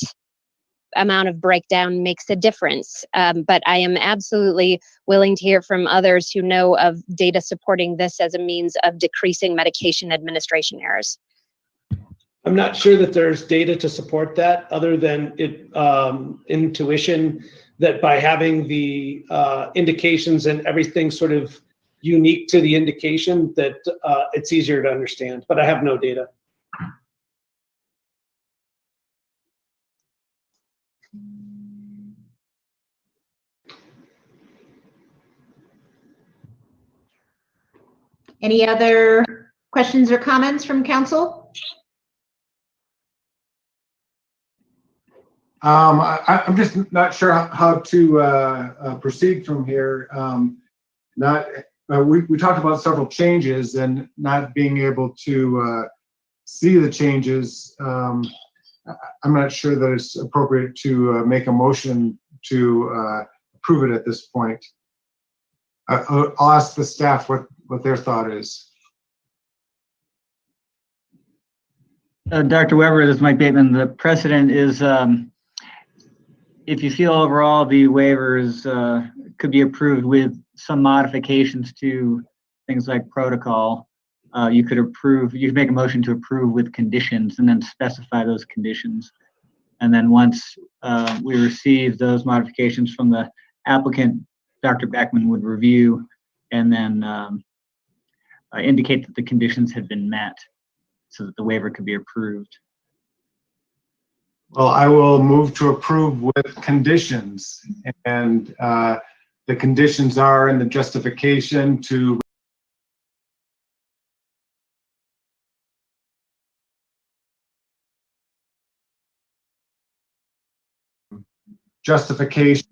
amount of breakdown makes a difference. But I am absolutely willing to hear from others who know of data supporting this as a means of decreasing medication administration errors. I'm not sure that there's data to support that other than intuition that by having the indications and everything sort of unique to the indication that it's easier to understand, but I have no data. Any other questions or comments from council? I'm just not sure how to proceed from here. We talked about several changes and not being able to see the changes. I'm not sure that it's appropriate to make a motion to approve it at this point. I'll ask the staff what their thought is. Dr. Weber, this is Mike Bateman. The precedent is if you feel overall the waivers could be approved with some modifications to things like protocol, you could make a motion to approve with conditions and then specify those conditions. And then once we receive those modifications from the applicant, Dr. Beckman would review and then indicate that the conditions had been met so that the waiver could be approved. Well, I will move to approve with conditions, and the conditions are in the justification to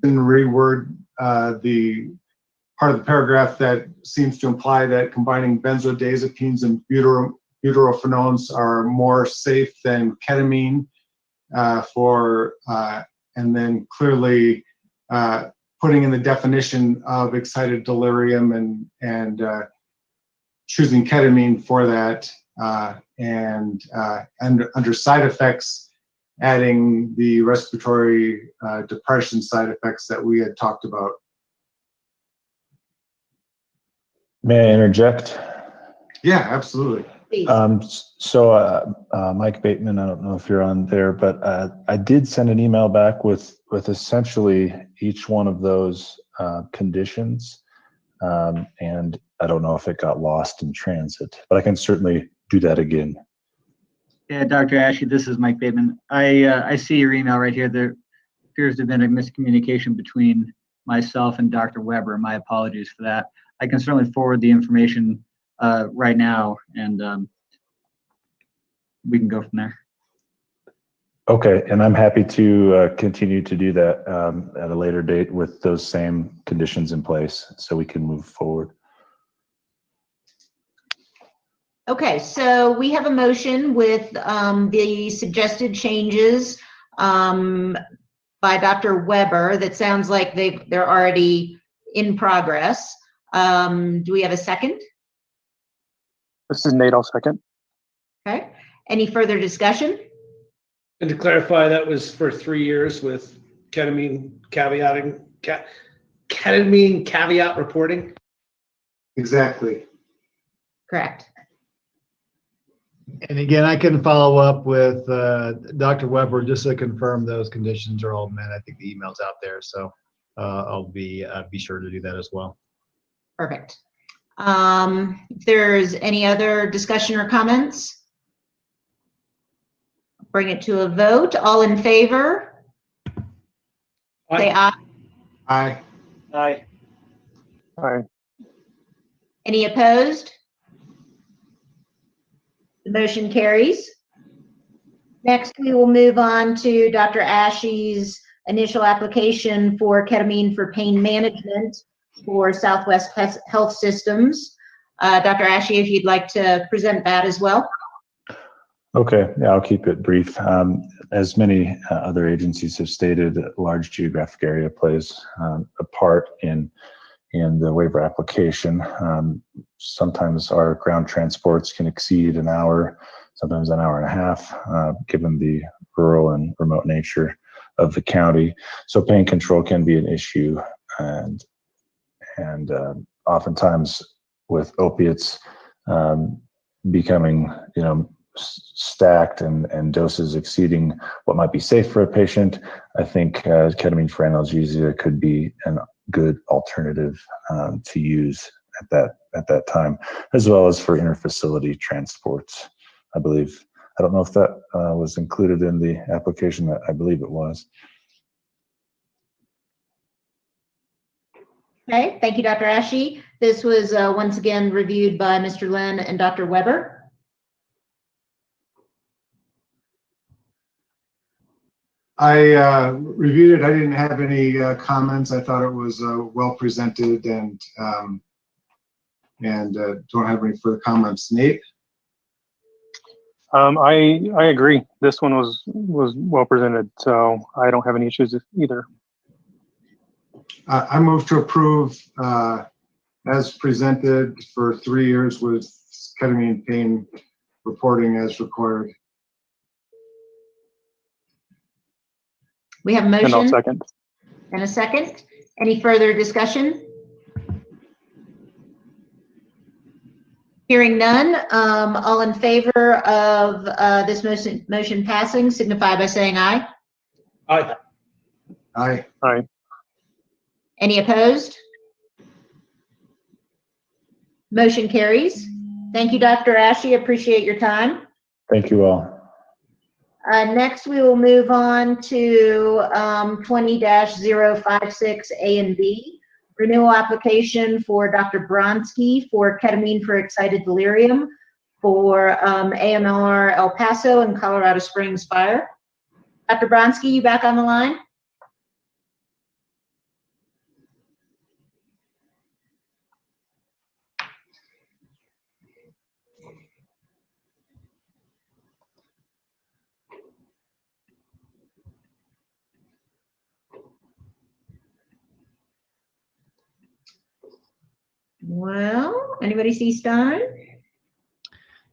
reword the part of the paragraph that seems to imply that combining benzodiazepines and butyrophenones are more safe than ketamine. And then clearly putting in the definition of excited delirium and choosing ketamine for that, and under side effects, adding the respiratory depression side effects that we had talked about. May I interject? Yeah, absolutely. Mike Bateman, I don't know if you're on there, but I did send an email back with essentially each one of those conditions, and I don't know if it got lost in transit, but I can certainly do that again. Yeah, Dr. Ashley, this is Mike Bateman. I see your email right here. There appears to have been a miscommunication between myself and Dr. Weber. My apologies for that. I can certainly forward the information right now, and we can go from there. Okay, and I'm happy to continue to do that at a later date with those same conditions in place so we can move forward. Okay, so we have a motion with the suggested changes by Dr. Weber that sounds like they're already in progress. Do we have a second? This is Nate, I'll second. Okay, any further discussion? And to clarify, that was for 3 years with ketamine caveat reporting. Exactly. Correct. And again, I can follow up with Dr. Weber just to confirm those conditions are all met. I think the email's out there, so I'll be sure to do that as well. Perfect. If there's any other discussion or comments, Bring it to a vote. All in favor? Say aye. Aye. Aye. Aye. Any opposed? The motion carries. Next, we will move on to Dr. Ashe's initial application for ketamine for pain management for Southwest Health Systems. Dr. Ashe, if you'd like to present that as well. Okay, yeah, I'll keep it brief. As many other agencies have stated, a large geographic area plays a part in the waiver application. Sometimes our ground transports can exceed an hour, sometimes an hour and a half, given the rural and remote nature of the county. So pain control can be an issue, and oftentimes with opiates becoming, stacked and doses exceeding what might be safe for a patient, I think ketamine for analgesia could be a good alternative to use at that time, as well as for interfacility transports. I believe. I don't know if that was included in the application. I believe it was. Okay, thank you, Dr. Ashe. This was once again reviewed by Mr. Lin and Dr. Weber. I reviewed it. I didn't have any comments. I thought it was well presented, and don't have any further comments. Nate? I agree. This one was well presented, so I don't have any issues either. I move to approve as presented for 3 years with ketamine pain reporting as required. We have a motion. And I'll second. And a second. Any further discussion? Hearing none, all in favor of this motion passing signify by saying aye. Aye. Aye. Aye. Any opposed? Motion carries. Thank you, Dr. Ashe. Appreciate your time. Thank you all. Next, we will move on to 20-056 A and B, renewal application for Dr. Bronski for ketamine for excited delirium for AMR El Paso and Colorado Springs Fire. Dr. Bronski, you back on the line? Well, anybody see Stein?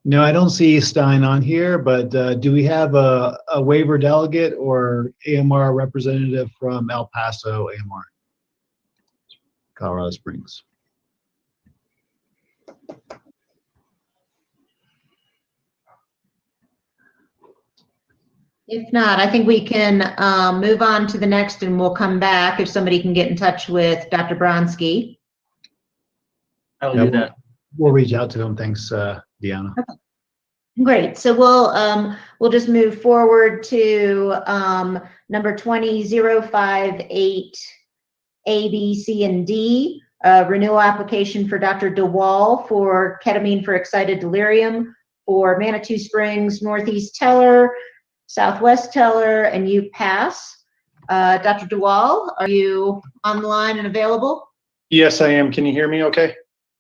No, I don't see Stein on here, but do we have a waiver delegate or AMR representative from El Paso, AMR, Colorado Springs? If not, I think we can move on to the next and we'll come back if somebody can get in touch with Dr. Bronski. I will do that. We'll reach out to him. Thanks, Deanna. Okay. Great. So we'll just move forward to number 20-058 A, B, C, and D, renewal application for Dr. DeWall for ketamine for excited delirium for Manitou Springs, Northeast Teller, Southwest Teller, and UPass. Dr. DeWall, are you on the line and available? Yes, I am. Can you hear me okay?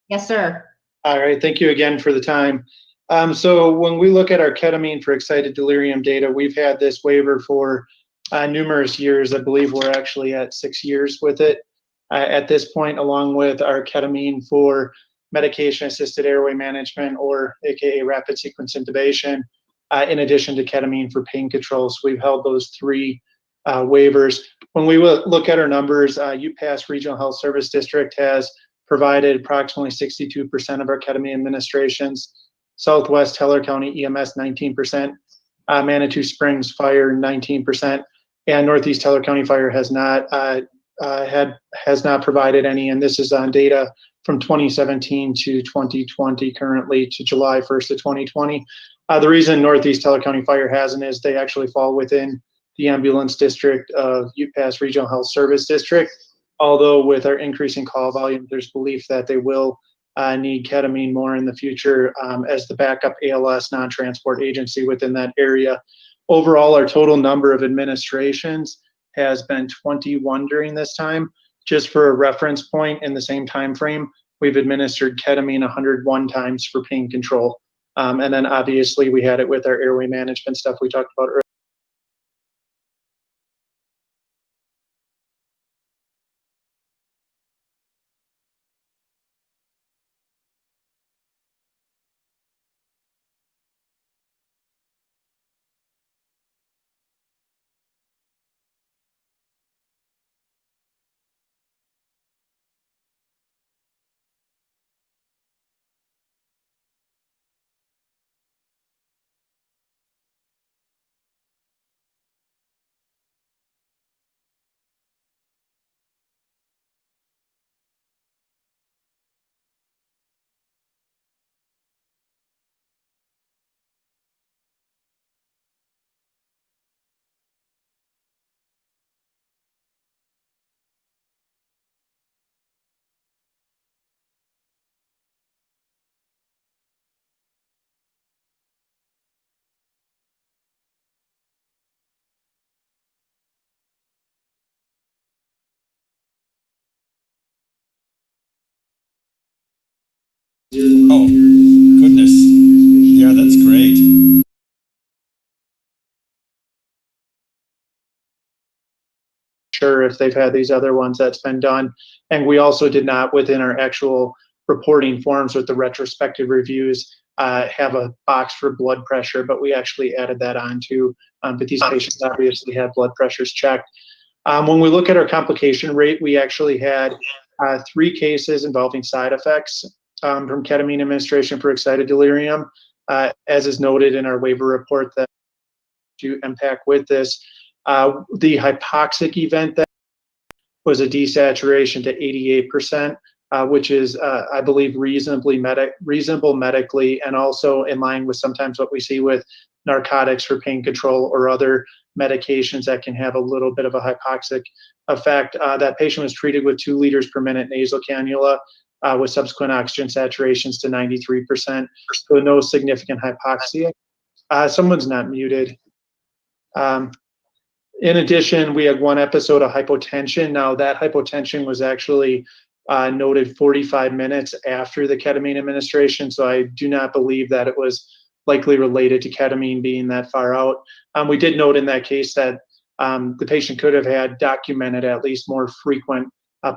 Yes, sir. All right. Thank you again for the time. So when we look at our ketamine for excited delirium data, we've had this waiver for numerous years. I believe we're actually at 6 years with it at this point, along with our ketamine for medication-assisted airway management, or AKA rapid sequence intubation, in addition to ketamine for pain control. So we've held those 3 waivers. When we look at our numbers, UPass Regional Health Service District has provided approximately 62% of our ketamine administrations. Southwest Teller County EMS 19%, Manitou Springs Fire 19%, and Northeast Teller County Fire has not provided any. And this is on data from 2017 to 2020, currently to July 1st of 2020. The reason Northeast Teller County Fire hasn't is they actually fall within the ambulance district of UPass Regional Health Service District. Although with our increasing call volume, there's belief that they will need ketamine more in the future as the backup ALS non-transport agency within that area. Overall, our total number of administrations has been 21 during this time. Just for a reference point, in the same time frame, we've administered ketamine 101 times for pain control. And then obviously we had it with our airway management stuff we talked about earlier. Oh, goodness. Yeah, that's great. Sure, if they've had these other ones that's been done. And we also did not, within our actual reporting forms with the retrospective reviews, have a box for blood pressure, but we actually added that on too. But these patients obviously have blood pressures checked. When we look at our complication rate, we actually had 3 cases involving side effects from ketamine administration for excited delirium, as is noted in our waiver report that to impact with this. The hypoxic event that was a desaturation to 88%, which is, I believe, reasonable medically, and also in line with sometimes what we see with narcotics for pain control or other medications that can have a little bit of a hypoxic effect. That patient was treated with 2 liters per minute nasal cannula with subsequent oxygen saturations to 93%, so no significant hypoxia. Someone's not muted. In addition, we had 1 episode of hypotension. Now, that hypotension was actually noted 45 minutes after the ketamine administration, so I do not believe that it was likely related to ketamine being that far out. We did note in that case that the patient could have had documented at least more frequent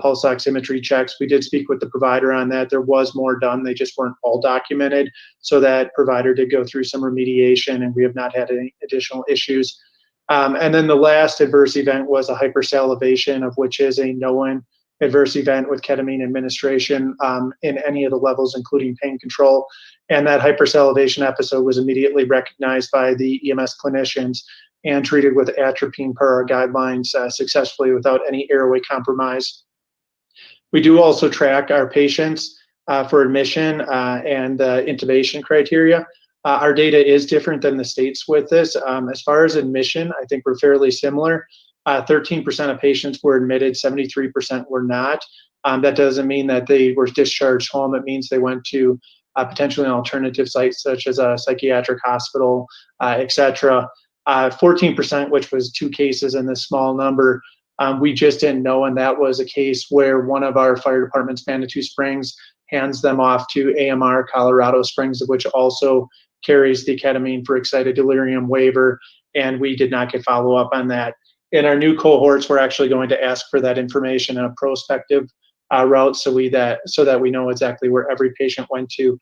pulse oximetry checks. We did speak with the provider on that. There was more done. They just weren't all documented. So that provider did go through some remediation, and we have not had any additional issues. And then the last adverse event was a hypersalivation, of which is a known adverse event with ketamine administration in any of the levels, including pain control. And that hypersalivation episode was immediately recognized by the EMS clinicians and treated with atropine per our guidelines successfully without any airway compromise. We do also track our patients for admission and intubation criteria. Our data is different than the states with this. As far as admission, I think we're fairly similar. 13% of patients were admitted, 73% were not. That doesn't mean that they were discharged home. It means they went to potentially an alternative site, such as a psychiatric hospital, et cetera. 14%, which was 2 cases in this small number, we just didn't know, and that was a case where one of our fire departments, Manitou Springs, hands them off to AMR Colorado Springs, which also carries the ketamine for excited delirium waiver, and we did not get follow-up on that. In our new cohorts, we're actually going to ask for that information in a prospective route so that we know exactly where every patient went to.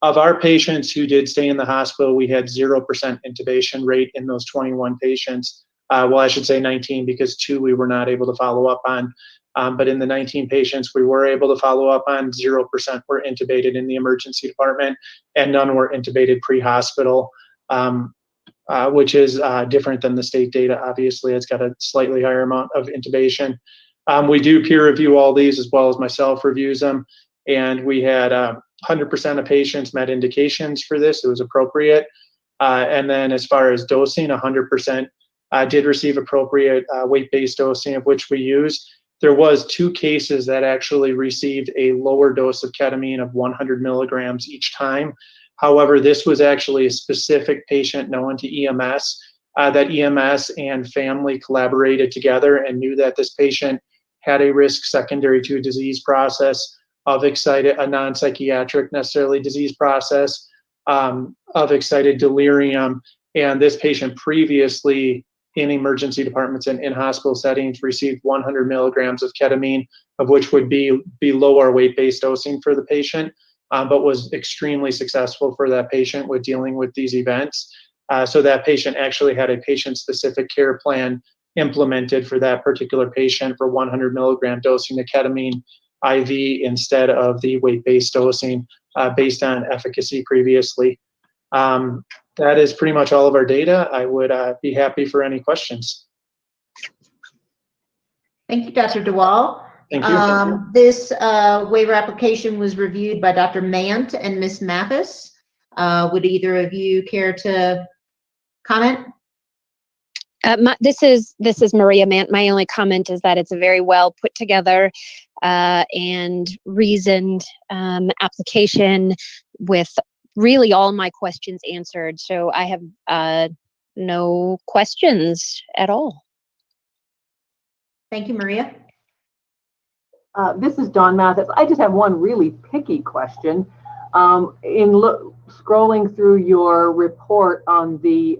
Of our patients who did stay in the hospital, we had 0% intubation rate in those 21 patients. Well, I should say 19, because 2 we were not able to follow up on. But in the 19 patients we were able to follow up on, 0% were intubated in the emergency department, and none were intubated pre-hospital, which is different than the state data. Obviously, it's got a slightly higher amount of intubation. We do peer review all these, as well as myself reviews them, and we had 100% of patients met indications for this. It was appropriate. And then as far as dosing, 100% did receive appropriate weight-based dosing, of which we use. There was 2 cases that actually received a lower dose of ketamine of 100 milligrams each time. However, this was actually a specific patient known to EMS, that EMS and family collaborated together and knew that this patient had a risk secondary to a disease process of a non-psychiatric necessarily disease process of excited delirium. And this patient previously in emergency departments and in hospital settings received 100 milligrams of ketamine, of which would be below our weight-based dosing for the patient, but was extremely successful for that patient with dealing with these events. So that patient actually had a patient-specific care plan implemented for that particular patient for 100 milligram dosing of ketamine IV instead of the weight-based dosing based on efficacy previously. That is pretty much all of our data. I would be happy for any questions. Thank you, Dr. DeWall. Thank you. This waiver application was reviewed by Dr. Mant and Ms. Mathis. Would either of you care to comment? This is Maria Mant. My only comment is that it's a very well put together and reasoned application with really all my questions answered. So I have no questions at all. Thank you, Maria. This is Dawn Mathis. I just have one really picky question. Scrolling through your report on the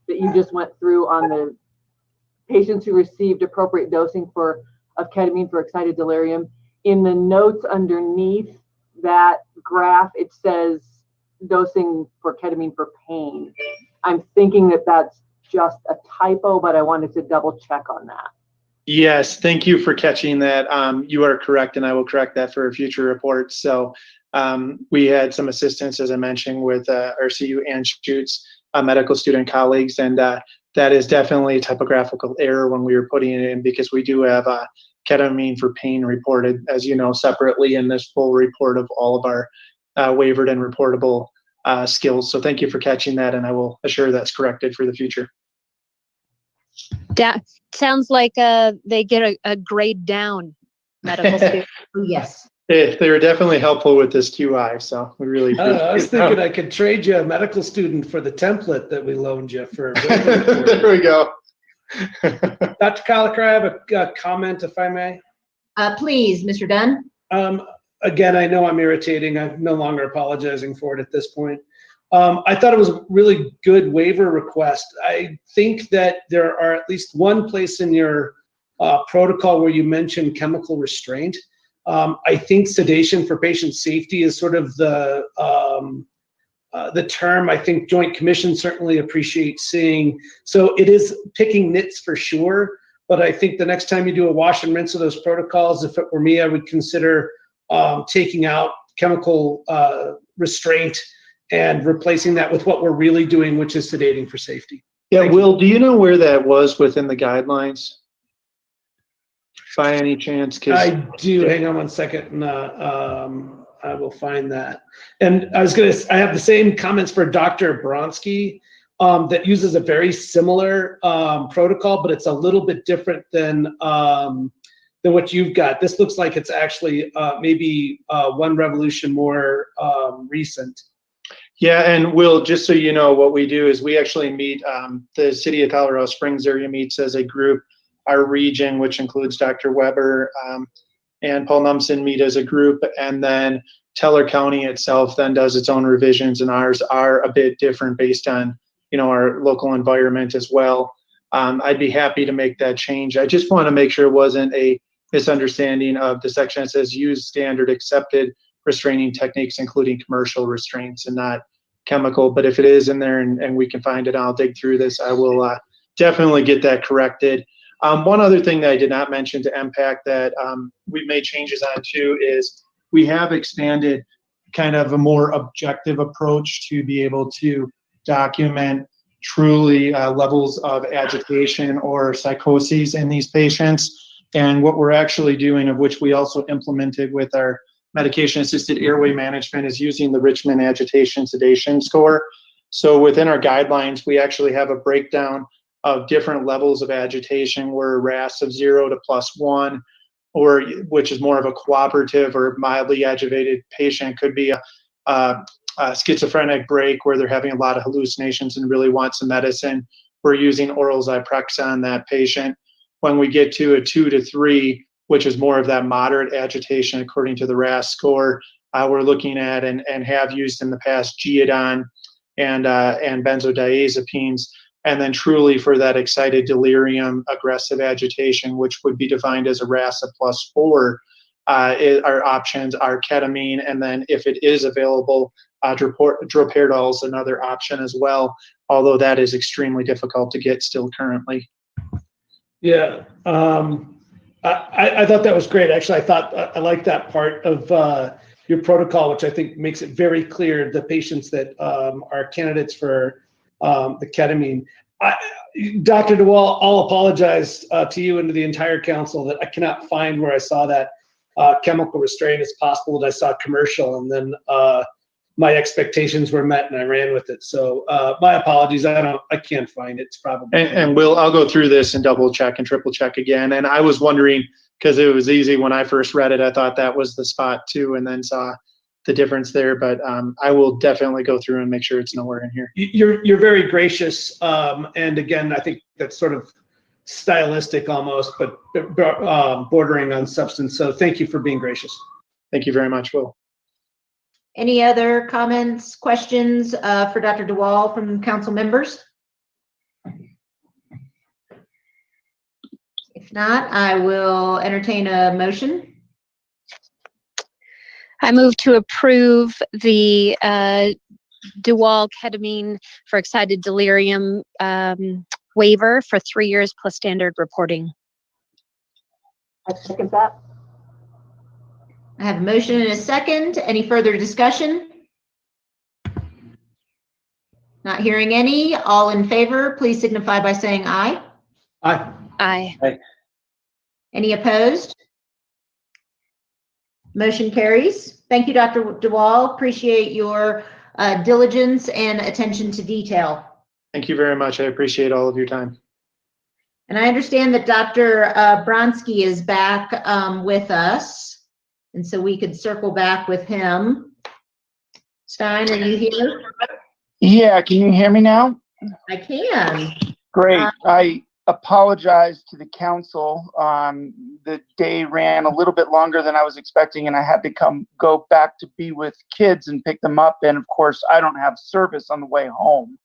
that you just went through on the patients who received appropriate dosing of ketamine for excited delirium, in the notes underneath that graph, it says dosing for ketamine for pain. I'm thinking that that's just a typo, but I wanted to double check on that. Yes, thank you for catching that. You are correct, and I will correct that for a future report. So we had some assistance, as I mentioned, with our CU and Shoots medical student colleagues, and that is definitely a typographical error when we were putting it in, because we do have ketamine for pain reported, as you know, separately in this full report of all of our waivered and reportable skills. So thank you for catching that, and I will assure that's corrected for the future. Sounds like they get a grade down, medical student. Yes. They were definitely helpful with this QI, so we really appreciate it. I was thinking I could trade you a medical student for the template that we loaned you for. There we go. Dr. Caliker, I have a comment, if I may. Please, Mr. Dunn. Again, I know I'm irritating. I'm no longer apologizing for it at this point. I thought it was a really good waiver request. I think that there are at least one place in your protocol where you mention chemical restraint. I think sedation for patient safety is sort of the term I think Joint Commission certainly appreciates seeing. So it is picking nits for sure, but I think the next time you do a wash and rinse of those protocols, if it were me, I would consider taking out chemical restraint and replacing that with what we're really doing, which is sedating for safety. Yeah, Will, do you know where that was within the guidelines? By any chance? I do. Hang on one second, and I will find that. And I have the same comments for Dr. Bronsky that uses a very similar protocol, but it's a little bit different than what you've got. This looks like it's actually maybe one revolution more recent. Yeah, and Will, just so you know, what we do is we actually meet, the city of Colorado Springs area meets as a group. Our region, which includes Dr. Weber and Paul Numson, meet as a group, and then Teller County itself then does its own revisions, and ours are a bit different based on, you know, our local environment as well. I'd be happy to make that change. I just want to make sure it wasn't a misunderstanding of the section that says use standard accepted restraining techniques, including commercial restraints and not chemical. But if it is in there and we can find it, I'll dig through this. I will definitely get that corrected. One other thing that I did not mention to MPAC that we've made changes on too is we have expanded kind of a more objective approach to be able to document truly levels of agitation or psychoses in these patients. And what we're actually doing, of which we also implemented with our medication-assisted airway management, is using the Richmond Agitation Sedation Score. So within our guidelines, we actually have a breakdown of different levels of agitation, where RASS of 0 to +1, or which is more of a cooperative or mildly agitated patient, could be a schizophrenic break where they're having a lot of hallucinations and really want some medicine. We're using oral Zyprexa on that patient. When we get to a 2 to 3, which is more of that moderate agitation according to the RASS score, we're looking at and have used in the past Geodon and benzodiazepines. And then truly for that excited delirium, aggressive agitation, which would be defined as a RASS of +4, our options are ketamine, and then if it is available, droperidol is another option as well, although that is extremely difficult to get still currently. Yeah, I thought that was great. Actually, I like that part of your protocol, which I think makes it very clear the patients that are candidates for the ketamine. Dr. DeWall, I'll apologize to you and to the entire council that I cannot find where I saw that chemical restraint. It's possible that I saw a commercial and then my expectations were met and I ran with it. So my apologies. I can't find it. It's probably. And I'll go through this and double check and triple check again. And I was wondering, because it was easy when I first read it, I thought that was the spot too, and then saw the difference there. But I will definitely go through and make sure it's nowhere in here. You're very gracious. And again, I think that's sort of stylistic almost, but bordering on substance. So thank you for being gracious. Thank you very much, Will. Any other comments, questions for Dr. DeWall from council members? If not, I will entertain a motion. I move to approve the DeWall ketamine for excited delirium waiver for 3 years plus standard reporting. I second that. I have a motion and a second. Any further discussion? Not hearing any. All in favor, please signify by saying aye. Aye. Aye. Aye. Any opposed? Motion carries. Thank you, Dr. DeWall. Appreciate your diligence and attention to detail. Thank you very much. I appreciate all of your time. And I understand that Dr. Bronsky is back with us. And so we could circle back with him. Stein, are you here? Yeah, can you hear me now? I can. Great. I apologize to the council. The day ran a little bit longer than I was expecting, and I had to go back to be with kids and pick them up. And of course, I don't have service on the way home.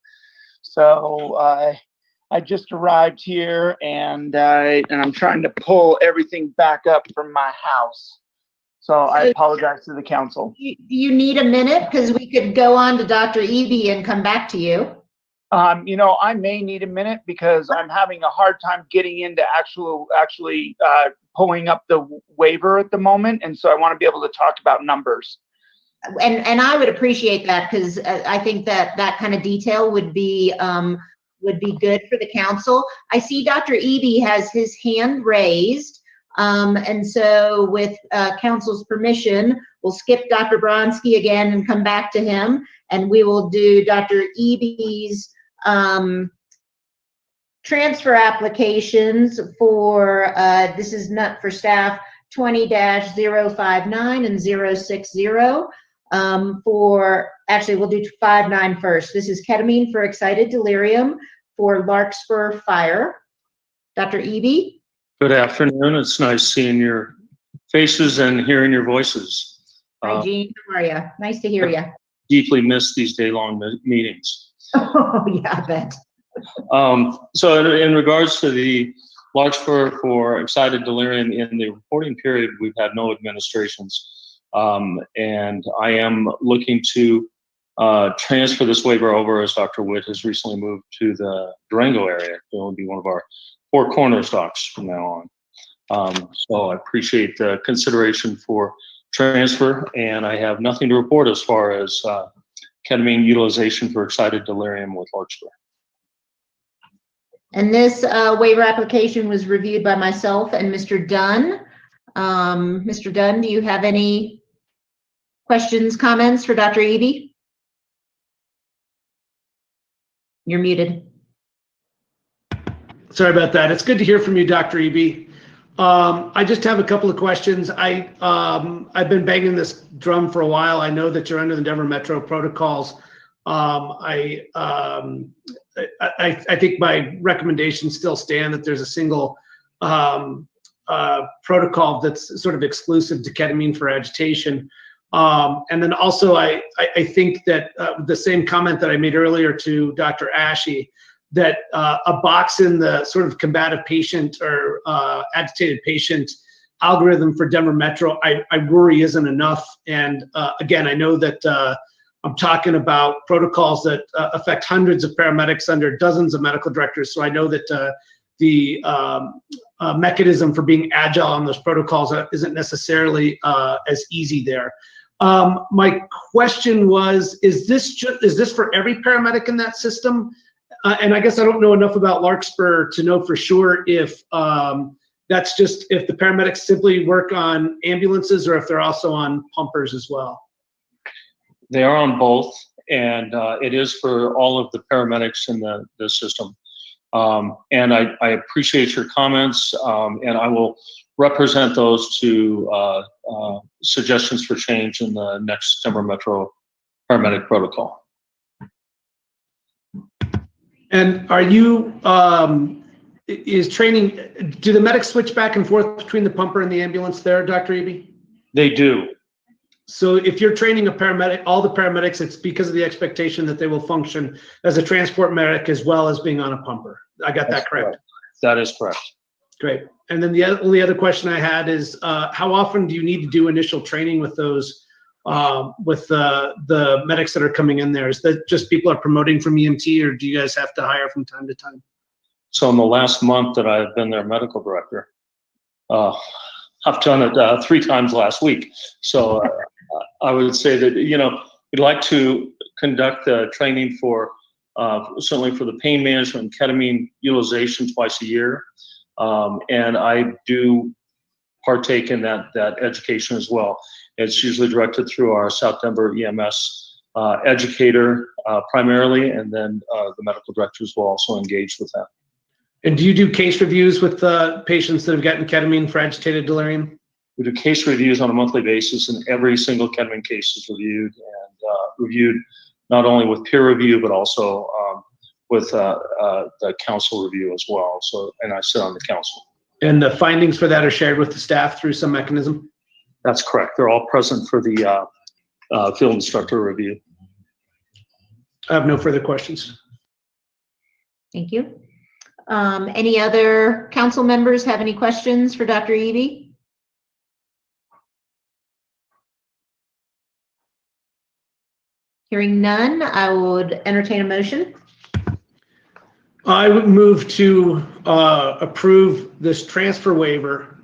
So I just arrived here, and I'm trying to pull everything back up from my house. So I apologize to the council. Do you need a minute? Because we could go on to Dr. Eby and come back to you. I may need a minute because I'm having a hard time getting into actually pulling up the waiver at the moment. And so I want to be able to talk about numbers. And I would appreciate that, because I think that kind of detail would be good for the council. I see Dr. Eby has his hand raised. And so with council's permission, we'll skip Dr. Bronsky again and come back to him. And we will do Dr. Eby's transfer applications for, this is not for staff 20-059 and 060. Actually, we'll do 59 first. This is ketamine for excited delirium for Larkspur Fire. Dr. Eby? Good afternoon. It's nice seeing your faces and hearing your voices. Hi, Jean. How are you? Nice to hear you. Deeply miss these day-long meetings. Oh, yeah, I bet. So in regards to the Larkspur for excited delirium, in the reporting period, we've had no administrations. And I am looking to transfer this waiver over, as Dr. Witt has recently moved to the Durango area. It will be one of our 4 corner stocks from now on. So I appreciate the consideration for transfer, and I have nothing to report as far as ketamine utilization for excited delirium with Larkspur. And this waiver application was reviewed by myself and Mr. Dunn. Mr. Dunn, do you have any questions, comments for Dr. Eby? You're muted. Sorry about that. It's good to hear from you, Dr. Eby. I just have a couple of questions. I've been banging this drum for a while. I know that you're under the Denver Metro protocols. I think my recommendations still stand that there's a single protocol that's sort of exclusive to ketamine for agitation. And then also, I think that the same comment that I made earlier to Dr. Ashe, that a box in the sort of combative patient or agitated patient algorithm for Denver Metro, I worry isn't enough. And again, I know that I'm talking about protocols that affect hundreds of paramedics under dozens of medical directors. So I know that the mechanism for being agile on those protocols isn't necessarily as easy there. My question was, is this for every paramedic in that system? And I guess I don't know enough about Larkspur to know for sure if that's just if the paramedics simply work on ambulances or if they're also on pumpers as well. They are on both, and it is for all of the paramedics in the system. And I appreciate your comments, and I will represent those to suggestions for change in the next Denver Metro paramedic protocol. And are you, is training, do the medics switch back and forth between the pumper and the ambulance there, Dr. Eby? They do. So if you're training a paramedic, all the paramedics, it's because of the expectation that they will function as a transport medic as well as being on a pumper. I got that correct? That is correct. Great. And then the only other question I had is, how often do you need to do initial training with those, with the medics that are coming in there? Is that just people are promoting from EMT, or do you guys have to hire from time to time? So in the last month that I've been their medical director, I've done it 3 times last week. So I would say that, you know, we'd like to conduct training for, certainly for the pain management and ketamine utilization twice a year. And I do partake in that education as well. It's usually directed through our South Denver EMS educator primarily, and then the medical directors will also engage with that. And do you do case reviews with patients that have gotten ketamine for agitated delirium? We do case reviews on a monthly basis, and every single ketamine case is reviewed, and reviewed not only with peer review, but also with the council review as well. So, and I sit on the council. And the findings for that are shared with the staff through some mechanism? That's correct. They're all present for the field instructor review. I have no further questions. Thank you. Any other council members have any questions for Dr. Eby? Hearing none, I would entertain a motion. I would move to approve this transfer waiver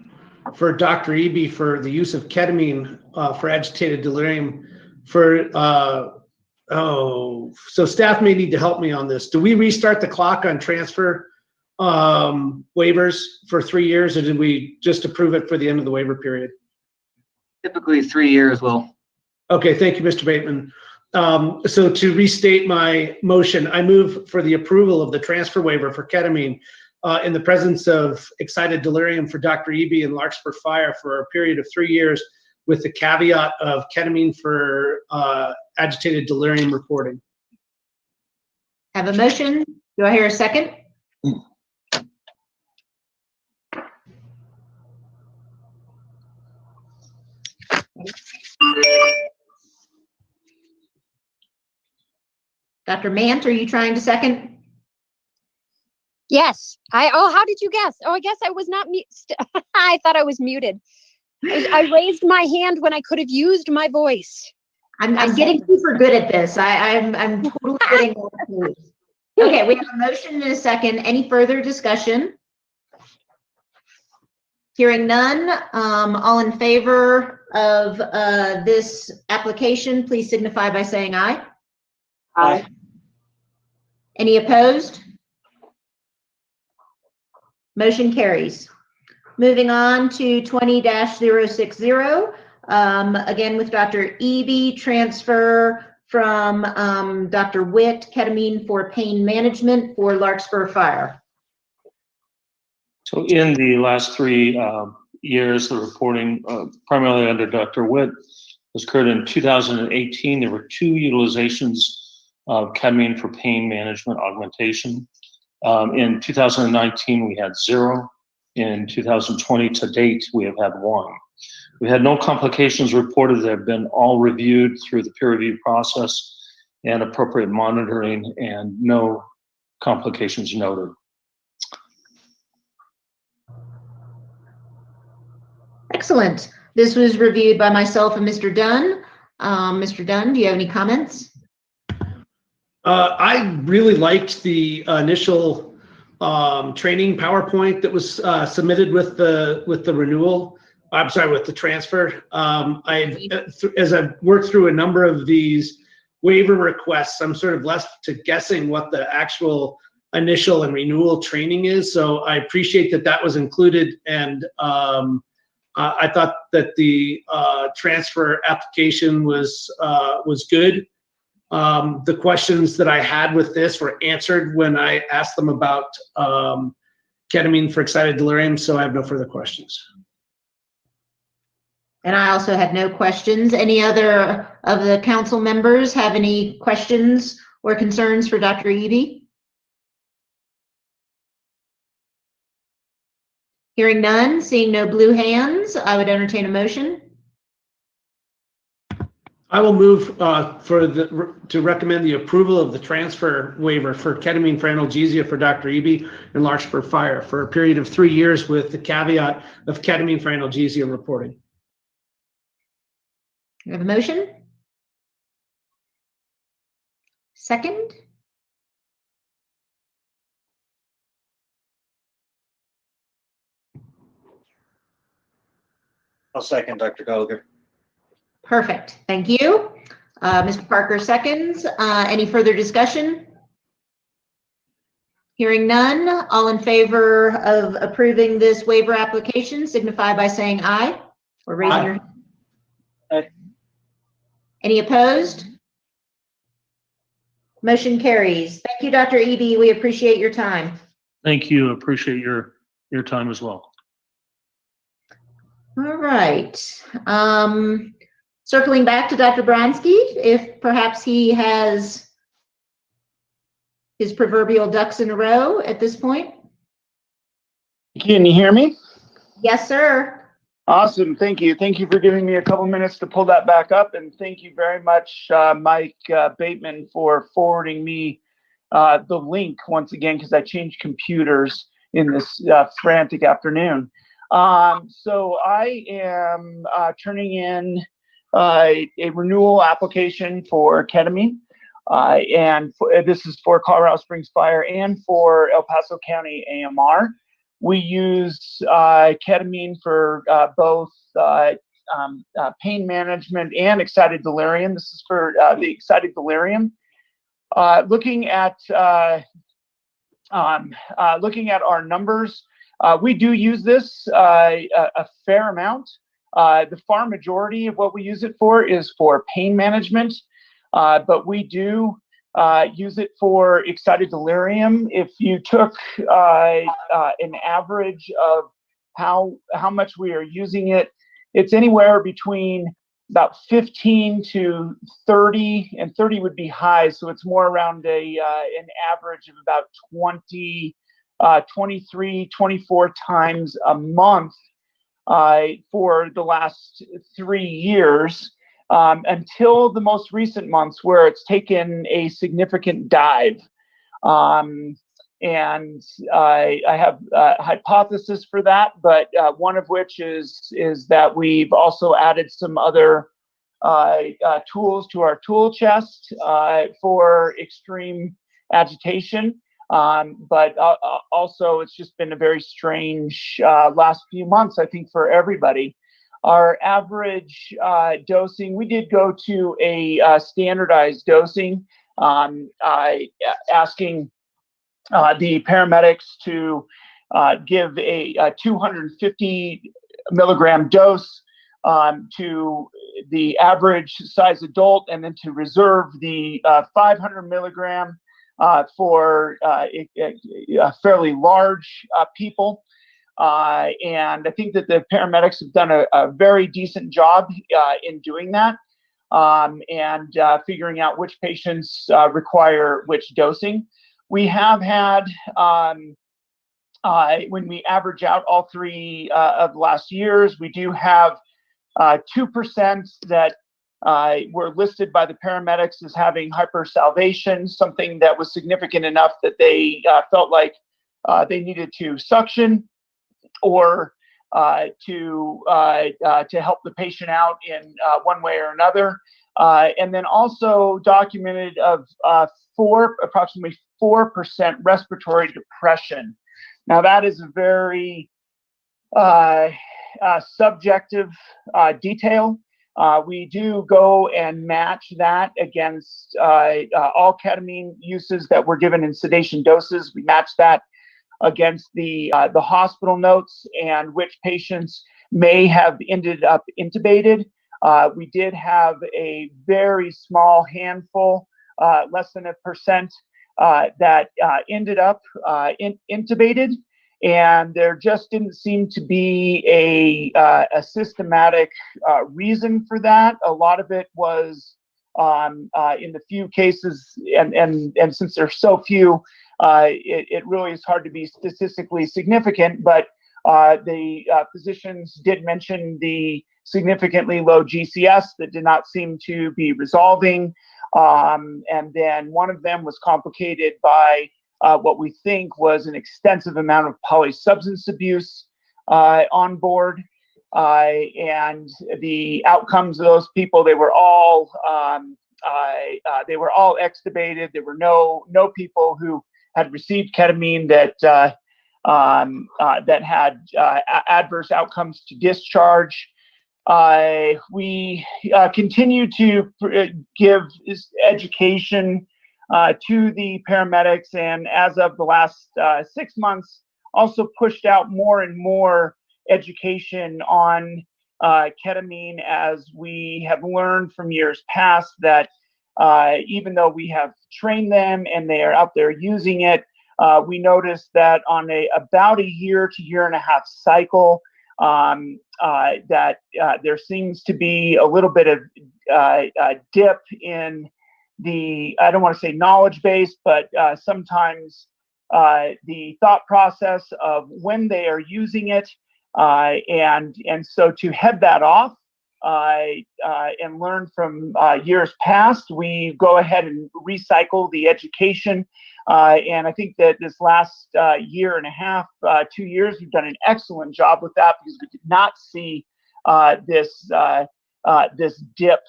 for Dr. Eby for the use of ketamine for agitated delirium for, so staff may need to help me on this. Do we restart the clock on transfer waivers for 3 years, or did we just approve it for the end of the waiver period? Typically 3 years will. Okay, thank you, Mr. Bateman. So to restate my motion, I move for the approval of the transfer waiver for ketamine in the presence of excited delirium for Dr. Eby and Larkspur Fire for a period of 3 years, with the caveat of ketamine for agitated delirium reporting. Have a motion. Do I hear a second? Dr. Mant, are you trying to second? Yes. How did you guess? Oh, I guess I was not I thought I was muted. I raised my hand when I could have used my voice. I'm getting super good at this. I'm totally getting okay, we have a motion and a second. Any further discussion? Hearing none, all in favor of this application, please signify by saying aye. Aye. Any opposed? Motion carries. Moving on to 20-060, again with Dr. Eby, transfer from Dr. Witt, ketamine for pain management for Larkspur Fire. So in the last 3 years, the reporting, primarily under Dr. Witt, was occurred in 2018. There were 2 utilizations of ketamine for pain management augmentation. In 2019, we had 0. In 2020 to date, we have had 1. We had no complications reported. They've been all reviewed through the peer review process and appropriate monitoring, and no complications noted. Excellent. This was reviewed by myself and Mr. Dunn. Mr. Dunn, do you have any comments? I really liked the initial training PowerPoint that was submitted with the renewal. I'm sorry, with the transfer. As I've worked through a number of these waiver requests, I'm sort of left to guessing what the actual initial and renewal training is. So I appreciate that that was included, and I thought that the transfer application was good. The questions that I had with this were answered when I asked them about ketamine for excited delirium, so I have no further questions. And I also had no questions. Any other of the council members have any questions or concerns for Dr. Eby? Hearing none, seeing no blue hands, I would entertain a motion. I will move to recommend the approval of the transfer waiver for ketamine for analgesia for Dr. Eby and Larkspur Fire for a period of 3 years with the caveat of ketamine for analgesia reporting. We have a motion? Second? I'll second Dr. Gallagher. Perfect. Thank you. Mr. Parker seconds. Any further discussion? Hearing none, all in favor of approving this waiver application signify by saying aye or raising your hand. Aye. Any opposed? Motion carries. Thank you, Dr. Eby. We appreciate your time. Thank you. Appreciate your time as well. All right. Circling back to Dr. Bransky, if perhaps he has his proverbial ducks in a row at this point. Can you hear me? Yes, sir. Awesome. Thank you. Thank you for giving me a couple minutes to pull that back up. And thank you very much, Mike Bateman, for forwarding me the link once again, because I changed computers in this frantic afternoon. So I am turning in a renewal application for ketamine. And this is for Colorado Springs Fire and for El Paso County AMR. We use ketamine for both pain management and excited delirium. This is for the excited delirium. Looking at our numbers, we do use this a fair amount. The far majority of what we use it for is for pain management, but we do use it for excited delirium. If you took an average of how much we are using it, it's anywhere between about 15 to 30, and 30 would be high, so it's more around an average of about 20, 23, 24 times a month for the last 3 years. Until the most recent months where it's taken a significant dive. And I have a hypothesis for that, but one of which is that we've also added some other tools to our tool chest for extreme agitation. But also it's just been a very strange last few months, I think, for everybody. Our average dosing, we did go to a standardized dosing, asking the paramedics to give a 250 milligram dose to the average size adult, and then to reserve the 500 milligram for fairly large people. And I think that the paramedics have done a very decent job in doing that, and figuring out which patients require which dosing. We have had, when we average out all three of the last years, we do have 2% that were listed by the paramedics as having hypersalivation, something that was significant enough that they felt like they needed to suction or to help the patient out in one way or another. And then also documented of approximately 4% respiratory depression. Now that is a very subjective detail. We do go and match that against all ketamine uses that were given in sedation doses. We match that against the hospital notes and which patients may have ended up intubated. We did have a very small handful, less than 1%, that ended up intubated, and there just didn't seem to be a systematic reason for that. A lot of it was in the few cases, and since there's so few, it really is hard to be statistically significant, but the physicians did mention the significantly low GCS that did not seem to be resolving. And then one of them was complicated by what we think was an extensive amount of polysubstance abuse on board. And the outcomes of those people, they were all extubated. There were no people who had received ketamine that had adverse outcomes to discharge. We continue to give education to the paramedics, and as of the last 6 months, also pushed out more and more education on ketamine, as we have learned from years past that even though we have trained them and they are out there using it, we noticed that on about a year to year and a half cycle, that there seems to be a little bit of a dip in the, I don't want to say knowledge base, but sometimes the thought process of when they are using it. And so to head that off and learn from years past, we go ahead and recycle the education. And I think that this last year and a half, 2 years, we've done an excellent job with that, because we did not see this dip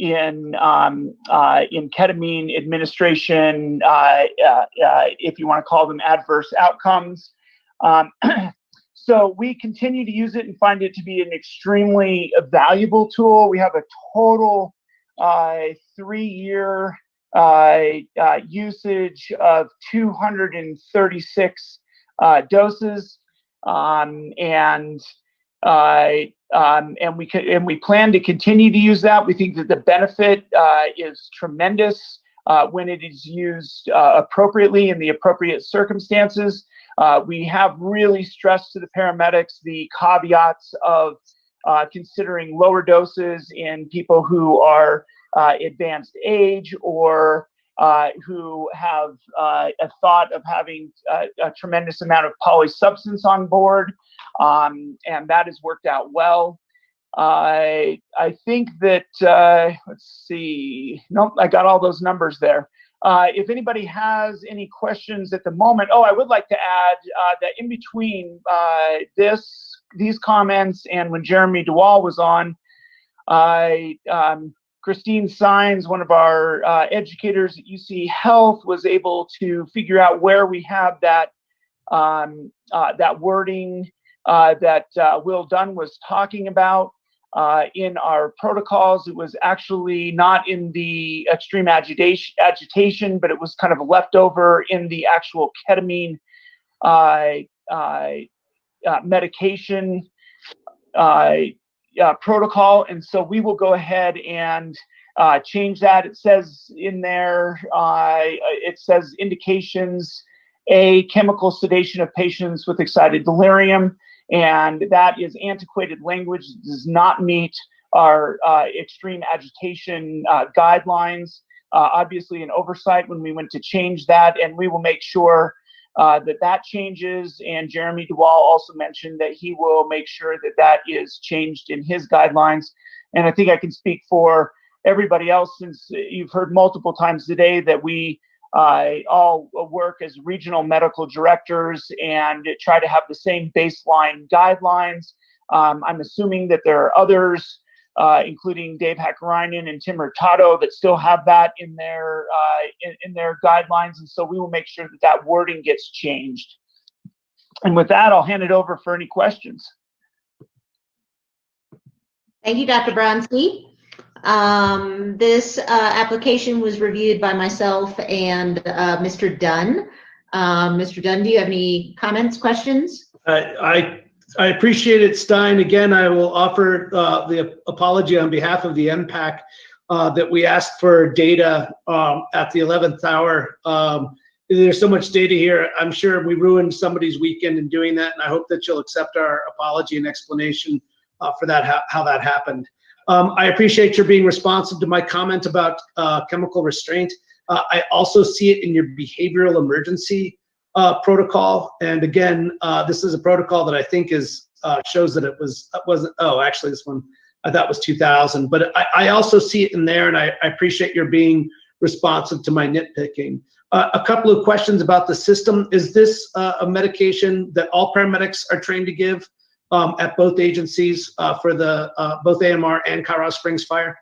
in ketamine administration, if you want to call them adverse outcomes. So we continue to use it and find it to be an extremely valuable tool. We have a total 3-year usage of 236 doses, and we plan to continue to use that. We think that the benefit is tremendous when it is used appropriately in the appropriate circumstances. We have really stressed to the paramedics the caveats of considering lower doses in people who are advanced age, or who have a thought of having a tremendous amount of polysubstance on board, and that has worked out well. I think that, let's see, nope, I got all those numbers there. If anybody has any questions at the moment, I would like to add that in between these comments and when Jeremy DeWall was on, Christine Sines, one of our educators at UC Health, was able to figure out where we have that wording that Will Dunn was talking about in our protocols. It was actually not in the extreme agitation, but it was kind of left over in the actual ketamine medication protocol, and so we will go ahead and change that. It says in there, it says indications, A, chemical sedation of patients with excited delirium, and that is antiquated language, does not meet our extreme agitation guidelines. Obviously an oversight when we went to change that, and we will make sure that changes. And Jeremy Duval also mentioned that he will make sure that that is changed in his guidelines. And I think I can speak for everybody else, since you've heard multiple times today that we all work as regional medical directors and try to have the same baseline guidelines. I'm assuming that there are others, including Dave Hakkarainen and Tim Hurtado, that still have that in their guidelines, and so we will make sure that that wording gets changed. And with that, I'll hand it over for any questions. Thank you, Dr. Bronski. This application was reviewed by myself and Mr. Dunn. Mr. Dunn, do you have any comments, questions? I appreciate it, Stein. Again, I will offer the apology on behalf of the NPAC that we asked for data at the 11th hour. There's so much data here. I'm sure we ruined somebody's weekend in doing that, and I hope that you'll accept our apology and explanation for that, how that happened. I appreciate your being responsive to my comment about chemical restraint. I also see it in your behavioral emergency protocol, and again, this is a protocol that I think is shows that it wasn't. Oh, actually, this one I thought was 2000, but I also see it in there, and I appreciate your being responsive to my nitpicking. A couple of questions about the system. Is this a medication that all paramedics are trained to give at both agencies for the both AMR and Colorado Springs Fire?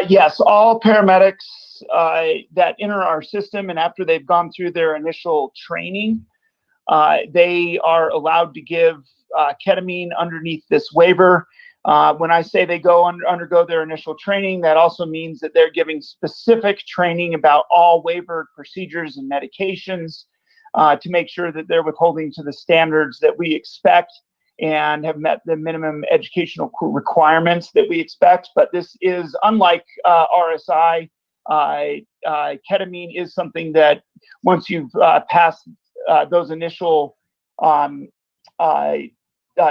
Yes, all paramedics that enter our system, and after they've gone through their initial training, they are allowed to give ketamine underneath this waiver. When I say they undergo their initial training, that also means that they're giving specific training about all waiver procedures and medications to make sure that they're withholding to the standards that we expect and have met the minimum educational requirements that we expect. But this is unlike RSI. Ketamine is something that once you've passed those initial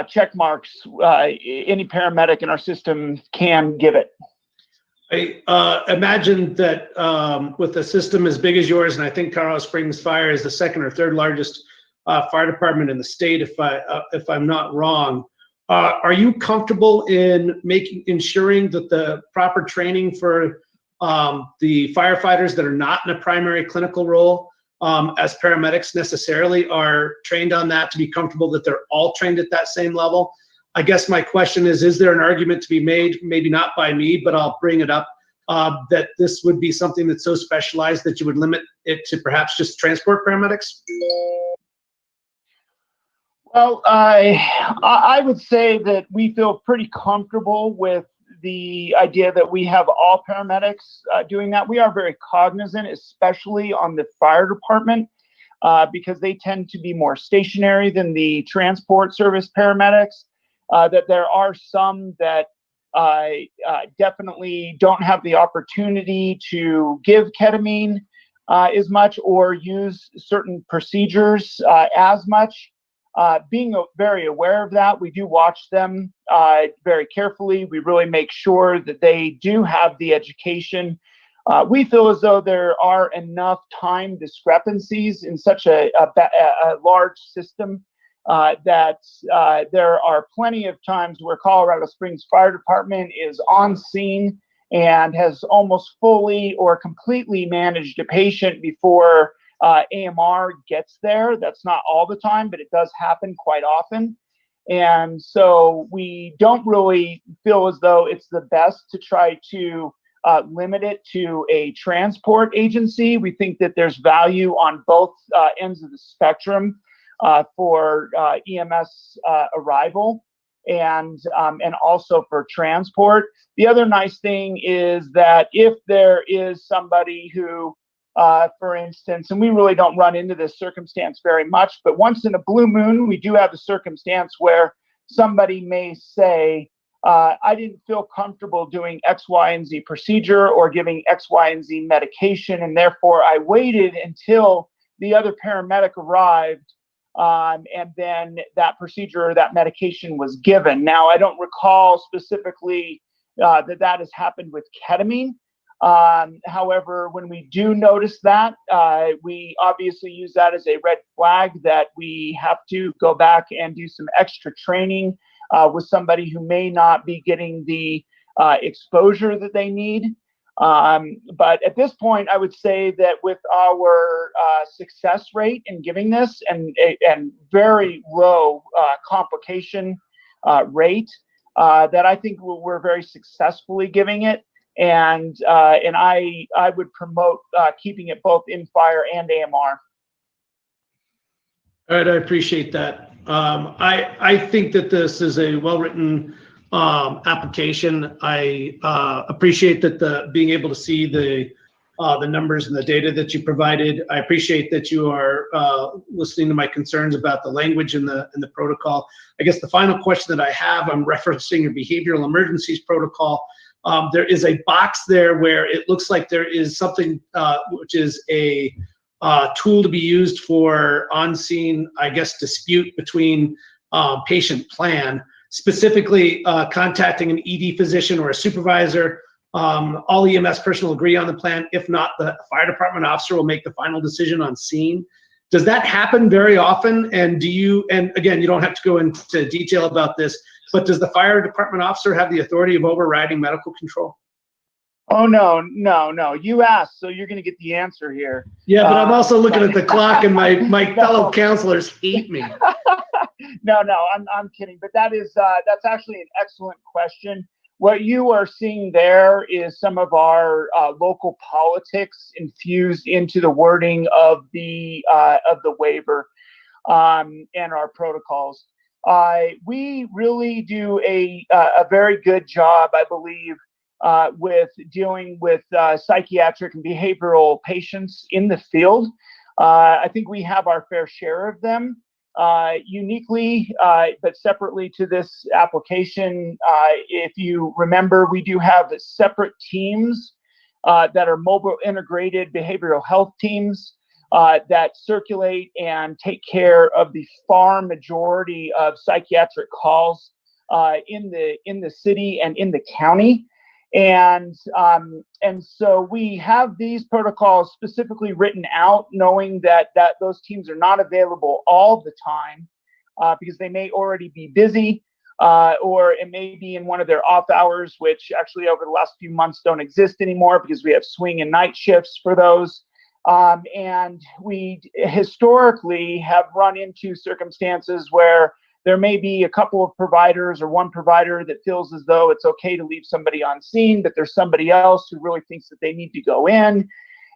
check marks, any paramedic in our system can give it. I imagine that with a system as big as yours, and I think Colorado Springs Fire is the second or third largest fire department in the state, if I'm not wrong, are you comfortable in ensuring that the proper training for the firefighters that are not in a primary clinical role as paramedics necessarily are trained on that, to be comfortable that they're all trained at that same level? I guess my question is there an argument to be made, maybe not by me, but I'll bring it up, that this would be something that's so specialized that you would limit it to perhaps just transport paramedics? Well, I would say that we feel pretty comfortable with the idea that we have all paramedics doing that. We are very cognizant, especially on the fire department, because they tend to be more stationary than the transport service paramedics, that there are some that definitely don't have the opportunity to give ketamine as much or use certain procedures as much. Being very aware of that, we do watch them very carefully. We really make sure that they do have the education. We feel as though there are enough time discrepancies in such a large system that there are plenty of times where Colorado Springs Fire Department is on scene and has almost fully or completely managed a patient before AMR gets there. That's not all the time, but it does happen quite often. And so we don't really feel as though it's the best to try to limit it to a transport agency. We think that there's value on both ends of the spectrum for EMS arrival and also for transport. The other nice thing is that if there is somebody who for instance, and we really don't run into this circumstance very much, but once in a blue moon, we do have a circumstance where somebody may say, I didn't feel comfortable doing X, Y, and Z procedure or giving X, Y, and Z medication, and therefore I waited until the other paramedic arrived, and then that procedure or that medication was given. Now, I don't recall specifically that has happened with ketamine. However, when we do notice that, we obviously use that as a red flag that we have to go back and do some extra training with somebody who may not be getting the exposure that they need. But at this point, I would say that with our success rate in giving this and very low complication rate, that I think we're very successfully giving it. And I would promote keeping it both in fire and AMR. All right, I appreciate that. I think that this is a well-written application. I appreciate that being able to see the numbers and the data that you provided. I appreciate that you are listening to my concerns about the language in the protocol. I guess the final question that I have, I'm referencing a behavioral emergencies protocol. There is a box there where it looks like there is something which is a tool to be used for on-scene, I guess, dispute between patient plan, specifically contacting an ED physician or a supervisor. All EMS personnel agree on the plan. If not, the fire department officer will make the final decision on scene. Does that happen very often? And and again, you don't have to go into detail about this, but does the fire department officer have the authority of overriding medical control? Oh, no. You asked, so you're going to get the answer here. Yeah, but I'm also looking at the clock, and my fellow counselors hate me. No, I'm kidding. But that's actually an excellent question. What you are seeing there is some of our local politics infused into the wording of the waiver and our protocols. We really do a very good job, I believe, with dealing with psychiatric and behavioral patients in the field. I think we have our fair share of them. Uniquely, but separately to this application, if you remember, we do have separate teams that are mobile integrated behavioral health teams that circulate and take care of the far majority of psychiatric calls in the city and in the county. And so we have these protocols specifically written out, knowing that those teams are not available all the time because they may already be busy, or it may be in one of their off hours, which actually over the last few months don't exist anymore because we have swing and night shifts for those. And we historically have run into circumstances where there may be a couple of providers or one provider that feels as though it's okay to leave somebody on scene, but there's somebody else who really thinks that they need to go in.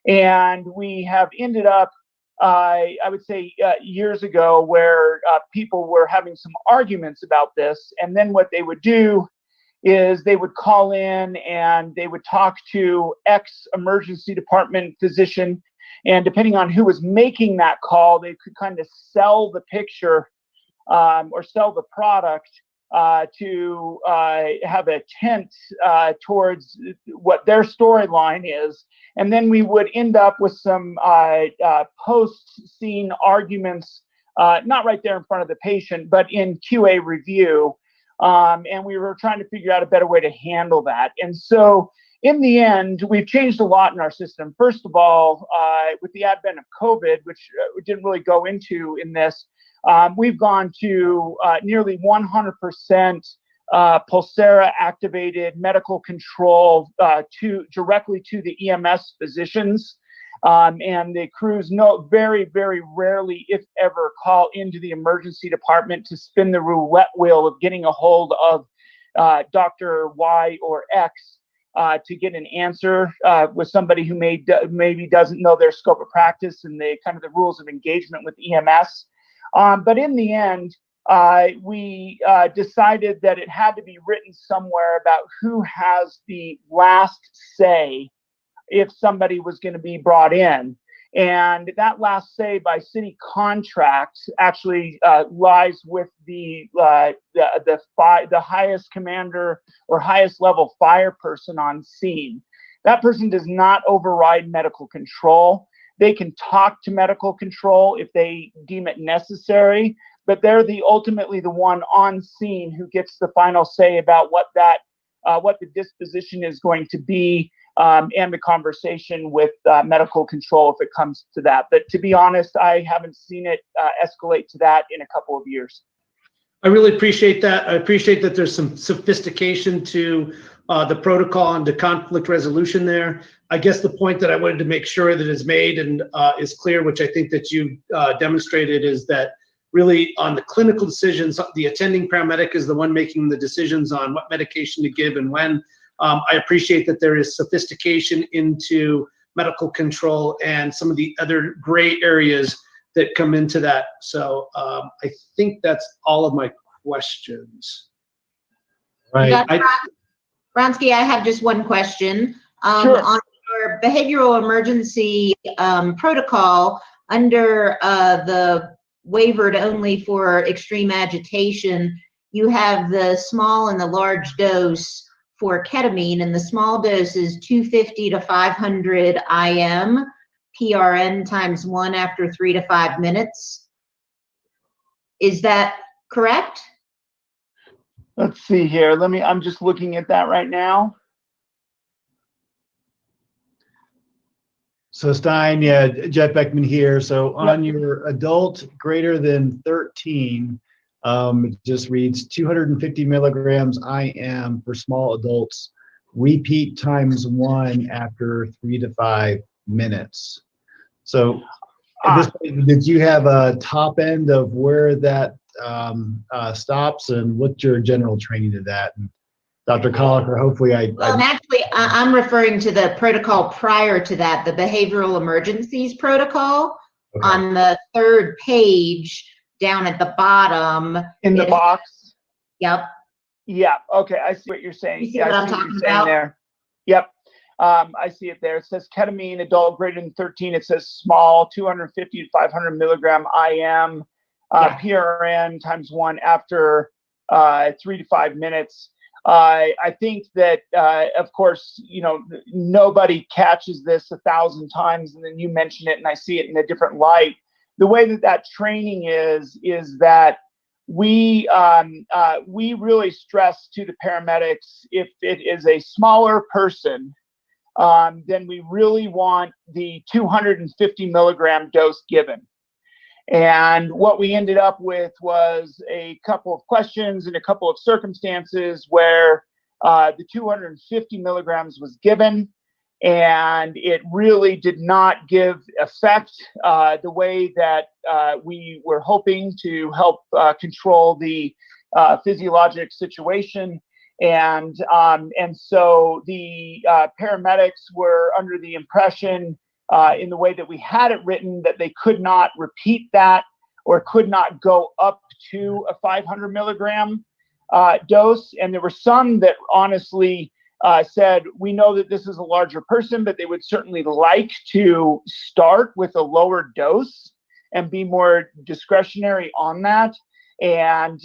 And we have ended up, I would say years ago, where people were having some arguments about this. And then what they would do is they would call in and they would talk to X emergency department physician. And depending on who was making that call, they could kind of sell the picture or sell the product to have a tint towards what their storyline is. And then we would end up with some post-scene arguments, not right there in front of the patient, but in QA review. And we were trying to figure out a better way to handle that. And so in the end, we've changed a lot in our system. First of all, with the advent of COVID, which we didn't really go into in this, we've gone to nearly 100% Pulsera activated medical control directly to the EMS physicians. And the crews very, very rarely, if ever, call into the emergency department to spin the roulette wheel of getting a hold of Dr. Y or X to get an answer with somebody who maybe doesn't know their scope of practice and the kind of the rules of engagement with EMS. But in the end, we decided that it had to be written somewhere about who has the last say if somebody was going to be brought in. And that last say by city contract actually lies with the highest commander or highest level fire person on scene. That person does not override medical control. They can talk to medical control if they deem it necessary, but they're ultimately the one on scene who gets the final say about what the disposition is going to be, and the conversation with medical control if it comes to that. But to be honest, I haven't seen it escalate to that in a couple of years. I really appreciate that. I appreciate that there's some sophistication to the protocol and to conflict resolution there. I guess the point that I wanted to make sure that is made and is clear, which I think that you demonstrated, is that really on the clinical decisions, the attending paramedic is the one making the decisions on what medication to give and when. I appreciate that there is sophistication into medical control and some of the other gray areas that come into that. So I think that's all of my questions. Right. Dr. Bronsky, I have just one question. Sure. On your behavioral emergency protocol, under the waivered only for extreme agitation, you have the small and the large dose for ketamine, and the small dose is 250 to 500 IM, PRN times 1 after 3 to 5 minutes. Is that correct? Let's see here. I'm just looking at that right now. So Stein, yeah, Jeff Beckman here. So on your adult greater than 13, it just reads 250 milligrams IM for small adults, repeat times 1 after 3 to 5 minutes. So at this point, did you have a top end of where that stops, and what's your general training to that? And Dr. Colliker, hopefully Well, actually, I'm referring to the protocol prior to that, the behavioral emergencies protocol. Okay. On the 3rd page, down at the bottom. In the box? Yep. Yeah, okay, I see what you're saying. You see what I'm talking about? There. Yep, I see it there. It says ketamine, adult greater than 13. It says small, 250 to 500 milligram IM, PRN times 1 after 3 to 5 minutes. I think that, of course, nobody catches this 1,000 times, and then you mention it and I see it in a different light. The way that training is that we really stress to the paramedics, if it is a smaller person, then we really want the 250 milligram dose given. And what we ended up with was a couple of questions and a couple of circumstances where the 250 milligrams was given, and it really did not give effect the way that we were hoping to help control the physiologic situation. And so the paramedics were under the impression, in the way that we had it written, that they could not repeat that or could not go up to a 500 milligram dose. And there were some that honestly said, we know that this is a larger person, but they would certainly like to start with a lower dose and be more discretionary on that. And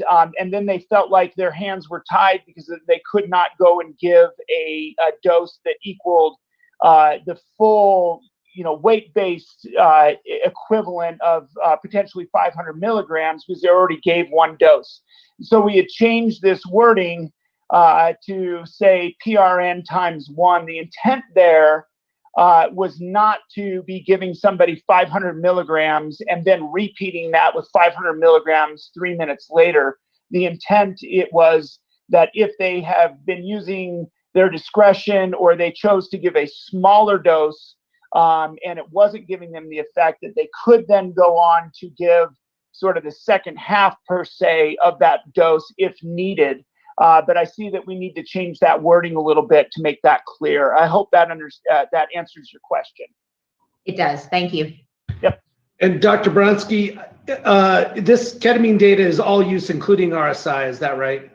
then they felt like their hands were tied because they could not go and give a dose that equaled the full, weight-based equivalent of potentially 500 milligrams, because they already gave 1 dose. So we had changed this wording to say PRN times 1. The intent there was not to be giving somebody 500 milligrams and then repeating that with 500 milligrams 3 minutes later. The intent, it was that if they have been using their discretion or they chose to give a smaller dose, and it wasn't giving them the effect, that they could then go on to give sort of the second half, per se, of that dose if needed. But I see that we need to change that wording a little bit to make that clear. I hope that that answers your question. It does. Thank you. Yep. And Dr. Bronsky, this ketamine data is all use, including RSI. Is that right?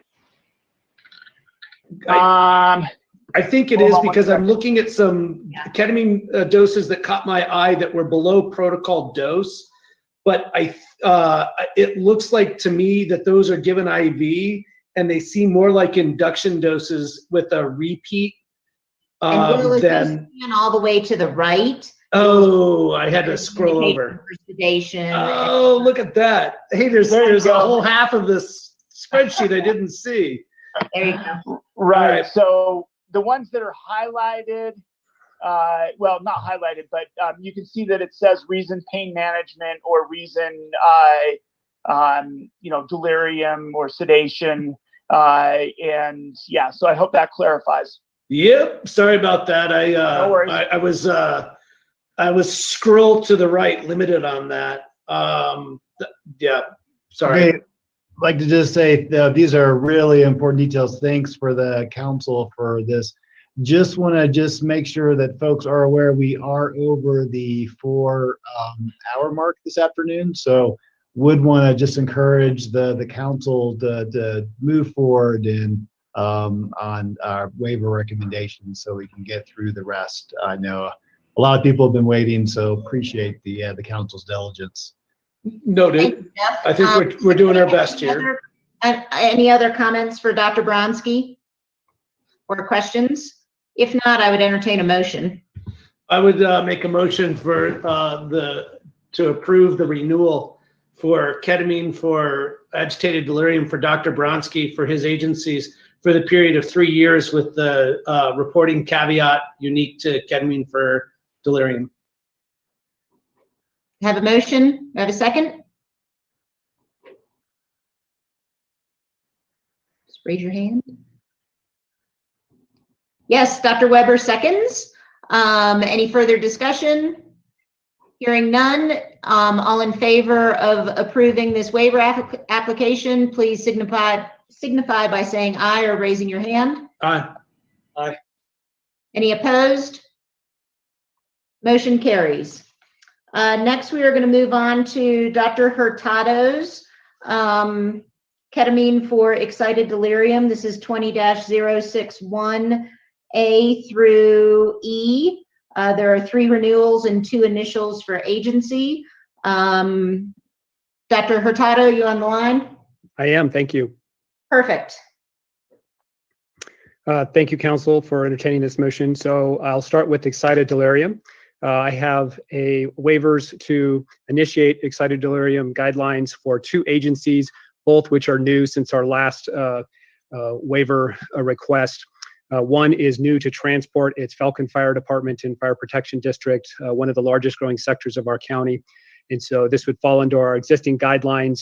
I think it is because I'm looking at some ketamine doses that caught my eye that were below protocol dose, but it looks like to me that those are given IV, and they seem more like induction doses with a repeat. And Will, if you scan all the way to the right. Oh, I had to scroll over. Sedation. Oh, look at that. Hey, there's a whole half of this spreadsheet I didn't see. There you go. Right. So the ones that are highlighted, well, not highlighted, but you can see that it says reason pain management or reason, delirium or sedation. And yeah, so I hope that clarifies. Yep. Sorry about that. No worries. I was scrolled to the right, limited on that. Yeah. Sorry. Okay. I'd like to just say these are really important details. Thanks for the council for this. Just want to make sure that folks are aware we are over the 4-hour mark this afternoon. So would want to just encourage the council to move forward and on our waiver recommendations so we can get through the rest. I know a lot of people have been waiting, so appreciate the council's diligence. Noted. I think we're doing our best here. Any other comments for Dr. Bronski or questions? If not, I would entertain a motion. I would make a motion for to approve the renewal for ketamine for agitated delirium for Dr. Bronski for his agencies for the period of 3 years with the reporting caveat unique to ketamine for delirium. Have a motion? Have a second? Just raise your hand. Yes, Dr. Weber seconds. Any further discussion? Hearing none, all in favor of approving this waiver application, please signify by saying aye or raising your hand. Aye. Aye. Any opposed? Motion carries. Next, we are going to move on to Dr. Hurtado's ketamine for excited delirium. This is 20-061A through E. There are 3 renewals and 2 initials for agency. Dr. Hurtado, you on the line? I am, thank you. Perfect. Thank you, Council, for entertaining this motion. So I'll start with excited delirium. I have waivers to initiate excited delirium guidelines for 2 agencies, both which are new since our last waiver request. One is new to transport. It's Falcon Fire Department and Fire Protection District, one of the largest growing sectors of our county. And so this would fall into our existing guidelines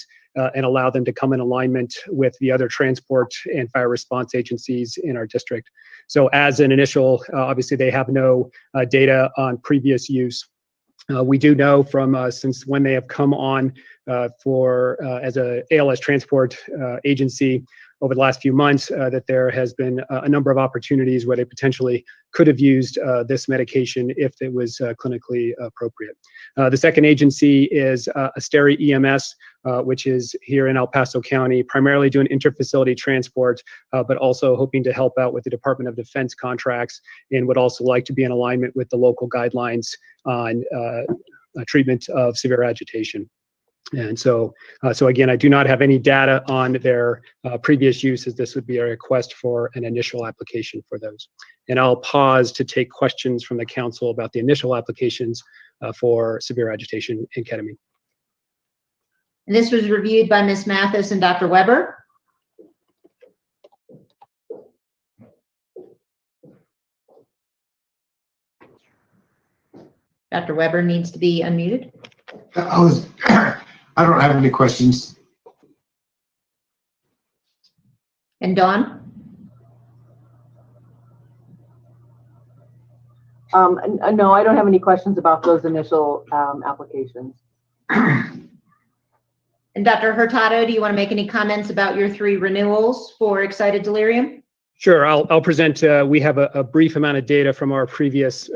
and allow them to come in alignment with the other transport and fire response agencies in our district. So as an initial, obviously they have no data on previous use. We do know from since when they have come on as a ALS transport agency over the last few months that there has been a number of opportunities where they potentially could have used this medication if it was clinically appropriate. The second agency is Asteri EMS, which is here in El Paso County, primarily doing interfacility transport, but also hoping to help out with the Department of Defense contracts and would also like to be in alignment with the local guidelines on treatment of severe agitation. And so again, I do not have any data on their previous use, as this would be a request for an initial application for those. And I'll pause to take questions from the council about the initial applications for severe agitation and ketamine. And this was reviewed by Ms. Mathis and Dr. Weber. Dr. Weber needs to be unmuted. I don't have any questions. And Dawn? No, I don't have any questions about those initial applications. And Dr. Hurtado, do you want to make any comments about your 3 renewals for excited delirium? Sure, I'll present. We have a brief amount of data from our previous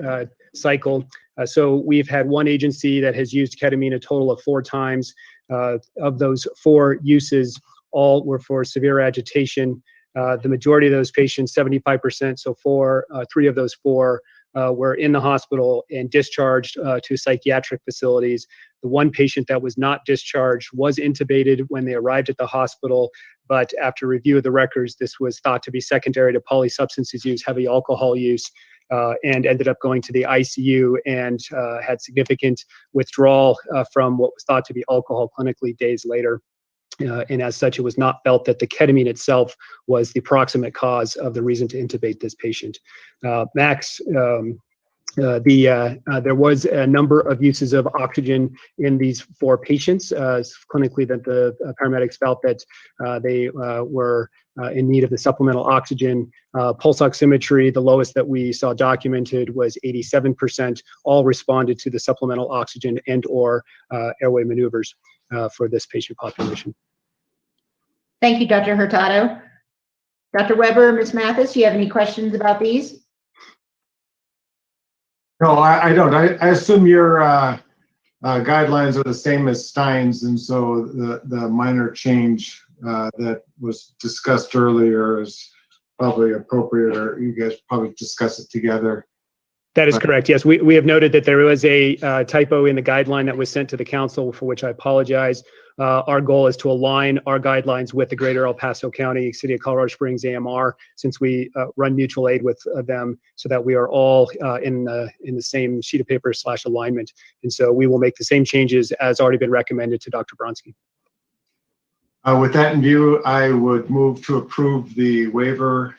cycle. So we've had one agency that has used ketamine a total of 4 times. Of those 4 uses, all were for severe agitation. The majority of those patients, 75%, so three of those four, were in the hospital and discharged to psychiatric facilities. The one patient that was not discharged was intubated when they arrived at the hospital, but after review of the records, this was thought to be secondary to polysubstances use, heavy alcohol use, and ended up going to the ICU and had significant withdrawal from what was thought to be alcohol clinically days later. And as such, it was not felt that the ketamine itself was the proximate cause of the reason to intubate this patient. Max, there was a number of uses of oxygen in these four patients. Clinically, that the paramedics felt that they were in need of the supplemental oxygen. Pulse oximetry, the lowest that we saw documented was 87%. All responded to the supplemental oxygen and/or airway maneuvers for this patient population. Thank you, Dr. Hurtado. Dr. Weber, Ms. Mathis, do you have any questions about these? No, I don't. I assume your guidelines are the same as Stein's, and so the minor change that was discussed earlier is probably appropriate, or you guys probably discuss it together. That is correct. Yes, we have noted that there was a typo in the guideline that was sent to the council, for which I apologize. Our goal is to align our guidelines with the Greater El Paso County, City of Colorado Springs AMR, since we run mutual aid with them, so that we are all in the same sheet of paper / alignment. And so we will make the same changes as already been recommended to Dr. Bronski. With that in view, I would move to approve the waiver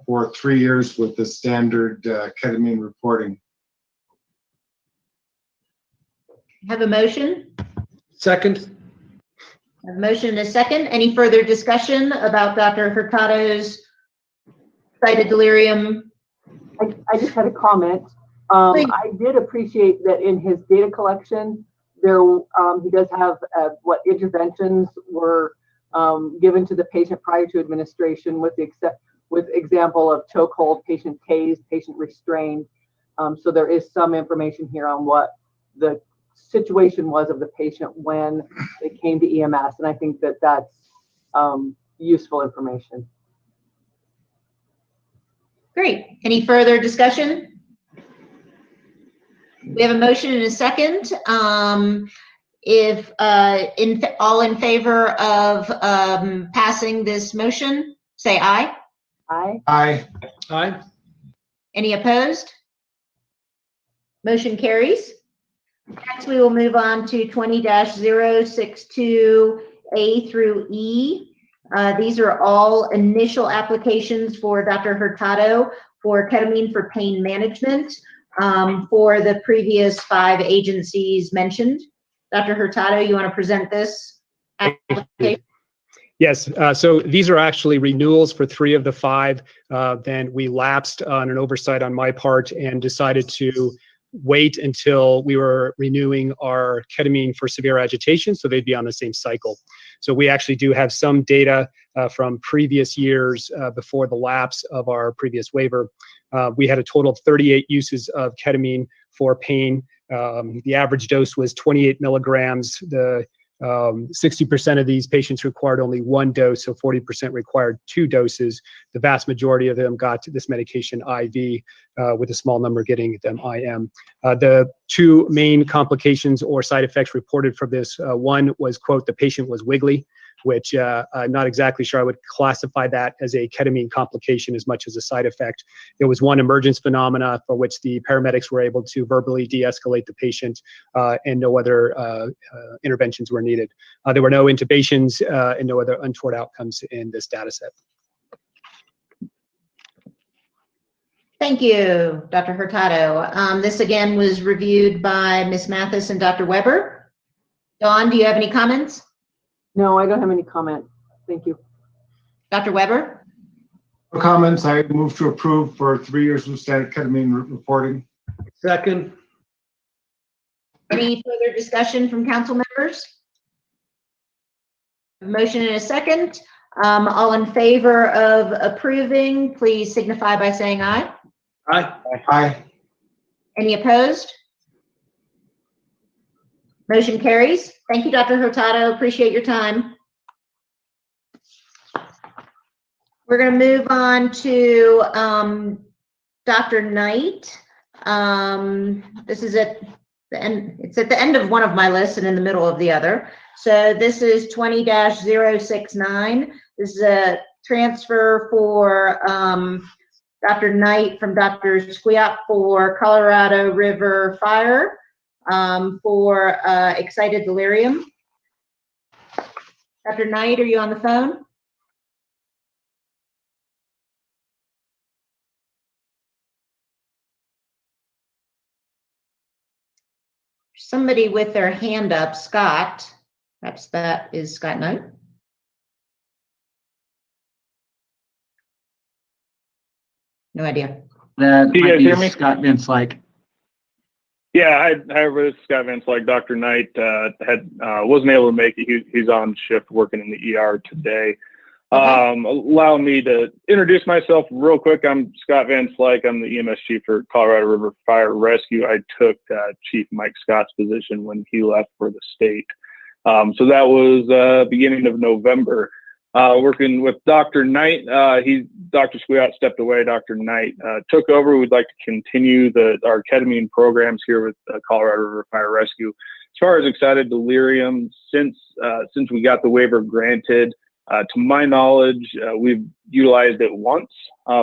for 3 years with the standard ketamine reporting. Have a motion? Second. I have a motion and a second. Any further discussion about Dr. Hurtado's excited delirium? I just had a comment. I did appreciate that in his data collection, there he does have what interventions were given to the patient prior to administration, with example of chokehold, patient tased, patient restrained. So there is some information here on what the situation was of the patient when they came to EMS, and I think that that's useful information. Great. Any further discussion? We have a motion and a second. If all in favor of passing this motion, say aye. Aye. Aye. Aye. Any opposed? Motion carries. Next, we will move on to 20-062A through E. These are all initial applications for Dr. Hurtado for ketamine for pain management for the previous 5 agencies mentioned. Dr. Hurtado, you want to present this application? Yes, so these are actually renewals for 3 of the 5. Then we lapsed on an oversight on my part and decided to wait until we were renewing our ketamine for severe agitation, so they'd be on the same cycle. So we actually do have some data from previous years before the lapse of our previous waiver. We had a total of 38 uses of ketamine for pain. The average dose was 28 milligrams. The 60% of these patients required only 1 dose, so 40% required 2 doses. The vast majority of them got this medication IV, with a small number getting them IM. The 2 main complications or side effects reported from this, one was, quote, the patient was wiggly, which I'm not exactly sure I would classify that as a ketamine complication as much as a side effect. There was 1 emergence phenomena for which the paramedics were able to verbally de-escalate the patient, and no other interventions were needed. There were no intubations and no other untoward outcomes in this data set. Thank you, Dr. Hurtado. This again was reviewed by Ms. Mathis and Dr. Weber. Dawn, do you have any comments? No, I don't have any comment. Thank you. Dr. Weber? No comments. I move to approve for 3 years of standard ketamine reporting. Second. Any further discussion from council members? A motion and a second. All in favor of approving, please signify by saying aye. Aye. Aye. Any opposed? Motion carries. Thank you, Dr. Hurtado. Appreciate your time. We're going to move on to Dr. Knight. This is at the end. It's at the end of one of my lists and in the middle of the other. So this is 20-069. This is a transfer for Dr. Knight from Dr. Squiat for Colorado River Fire for excited delirium. Dr. Knight, are you on the phone? Somebody with their hand up, Scott. Perhaps that is Scott Knight. No idea. That Do you might guys be hear me? Scott Vince like. Yeah, hi, this is Scott Vince. Like Dr. Knight wasn't able to make it. He's on shift working in the ER today. Allow me to introduce myself real quick. I'm Scott Vince. Like I'm the EMS chief for Colorado River Fire Rescue. I took Chief Mike Scott's position when he left for the state. So that was beginning of November. Working with Dr. Knight. Dr. Squiat stepped away. Dr. Knight took over. We'd like to continue our ketamine programs here with Colorado River Fire Rescue. As far as excited delirium, since we got the waiver granted, to my knowledge, we've utilized it once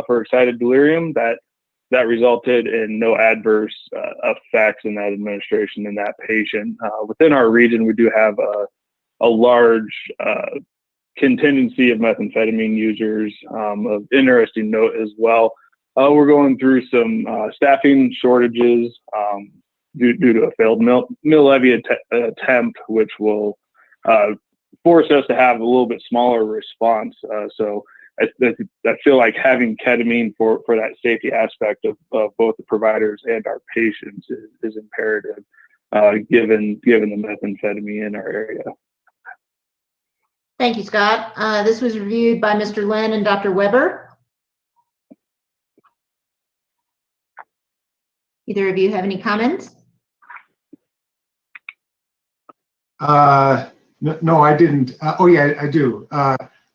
for excited delirium. That resulted in no adverse effects in that administration in that patient. Within our region, we do have a large contingency of methamphetamine users. Of interesting note as well, we're going through some staffing shortages due to a failed mill levy attempt, which will force us to have a little bit smaller response. So I feel like having ketamine for that safety aspect of both the providers and our patients is imperative, given the methamphetamine in our area. Thank you, Scott. This was reviewed by Mr. Lynn and Dr. Weber. Either of you have any comments? No, I didn't. Oh yeah, I do.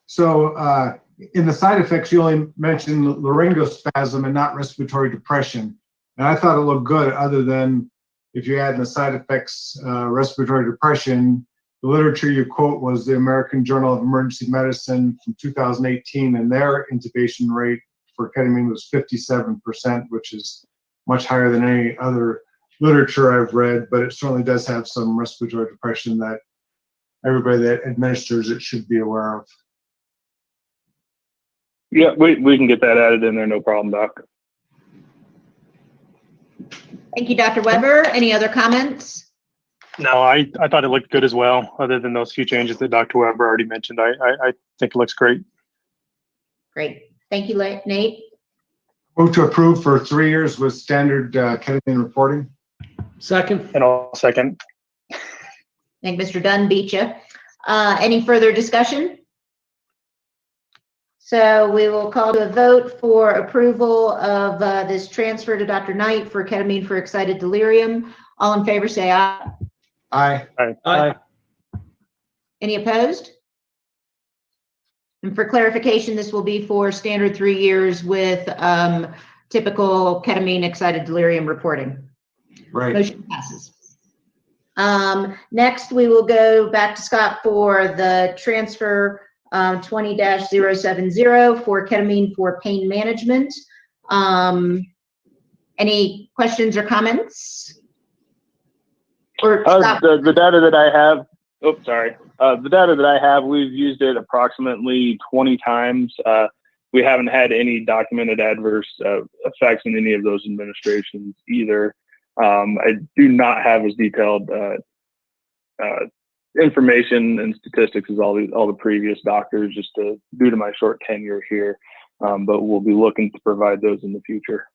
So in the side effects, you only mentioned laryngospasm and not respiratory depression. And I thought it looked good, other than if you add in the side effects respiratory depression. The literature you quote was the American Journal of Emergency Medicine from 2018, and their intubation rate for ketamine was 57%, which is much higher than any other literature I've read, but it certainly does have some respiratory depression that everybody that administers it should be aware of. Yeah, we can get that added in there, no problem, Doc. Thank you, Dr. Weber. Any other comments? No, I thought it looked good as well, other than those few changes that Dr. Weber already mentioned. I think it looks great. Great. Thank you, Nate. Move to approve for 3 years with standard ketamine reporting. Second. And I'll second. I think Mr. Dunn beat you. Any further discussion? So we will call to a vote for approval of this transfer to Dr. Knight for ketamine for excited delirium. All in favor, say aye. Aye. Aye. Aye. Any opposed? And for clarification, this will be for standard 3 years with typical ketamine excited delirium reporting. Right. Motion passes. Next, we will go back to Scott for the transfer 20-070 for ketamine for pain management. Any questions or comments? Or the data that I have, the data that I have, we've used it approximately 20 times. We haven't had any documented adverse effects in any of those administrations either. I do not have as detailed information and statistics as all the previous doctors, just due to my short tenure here. But we'll be looking to provide those in the future.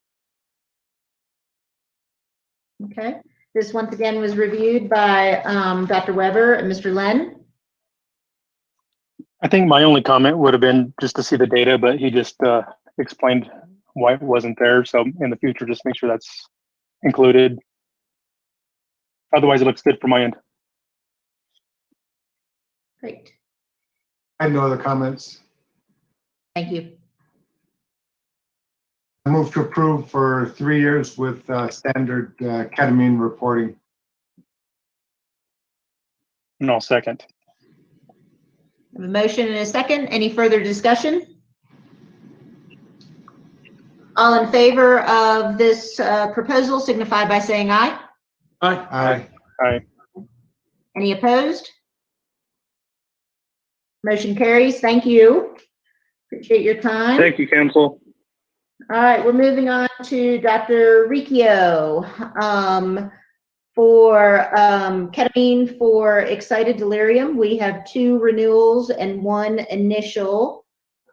Okay. This once again was reviewed by Dr. Weber and Mr. Len. I think my only comment would have been just to see the data, but he just explained why it wasn't there. So in the future, just make sure that's included. Otherwise, it looks good for my end. Great. I have no other comments. Thank you. Move to approve for 3 years with standard ketamine reporting. No, second. I have a motion and a second. Any further discussion? All in favor of this proposal signify by saying aye. Aye. Aye. Aye. Any opposed? Motion carries. Thank you. Appreciate your time. Thank you, Council. All right, we're moving on to Dr. Riccio. For ketamine for excited delirium, we have 2 renewals and 1 initial.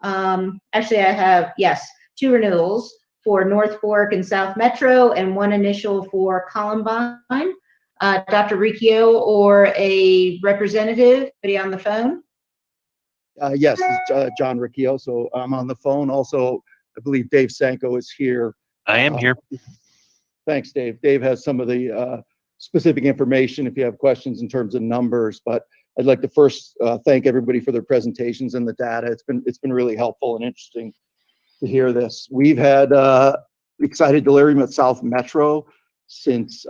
Actually, I have, yes, 2 renewals for North Fork and South Metro and 1 initial for Columbine. Dr. Riccio or a representative, anybody on the phone? Yes, it's John Riccio. So I'm on the phone. Also, I believe Dave Sanko is here. I am here. Thanks, Dave. Dave has some of the specific information if you have questions in terms of numbers, but I'd like to first thank everybody for their presentations and the data. It's been really helpful and interesting to hear this. We've had excited delirium at South Metro since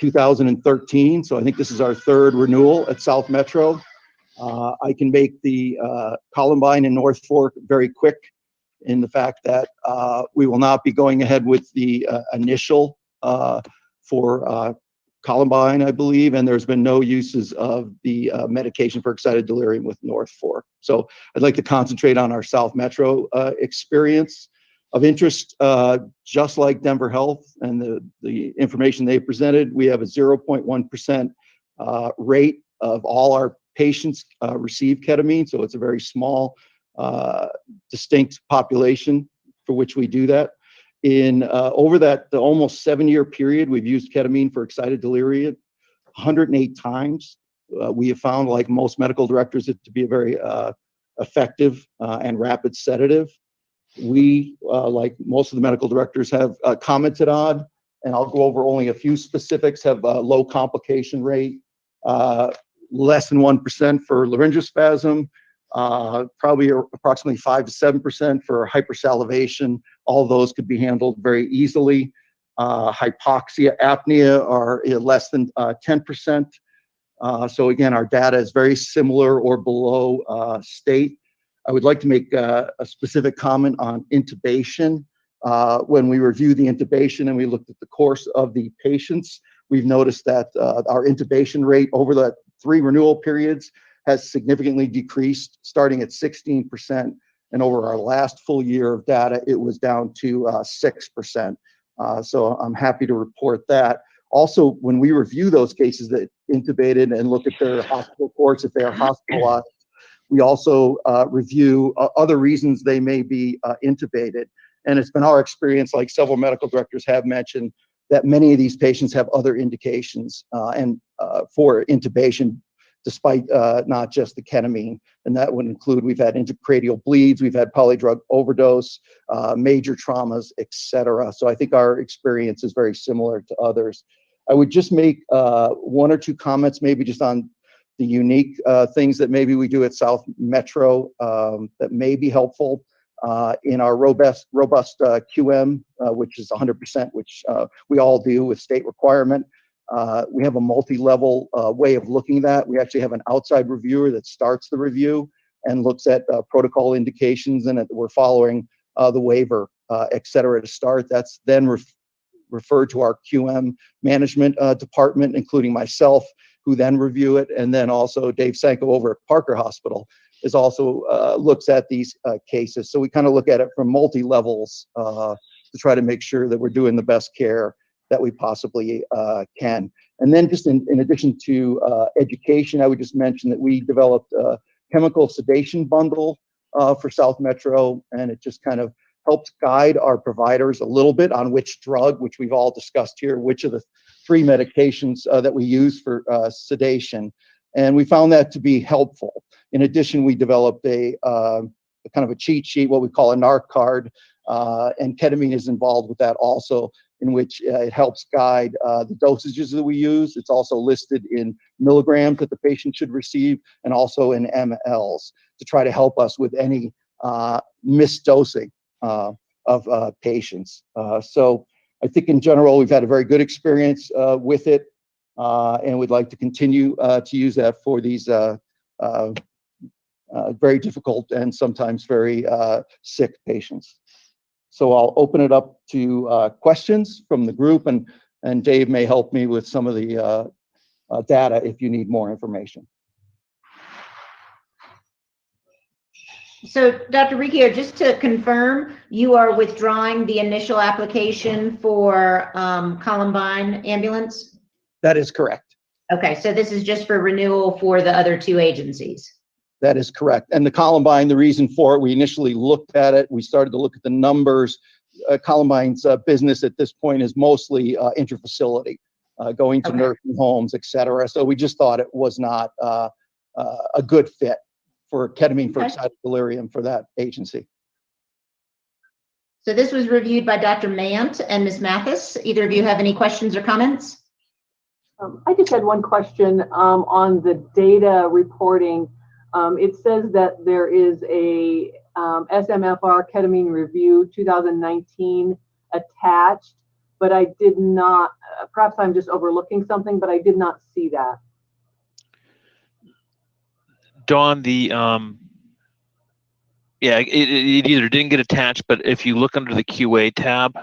2013, so I think this is our 3rd renewal at South Metro. I can make the Columbine and North Fork very quick in the fact that we will not be going ahead with the initial for Columbine, I believe, and there's been no uses of the medication for excited delirium with North Fork. So I'd like to concentrate on our South Metro experience. Of interest, just like Denver Health and the information they presented, we have a 0.1% rate of all our patients receive ketamine, so it's a very small, distinct population for which we do that. In over the almost 7-year period, we've used ketamine for excited delirium 108 times. We have found, like most medical directors, it to be a very effective and rapid sedative. We, like most of the medical directors, have commented on, and I'll go over only a few specifics, have a low complication rate, less than 1% for laryngospasm, probably approximately 5 to 7% for hypersalivation. All of those could be handled very easily. Hypoxia, apnea are less than 10%. So again, our data is very similar or below state. I would like to make a specific comment on intubation. When we review the intubation and we looked at the course of the patients, we've noticed that our intubation rate over the 3 renewal periods has significantly decreased, starting at 16%. And over our last full year of data, it was down to 6%. So I'm happy to report that. Also, when we review those cases that intubated and look at their hospital course, if they are hospitalized, we also review other reasons they may be intubated. And it's been our experience, like several medical directors have mentioned, that many of these patients have other indications and for intubation, despite not just the ketamine. And that would include, we've had intracranial bleeds, we've had polydrug overdose, major traumas, etc. So I think our experience is very similar to others. I would just make 1 or 2 comments, maybe just on the unique things that maybe we do at South Metro that may be helpful in our robust QM, which is 100%, which we all do with state requirement. We have a multi-level way of looking at that. We actually have an outside reviewer that starts the review and looks at protocol indications, and we're following the waiver, et cetera, to start. That's then referred to our QM management department, including myself, who then review it, and then also Dave Sanko over at Parker Hospital is also looks at these cases. So we kind of look at it from multi-levels to try to make sure that we're doing the best care that we possibly can. And then just in addition to education, I would just mention that we developed a chemical sedation bundle for South Metro, and it just kind of helps guide our providers a little bit on which drug, which we've all discussed here, which of the 3 medications that we use for sedation. And we found that to be helpful. In addition, we developed a kind of a cheat sheet, what we call a NARC card, and ketamine is involved with that also, in which it helps guide the dosages that we use. It's also listed in milligrams that the patient should receive, and also in mLs to try to help us with any misdosing. of patients. So I think in general, we've had a very good experience with it, and we'd like to continue to use that for these very difficult and sometimes very sick patients. So I'll open it up to questions from the group, and Dave may help me with some of the data if you need more information. So Dr. Riccio, just to confirm, you are withdrawing the initial application for Columbine ambulance? That is correct. Okay, so this is just for renewal for the other two agencies. That is correct. And the Columbine, the reason for it, we initially looked at it, we started to look at the numbers. Columbine's business at this point is mostly interfacility, going to nursing homes, et cetera. So we just thought it was not a good fit for ketamine for excited delirium for that agency. So this was reviewed by Dr. Mant and Ms. Mathis. Either of you have any questions or comments? I just had one question on the data reporting. It says that there is a SMFR ketamine review 2019 attached, but I did not, perhaps I'm just overlooking something, but I did not see that. Dawn, yeah, it either didn't get attached, but if you look under the QA tab,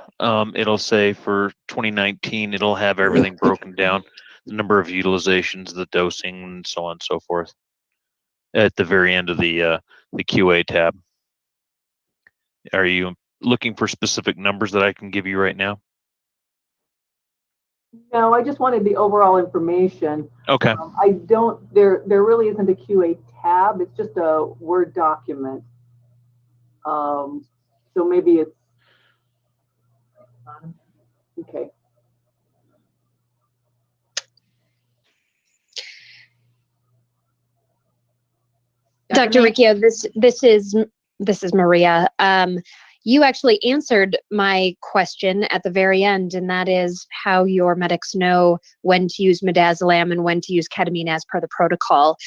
it'll say for 2019, it'll have everything broken down, the number of utilizations, the dosing, and so on and so forth, at the very end of the QA tab. Are you looking for specific numbers that I can give you right now? No, I just wanted the overall information. Okay. I don't, there really isn't a QA tab. It's just a Word document. So maybe it's, okay. Dr. Riccio, this is Maria. You actually answered my question at the very end, and that is how your medics know when to use midazolam and when to use ketamine as per the protocol.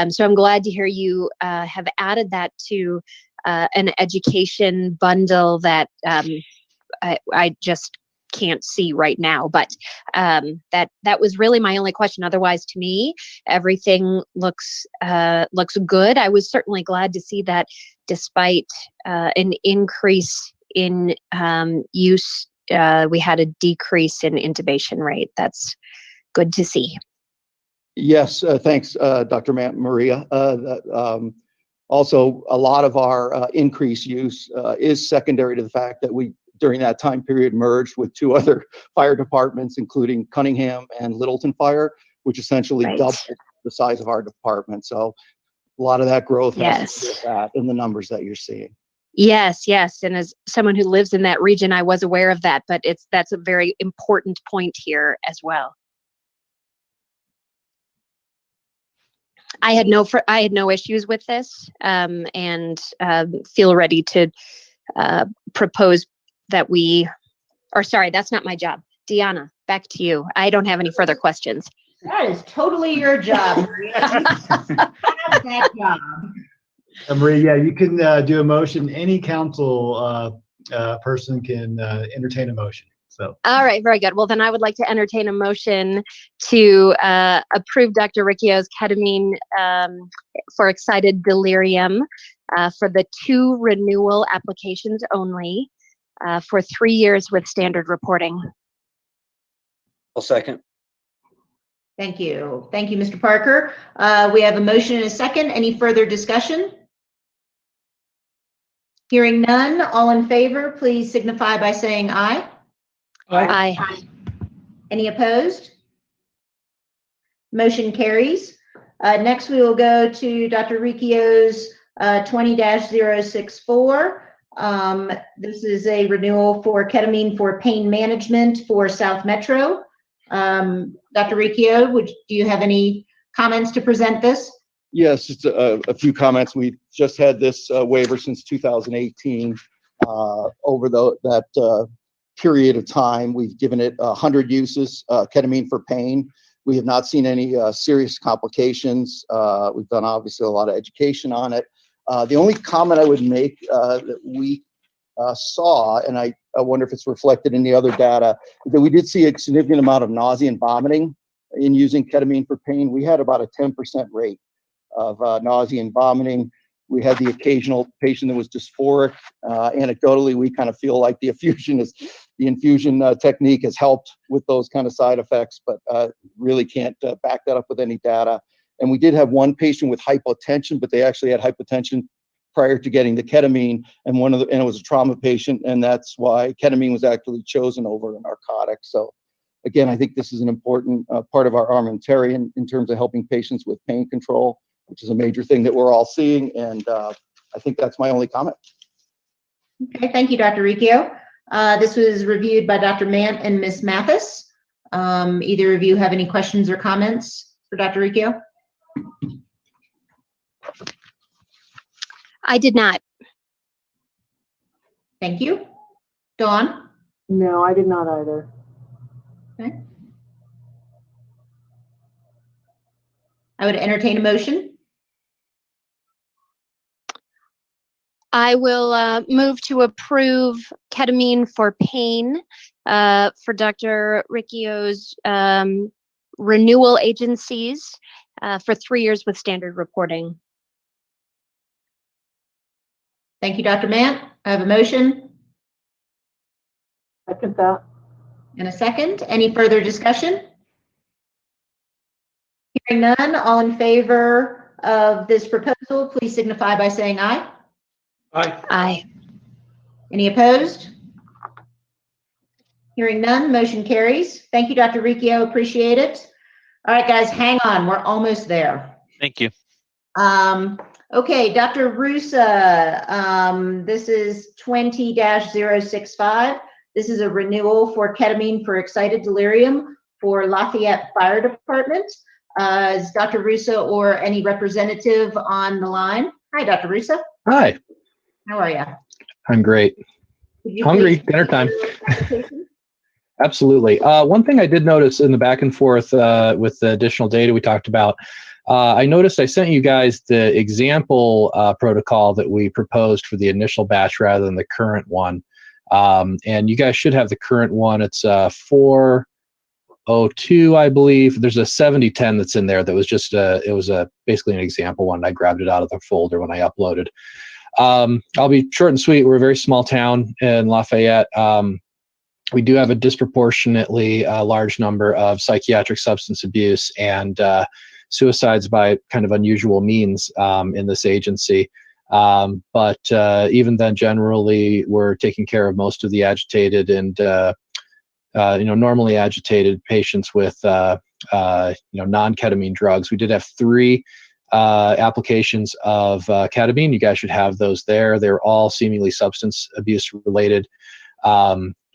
So I'm glad to hear you have added that to an education bundle that I just can't see right now, but that was really my only question. Otherwise, to me, everything looks good. I was certainly glad to see that despite an increase in use, we had a decrease in intubation rate. That's good to see. Yes, thanks, Dr. Maria. Also, a lot of our increased use is secondary to the fact that we, during that time period, merged with two other fire departments, including Cunningham and Littleton Fire, which essentially doubled the size of our department. So a lot of that growth has to do with that in the numbers that you're seeing. Yes. And as someone who lives in that region, I was aware of that, but that's a very important point here as well. I had no issues with this, and feel ready to propose that sorry, that's not my job. Deanna, back to you. I don't have any further questions. That is totally your job, Maria. Have that job. Maria, yeah, you can do a motion. Any council person can entertain a motion. So. All right, very good. Well, then I would like to entertain a motion to approve Dr. Riccio's ketamine for excited delirium for the 2 renewal applications only for 3 years with standard reporting. I'll second. Thank you. Thank you, Mr. Parker. We have a motion and a second. Any further discussion? Hearing none, all in favor, please signify by saying aye. Aye. Any opposed? Motion carries. Next, we will go to Dr. Riccio's 20-064. This is a renewal for ketamine for pain management for South Metro. Dr. Riccio, do you have any comments to present this? Yes, just a few comments. We've just had this waiver since 2018. Over that period of time, we've given it 100 uses, ketamine for pain. We have not seen any serious complications. We've done obviously a lot of education on it. The only comment I would make that we saw, and I wonder if it's reflected in the other data, that we did see a significant amount of nausea and vomiting in using ketamine for pain. We had about a 10% rate of nausea and vomiting. We had the occasional patient that was dysphoric. Anecdotally, we kind of feel like the infusion technique has helped with those kind of side effects, but really can't back that up with any data. And we did have one patient with hypotension, but they actually had hypotension prior to getting the ketamine, and it was a trauma patient, and that's why ketamine was actually chosen over a narcotic. So again, I think this is an important part of our armamentarium in terms of helping patients with pain control, which is a major thing that we're all seeing. And I think that's my only comment. Okay, thank you, Dr. Riccio. This was reviewed by Dr. Mant and Ms. Mathis. Either of you have any questions or comments for Dr. Riccio? I did not. Thank you. Dawn? No, I did not either. Okay. I would entertain a motion. I will move to approve ketamine for pain for Dr. Riccio's renewal agencies for 3 years with standard reporting. Thank you, Dr. Mant. I have a motion. Second that. And a second. Any further discussion? Hearing none, all in favor of this proposal, please signify by saying aye. Aye. Aye. Any opposed? Hearing none, motion carries. Thank you, Dr. Riccio. Appreciate it. All right, guys, hang on. We're almost there. Thank you. Okay, Dr. Rusa, this is 20-065. This is a renewal for ketamine for excited delirium for Lafayette Fire Department. Is Dr. Rusa or any representative on the line? Hi, Dr. Rusa. Hi, How are you? I'm great. Hungry, dinner time. Absolutely. One thing I did notice in the back and forth with the additional data we talked about, I noticed I sent you guys the example protocol that we proposed for the initial batch rather than the current one. And you guys should have the current one. It's 402, I believe. There's a 7010 that's in there that was just basically an example one. I grabbed it out of the folder when I uploaded. I'll be short and sweet. We're a very small town in Lafayette. We do have a disproportionately large number of psychiatric substance abuse and suicides by kind of unusual means in this agency. But even then, generally, we're taking care of most of the agitated and normally agitated patients with non-ketamine drugs. We did have 3 applications of ketamine. You guys should have those there. They're all seemingly substance abuse related.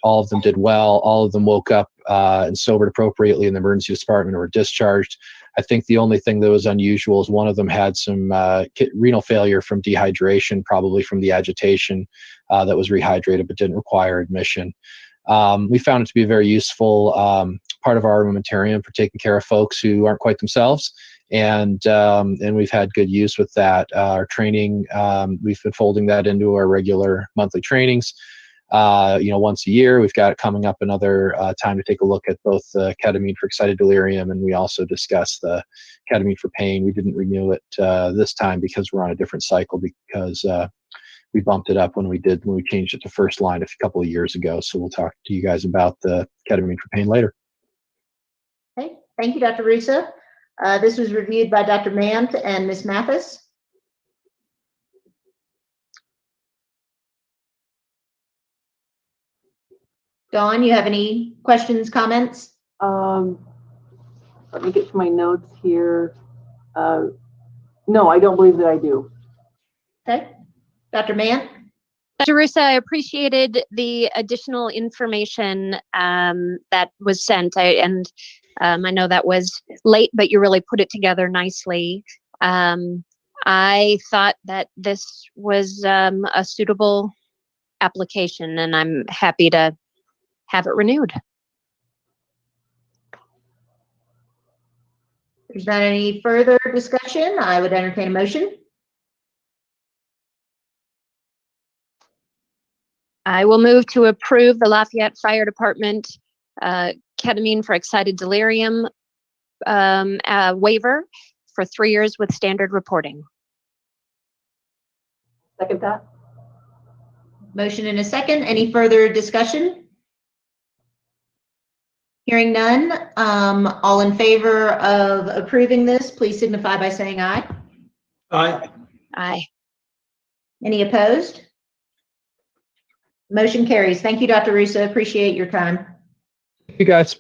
All of them did well. All of them woke up and sobered appropriately in the emergency department or were discharged. I think the only thing that was unusual is one of them had some renal failure from dehydration, probably from the agitation that was rehydrated but didn't require admission. We found it to be a very useful part of our armamentarium for taking care of folks who aren't quite themselves. And we've had good use with that. Our training, we've been folding that into our regular monthly trainings. Once a year. We've got coming up another time to take a look at both the ketamine for excited delirium, and we also discuss the ketamine for pain. We didn't renew it this time because we're on a different cycle, because we bumped it up when we changed it to first line a couple of years ago. So we'll talk to you guys about the ketamine for pain later. Okay, thank you, Dr. Rusa. This was reviewed by Dr. Mant and Ms. Mathis. Dawn, you have any questions, comments? Let me get to my notes here. No, I don't believe that I do. Okay. Dr. Mant? Dr. Rusa, I appreciated the additional information that was sent. I know that was late, but you really put it together nicely. I thought that this was a suitable application, and I'm happy to have it renewed. There's not any further discussion. I would entertain a motion. I will move to approve the Lafayette Fire Department ketamine for excited delirium waiver for 3 years with standard reporting. Second that. Motion and a second. Any further discussion? Hearing none, all in favor of approving this, please signify by saying aye. Aye. Aye. Any opposed? Motion carries. Thank you, Dr. Russo. Appreciate your time. You guys.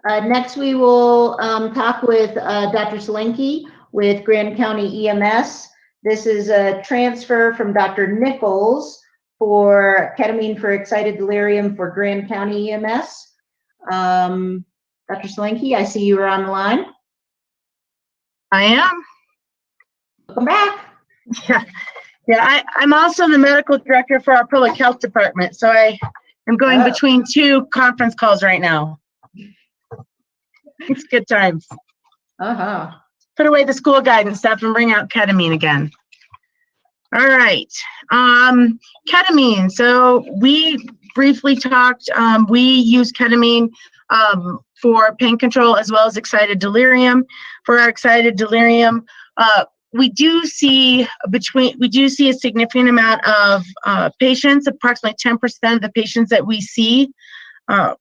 Next, we will talk with Dr. Solanki with Grand County EMS. This is a transfer from Dr. Nichols for ketamine for excited delirium for Grand County EMS. Dr. Solanki, I see you are on the line. I am. Welcome back. I'm also the medical director for our public health department, so I am going between 2 conference calls right now. It's good times. Put away the school guidance stuff and bring out ketamine again. All right. Ketamine. So we briefly talked, we use ketamine for pain control as well as excited delirium. For our excited delirium, we do see a significant amount of patients, approximately 10% of the patients that we see are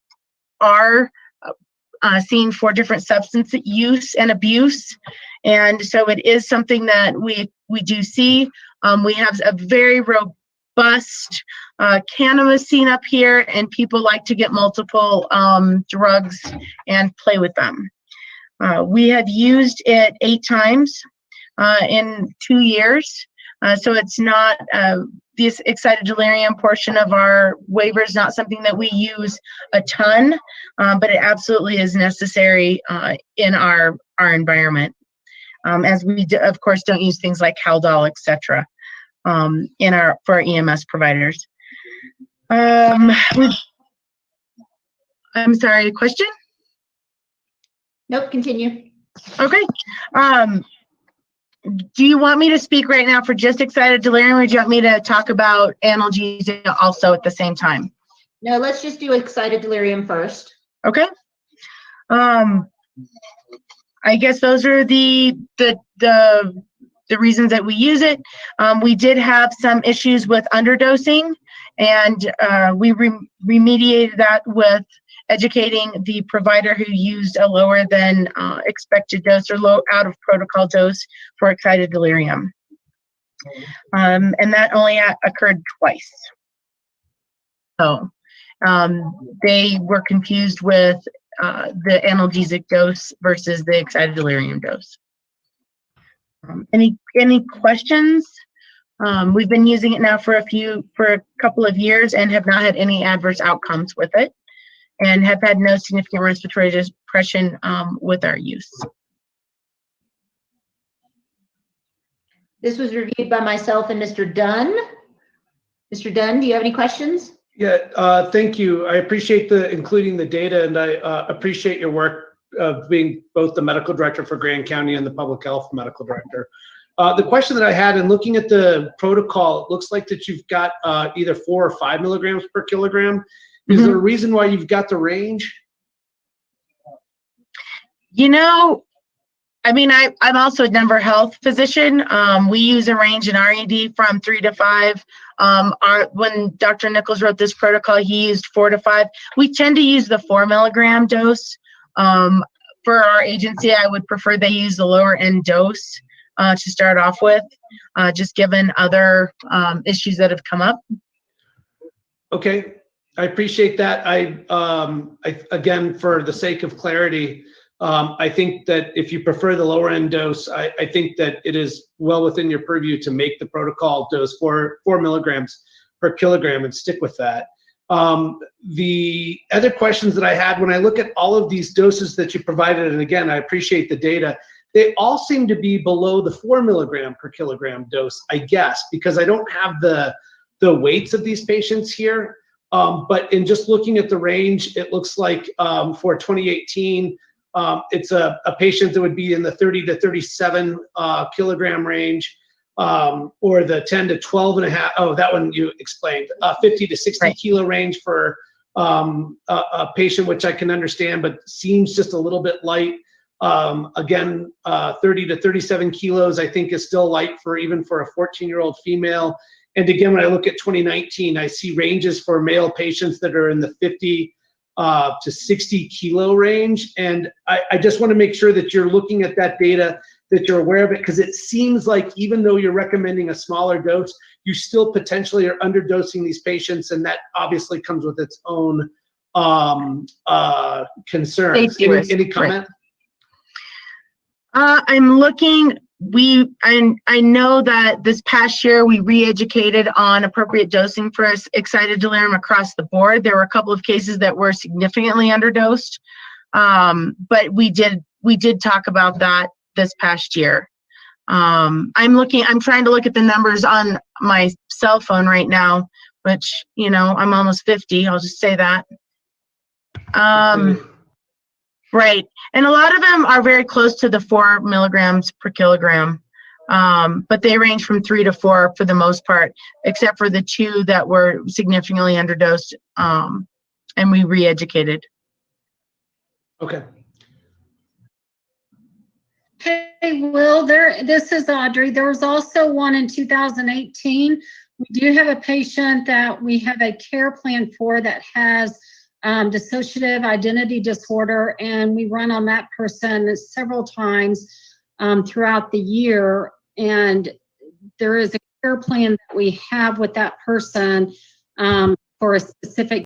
seen for different substance use and abuse. And so it is something that we do see. We have a very robust cannabis scene up here, and people like to get multiple drugs and play with them. We have used it 8 times in 2 years. So it's not, this excited delirium portion of our waiver is not something that we use a ton, but it absolutely is necessary in our environment. As we, of course, don't use things like Haldol, et cetera, for our EMS providers. I'm sorry, question? Nope, continue. Okay. Do you want me to speak right now for just excited delirium, or do you want me to talk about analgesia also at the same time? No, let's just do excited delirium first. Okay. I guess those are the reasons that we use it. We did have some issues with underdosing, and we remediated that with educating the provider who used a lower than expected dose or low out of protocol dose for excited delirium. And that only occurred twice. So they were confused with the analgesic dose versus the excited delirium dose. Any questions? We've been using it now for a couple of years and have not had any adverse outcomes with it, and have had no significant respiratory depression with our use. This was reviewed by myself and Mr. Dunn. Mr. Dunn, do you have any questions? Yeah, thank you. I appreciate including the data, and I appreciate your work of being both the medical director for Grand County and the public health medical director. The question that I had in looking at the protocol, it looks like that you've got either 4 or 5 milligrams per kilogram. Is there a reason why you've got the range? You know, I mean, I'm also a Denver health physician. We use a range in RED from 3 to 5. When Dr. Nichols wrote this protocol, he used 4 to 5. We tend to use the 4 milligram dose. For our agency, I would prefer they use the lower end dose to start off with, just given other issues that have come up. Okay, I appreciate that. Again, for the sake of clarity, I think that if you prefer the lower end dose, I think that it is well within your purview to make the protocol dose 4 milligrams per kilogram and stick with that. The other questions that I had, when I look at all of these doses that you provided, and again, I appreciate the data, they all seem to be below the 4 milligram per kilogram dose, I guess, because I don't have the weights of these patients here. But in just looking at the range, it looks like for 2018, it's a patient that would be in the 30 to 37 kilogram range. or the 10 to 12 and a half. Oh, that one you explained. 50 to 60 kilo range for a patient, which I can understand, but seems just a little bit light. Again, 30 to 37 kilos, I think, is still light for even for a 14-year-old female. And again, when I look at 2019, I see ranges for male patients that are in the 50 to 60 kilo range. And I just want to make sure that you're looking at that data, that you're aware of it, because it seems like even though you're recommending a smaller dose, you still potentially are underdosing these patients, and that obviously comes with its own concerns. Any comment? I'm looking. I know that this past year we re-educated on appropriate dosing for excited delirium across the board. There were a couple of cases that were significantly underdosed, but we did talk about that this past year. I'm trying to look at the numbers on my cell phone right now, which, you know, I'm almost 50. I'll just say that. Right. And a lot of them are very close to the 4 milligrams per kilogram. But they range from 3 to 4 for the most part, except for the 2 that were significantly underdosed, and we re-educated. Okay. Hey, Will, this is Audrey. There was also one in 2018. We do have a patient that we have a care plan for that has dissociative identity disorder, and we run on that person several times throughout the year. And there is a care plan that we have with that person for a specific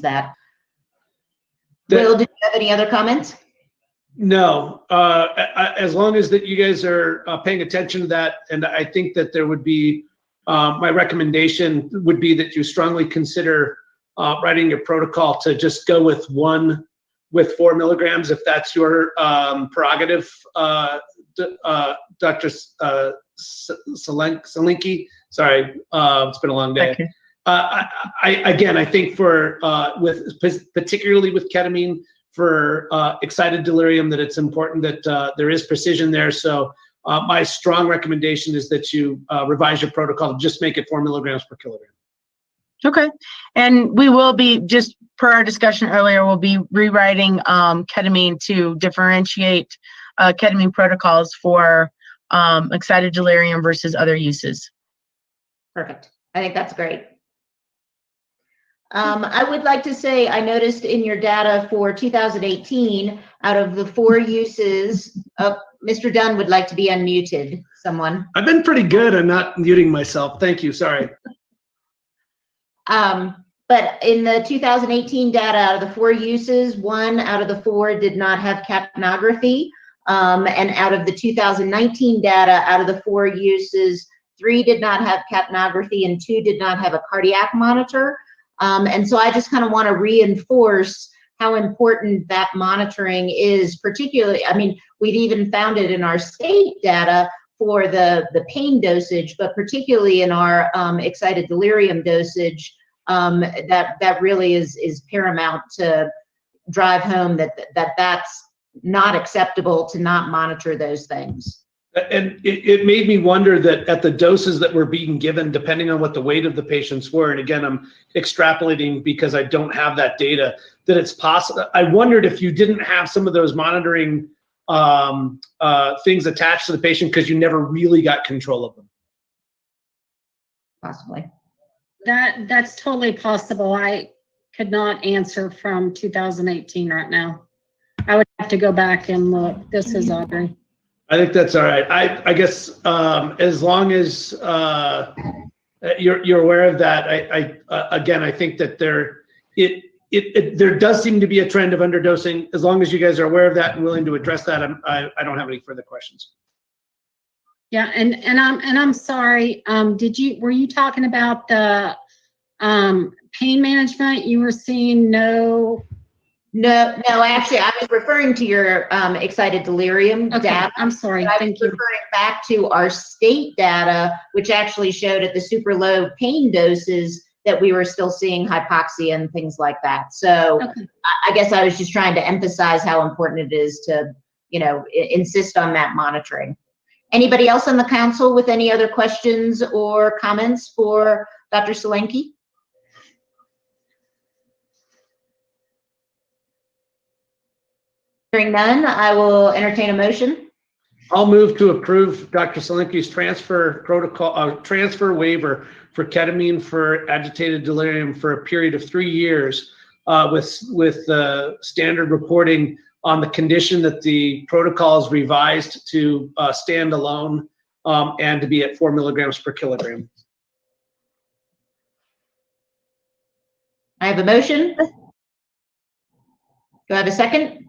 that. Will, did you have any other comments? No, as long as that you guys are paying attention to that, and I think that there would be, my recommendation would be that you strongly consider writing your protocol to just go with 4 milligrams, if that's your prerogative, Dr. Salinki. Sorry, it's been a long day. Okay. I think for particularly with ketamine for excited delirium, that it's important that there is precision there. So my strong recommendation is that you revise your protocol to just make it 4 milligrams per kilogram. Okay, and we will be, just per our discussion earlier, we'll be rewriting ketamine to differentiate ketamine protocols for excited delirium versus other uses. Perfect. I think that's great. I would like to say, I noticed in your data for 2018, out of the 4 uses, Mr. Dunn would like to be unmuted. Someone? I've been pretty good at not muting myself. Thank you. Sorry. But in the 2018 data, out of the 4 uses, 1 out of the 4 did not have capnography. And out of the 2019 data, out of the 4 uses, 3 did not have capnography and 2 did not have a cardiac monitor. And so I just kind of want to reinforce how important that monitoring is, particularly, I mean, we've even found it in our state data for the pain dosage, but particularly in our excited delirium dosage, that really is paramount to drive home that's not acceptable to not monitor those things. And it made me wonder that at the doses that were being given, depending on what the weight of the patients were, and again, I'm extrapolating because I don't have that data, that it's possible. I wondered if you didn't have some of those monitoring things attached to the patient because you never really got control of them. Possibly. That's totally possible. I could not answer from 2018 right now. I would have to go back and look. This is Audrey. I think that's all right. I guess as long as you're aware of that, again, I think that there does seem to be a trend of underdosing. As long as you guys are aware of that and willing to address that, I don't have any further questions. Yeah, and I'm sorry. Were you talking about the pain management? You were seeing no No, actually, I was referring to your excited delirium data. I'm sorry. I Thank was you. referring back to our state data, which actually showed at the super low pain doses that we were still seeing hypoxia and things like that. So I guess I was just trying to emphasize how important it is to, insist on that monitoring. Anybody else on the council with any other questions or comments for Dr. Solanki? Hearing none, I will entertain a motion. I'll move to approve Dr. Solanki's transfer waiver for ketamine for agitated delirium for a period of 3 years with standard reporting on the condition that the protocol is revised to stand alone and to be at 4 milligrams per kilogram. I have a motion. Do I have a second?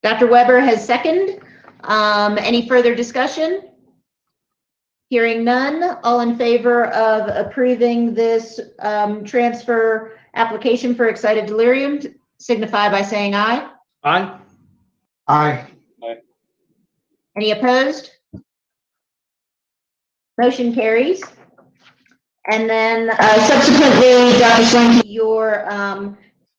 Dr. Weber has seconded. Any further discussion? Hearing none, all in favor of approving this transfer application for excited delirium, signify by saying aye. Aye. Aye. Any opposed? Motion carries. And then subsequently, Dr. Solanki, your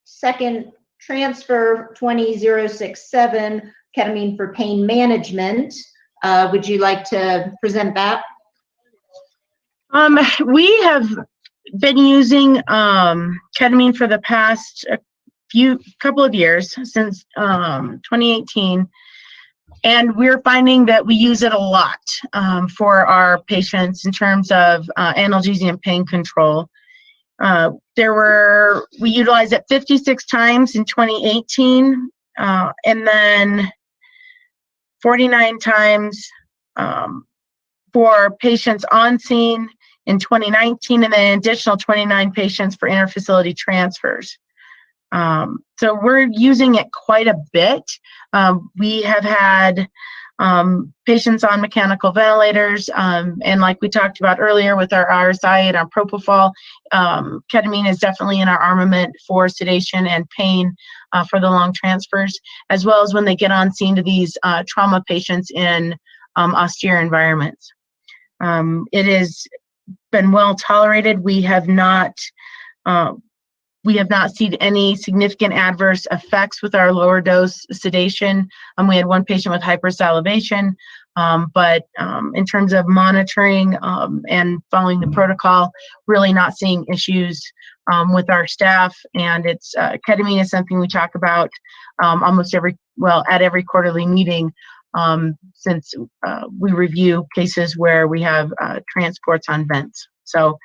second transfer 20067 ketamine for pain management. Would you like to present that? We have been using ketamine for the past couple of years, since 2018, and we're finding that we use it a lot for our patients in terms of analgesia and pain control. We utilized it 56 times in 2018, and then 49 times for patients on scene in 2019, and then an additional 29 patients for interfacility transfers. So we're using it quite a bit. We have had patients on mechanical ventilators, and like we talked about earlier with our RSI and our propofol, ketamine is definitely in our armament for sedation and pain for the long transfers, as well as when they get on scene to these trauma patients in austere environments. It has been well tolerated. We have not seen any significant adverse effects with our lower dose sedation. We had one patient with hypersalivation, but in terms of monitoring and following the protocol, really not seeing issues with our staff. And it's ketamine is something we talk about at every quarterly meeting, since we review cases where we have transports on vents. So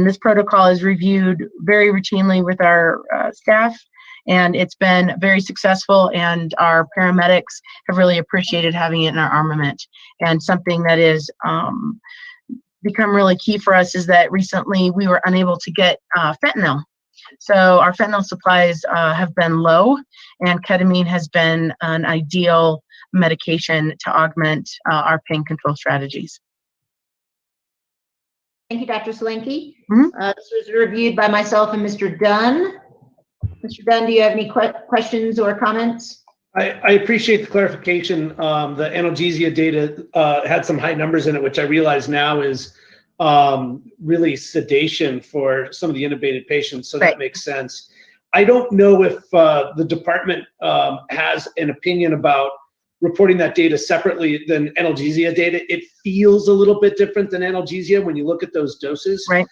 this protocol is reviewed very routinely with our staff, and it's been very successful, and our paramedics have really appreciated having it in our armament. And something that is become really key for us is that recently we were unable to get fentanyl. So our fentanyl supplies have been low, and ketamine has been an ideal medication to augment our pain control strategies. Thank you, Dr. Solanki. This was reviewed by myself and Mr. Dunn. Mr. Dunn, do you have any questions or comments? I appreciate the clarification. The analgesia data had some high numbers in it, which I realize now is really sedation for some of the intubated patients, so that makes sense. I don't know if the department has an opinion about reporting that data separately than analgesia data. It feels a little bit different than analgesia when you look at those doses. Right.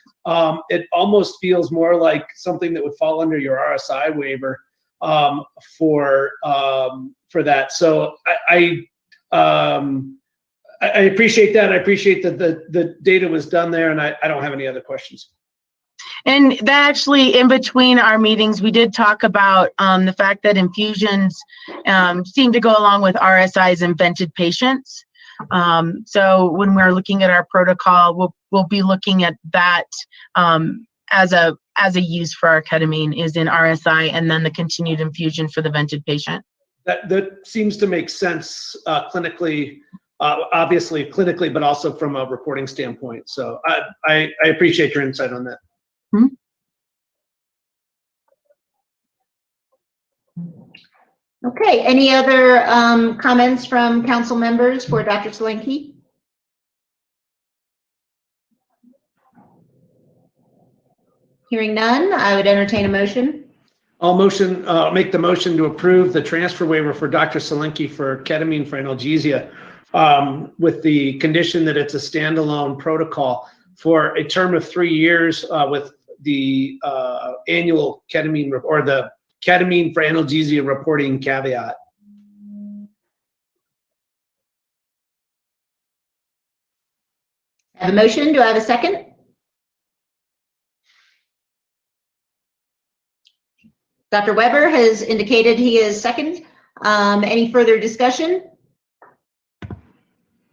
It almost feels more like something that would fall under your RSI waiver for that. So I appreciate that. I appreciate that the data was done there, and I don't have any other questions. And that actually, in between our meetings, we did talk about the fact that infusions seem to go along with RSIs in vented patients. So when we're looking at our protocol, we'll be looking at that as a use for our ketamine is in RSI, and then the continued infusion for the vented patient. That seems to make sense clinically obviously clinically, but also from a reporting standpoint. So I appreciate your insight on that. Okay, any other comments from council members for Dr. Solanki? Hearing none, I would entertain a motion. I'll make the motion to approve the transfer waiver for Dr. Solanki for ketamine for analgesia, with the condition that it's a standalone protocol for a term of 3 years, with the annual ketamine or the ketamine for analgesia reporting caveat. I have a motion. Do I have a second? Dr. Weber has indicated he is second. Any further discussion?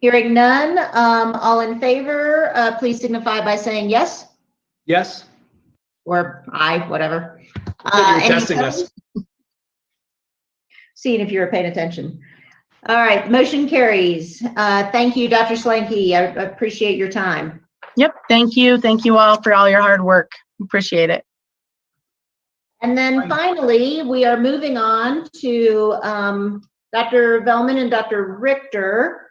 Hearing none, all in favor, please signify by saying yes. Yes. Or aye, whatever. You're Any testing opposed? us. Seeing if you were paying attention. All right, motion carries. Thank you, Dr. Solanki. I appreciate your time. Yep. Thank you. Thank you all for all your hard work. Appreciate it. And then finally, we are moving on to Dr. Velman and Dr. Richter.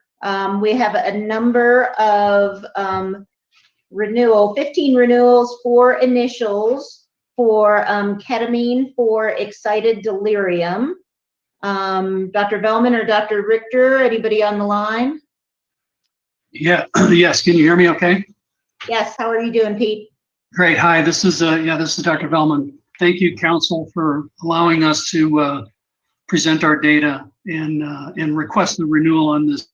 We have a number of 15 renewals for initials for ketamine for excited delirium. Dr. Velman or Dr. Richter, anybody on the line? Yeah, yes. Can you hear me okay? Yes, how are you doing, Pete? Great. Hi, this is Dr. Velman. Thank you, Council, for allowing us to present our data and request the renewal on this.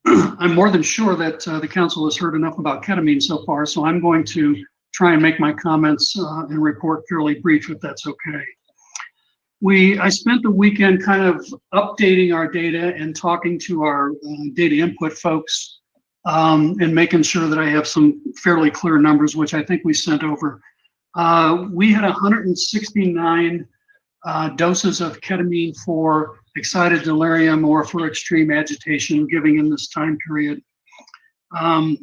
I'm more than sure that the Council has heard enough about ketamine so far, so I'm going to try and make my comments and report fairly brief, if that's okay. I spent the weekend kind of updating our data and talking to our data input folks and making sure that I have some fairly clear numbers, which I think we sent over. We had 169 doses of ketamine for excited delirium or for extreme agitation giving in this time period. Of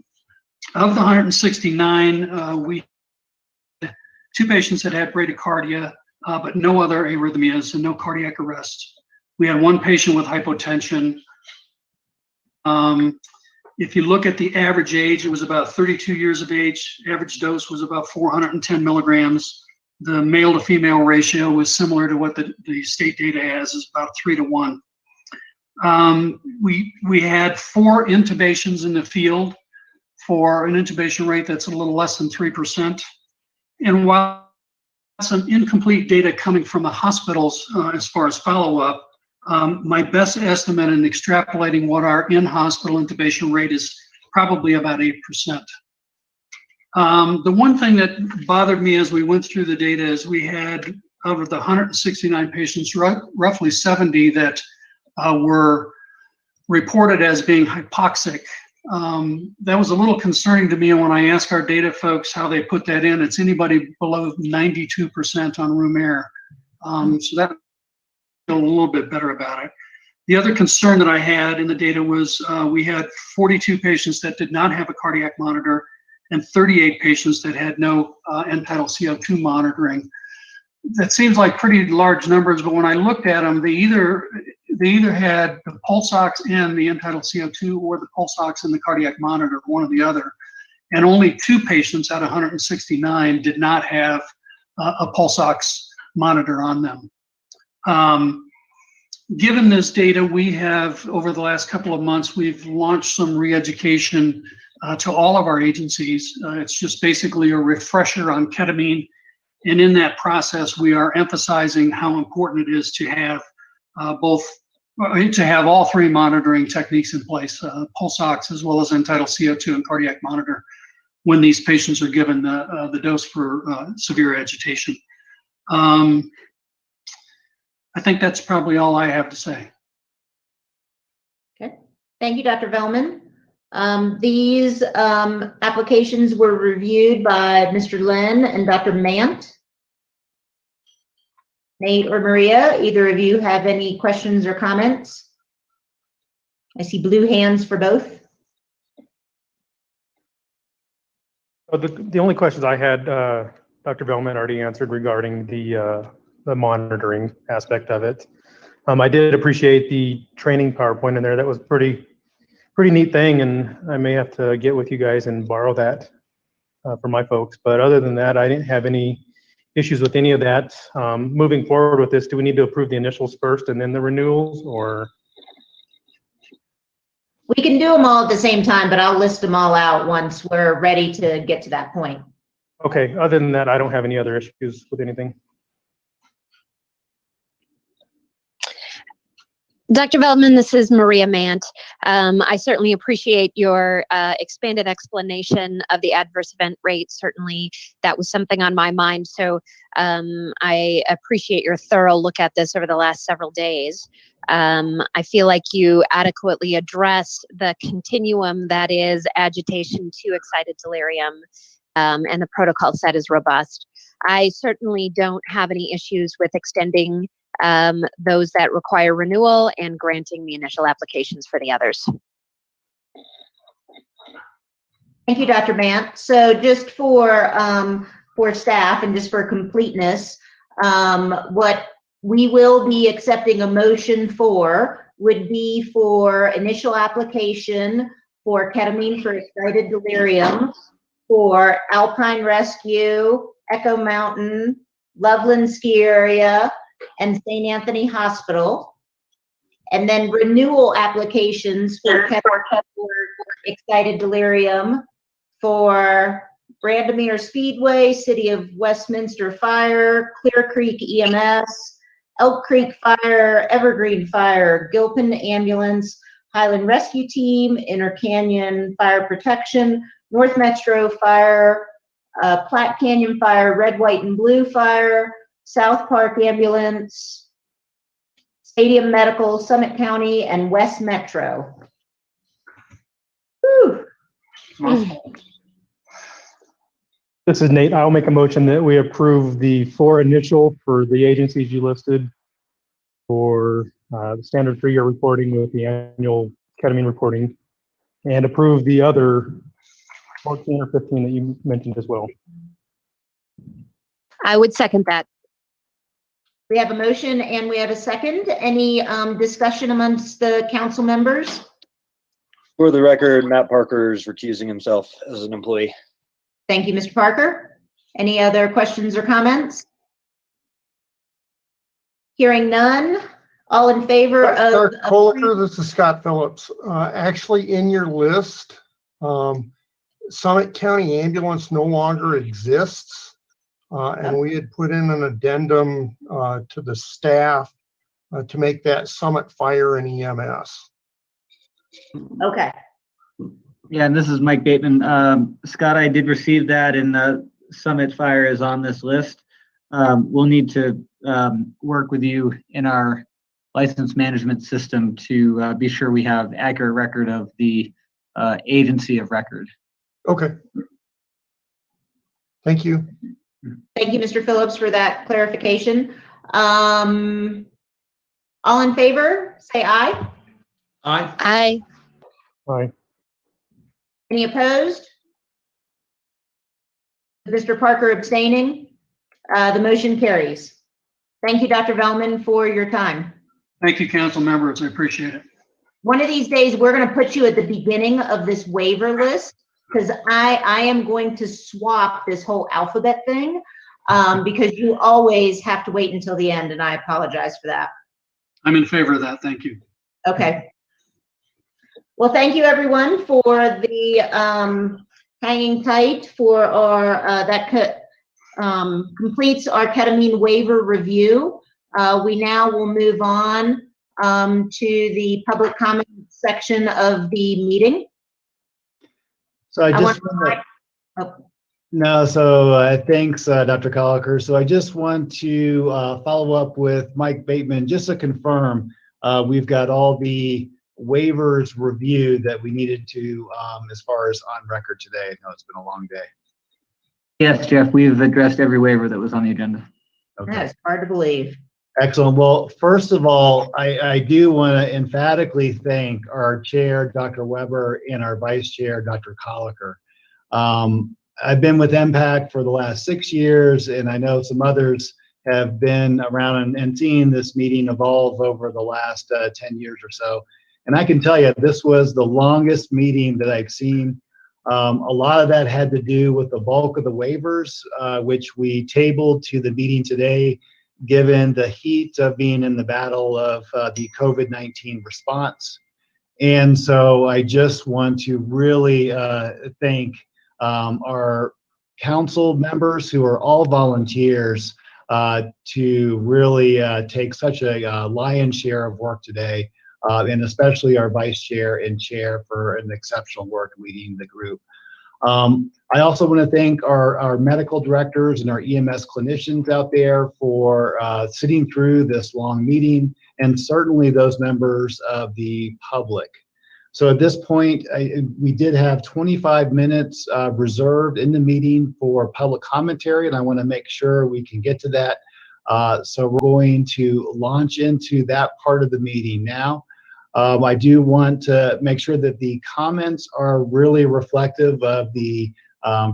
the 169, we had 2 patients that had bradycardia, but no other arrhythmias and no cardiac arrest. We had 1 patient with hypotension. If you look at the average age, it was about 32 years of age. Average dose was about 410 milligrams. The male to female ratio was similar to what the state data has, is about 3 to 1. We had 4 intubations in the field for an intubation rate that's a little less than 3%. And while some incomplete data coming from the hospitals as far as follow-up, my best estimate in extrapolating what our in-hospital intubation rate is probably about 8%. The one thing that bothered me as we went through the data is we had, out of the 169 patients, roughly 70 that were reported as being hypoxic. That was a little concerning to me, and when I asked our data folks how they put that in, it's anybody below 92% on room air. So that a little bit better about it. The other concern that I had in the data was we had 42 patients that did not have a cardiac monitor and 38 patients that had no end-tidal CO2 monitoring. That seems like pretty large numbers, but when I looked at them, they either had the pulse ox and the end-tidal CO2 or the pulse ox and the cardiac monitor, one or the other. And only 2 patients out of 169 did not have a pulse ox monitor on them. Given this data, we have, over the last couple of months, we've launched some re-education to all of our agencies. It's just basically a refresher on ketamine. And in that process, we are emphasizing how important it is to have all 3 monitoring techniques in place, pulse ox as well as end-tidal CO2 and cardiac monitor, when these patients are given the dose for severe agitation. I think that's probably all I have to say. Okay, thank you, Dr. Velman. These applications were reviewed by Mr. Lin and Dr. Mant. Nate or Maria, either of you have any questions or comments? I see blue hands for both. The only questions I had, Dr. Bellman already answered regarding the monitoring aspect of it. I did appreciate the training PowerPoint in there. That was pretty neat thing, and I may have to get with you guys and borrow that for my folks. But other than that, I didn't have any issues with any of that. Moving forward with this, do we need to approve the initials first and then the renewals, or? We can do them all at the same time, but I'll list them all out once we're ready to get to that point. Okay, other than that, I don't have any other issues with anything. Dr. Veldman, this is Maria Mant. I certainly appreciate your expanded explanation of the adverse event rate. Certainly, that was something on my mind. So I appreciate your thorough look at this over the last several days. I feel like you adequately address the continuum that is agitation to excited delirium, and the protocol set is robust. I certainly don't have any issues with extending those that require renewal and granting the initial applications for the others. Thank you, Dr. Mant. So just for staff and just for completeness, what we will be accepting a motion for would be for initial application for ketamine for excited delirium for Alpine Rescue, Echo Mountain, Loveland Ski Area, and St. Anthony Hospital, and then renewal applications for excited delirium for Brandomere Speedway, City of Westminster Fire, Clear Creek EMS, Elk Creek Fire, Evergreen Fire, Gilpin Ambulance, Highland Rescue Team, Inner Canyon Fire Protection, North Metro Fire, Platte Canyon Fire, Red, White, and Blue Fire, South Park Ambulance, Stadium Medical, Summit County, and West Metro. Whew. This is Nate. I'll make a motion that we approve the 4 initial for the agencies you listed for the standard 3-year reporting with the annual ketamine reporting, and approve the other 14 or 15 that you mentioned as well. I would second that. We have a motion and we have a second. Any discussion amongst the council members? For the record, Matt Parker is recusing himself as an employee. Thank you, Mr. Parker. Any other questions or comments? Hearing none. All in favor of... Dr. Kohler, this is Scott Phillips. Actually, in your list, Summit County Ambulance no longer exists. And we had put in an addendum to the staff to make that Summit Fire and EMS. Okay. Yeah, and this is Mike Bateman. Scott, I did receive that, and Summit Fire is on this list. We'll need to work with you in our license management system to be sure we have accurate record of the agency of record. Okay. Thank you. Thank you, Mr. Phillips, for that clarification. All in favor, say aye. Aye. Aye. Aye. Any opposed? Mr. Parker abstaining. The motion carries. Thank you, Dr. Velman, for your time. Thank you, council members. I appreciate it. One of these days, we're going to put you at the beginning of this waiver list, because I am going to swap this whole alphabet thing because you always have to wait until the end, and I apologize for that. I'm in favor of that. Thank you. Okay. Well, thank you, everyone, for the hanging tight for our completes our ketamine waiver review. We now will move on to the public comment section of the meeting. So I just thanks, Dr. Colliker. So I just want to follow up with Mike Bateman just to confirm we've got all the waivers reviewed that we needed to as far as on record today. I know it's been a long day. Yes, Jeff, we've addressed every waiver that was on the agenda. Okay. That's hard to believe. Excellent. Well, first of all, I do want to emphatically thank our chair, Dr. Weber, and our vice chair, Dr. Colliker. I've been with MPAC for the last 6 years, and I know some others have been around and seen this meeting evolve over the last 10 years or so. And I can tell you, this was the longest meeting that I've seen. A lot of that had to do with the bulk of the waivers, which we tabled to the meeting today, given the heat of being in the battle of the COVID-19 response. And so I just want to really thank our council members who are all volunteers to really take such a lion's share of work today, and especially our vice chair and chair for an exceptional work leading the group. I also want to thank our medical directors and our EMS clinicians out there for sitting through this long meeting, and certainly those members of the public. So at this point, we did have 25 minutes reserved in the meeting for public commentary, and I want to make sure we can get to that. So we're going to launch into that part of the meeting now. I do want to make sure that the comments are really reflective of the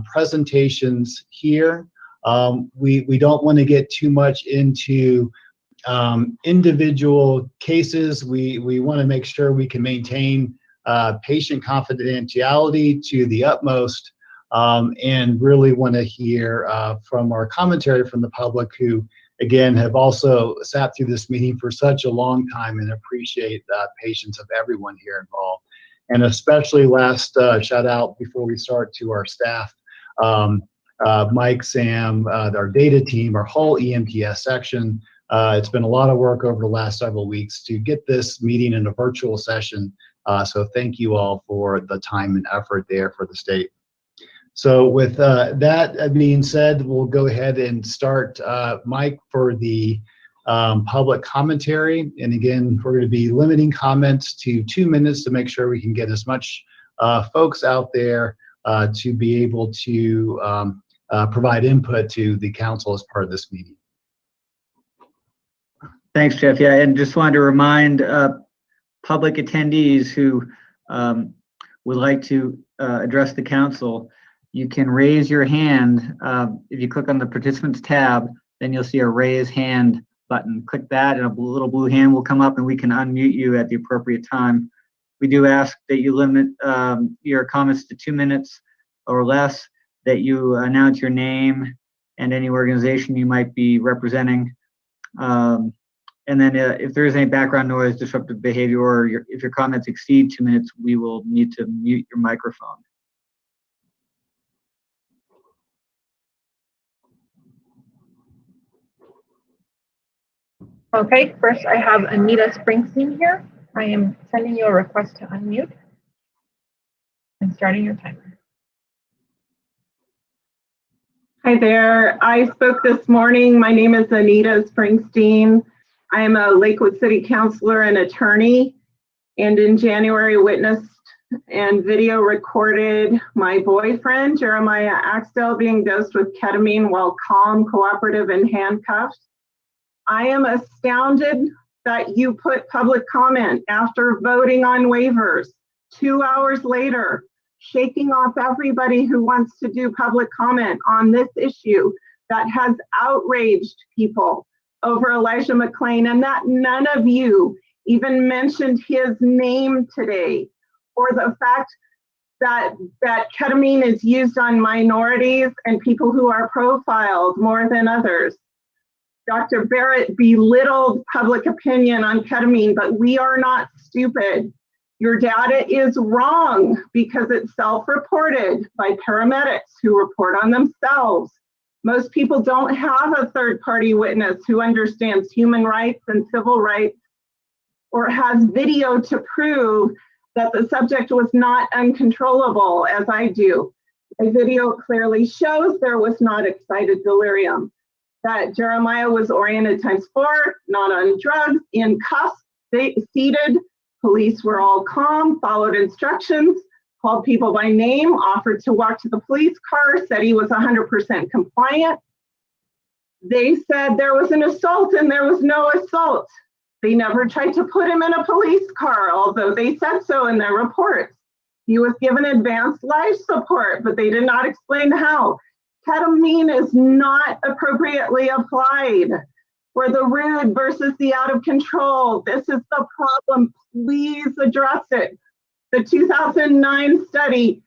presentations here. We don't want to get too much into individual cases. We want to make sure we can maintain patient confidentiality to the utmost, and really want to hear from our commentary from the public, who again have also sat through this meeting for such a long time, and appreciate the patience of everyone here involved. And especially last shout out before we start to our staff, Mike, Sam, our data team, our whole EMTS section. It's been a lot of work over the last several weeks to get this meeting in a virtual session. So thank you all for the time and effort there for the state. So with that being said, we'll go ahead and start, Mike, for the public commentary. And again, we're going to be limiting comments to 2 minutes to make sure we can get as much folks out there to be able to provide input to the council as part of this meeting. Thanks, Jeff. Yeah, and just wanted to remind public attendees who would like to address the council, you can raise your hand. If you click on the participants tab, then you'll see a raise hand button. Click that and a little blue hand will come up and we can unmute you at the appropriate time. We do ask that you limit your comments to 2 minutes or less, that you announce your name and any organization you might be representing. And then if there is any background noise, disruptive behavior, or if your comments exceed 2 minutes, we will need to mute your microphone. Okay, first I have Anita Springsteen here. I am sending you a request to unmute and starting your timer. Hi there. I spoke this morning. My name is Anita Springsteen. I am a Lakewood City Councilor and attorney, and in January witnessed and video recorded my boyfriend, Jeremiah Axtell, being dosed with ketamine while calm, cooperative, and handcuffed. I am astounded that you put public comment after voting on waivers 2 hours later, shaking off everybody who wants to do public comment on this issue that has outraged people over Elijah McClain, and that none of you even mentioned his name today, or the fact that ketamine is used on minorities and people who are profiled more than others. Dr. Barrett belittled public opinion on ketamine, but we are not stupid. Your data is wrong because it's self-reported by paramedics who report on themselves. Most people don't have a third-party witness who understands human rights and civil rights or has video to prove that the subject was not uncontrollable, as I do. The video clearly shows there was not excited delirium, that Jeremiah was oriented ×4, not on drugs, in cuffs, seated. Police were all calm, followed instructions, called people by name, offered to walk to the police car, said he was 100% compliant. They said there was an assault and there was no assault. They never tried to put him in a police car, although they said so in their reports. He was given advanced life support, but they did not explain how. Ketamine is not appropriately applied for the rude versus the out of control. This is the problem. Please address it. The 2009 study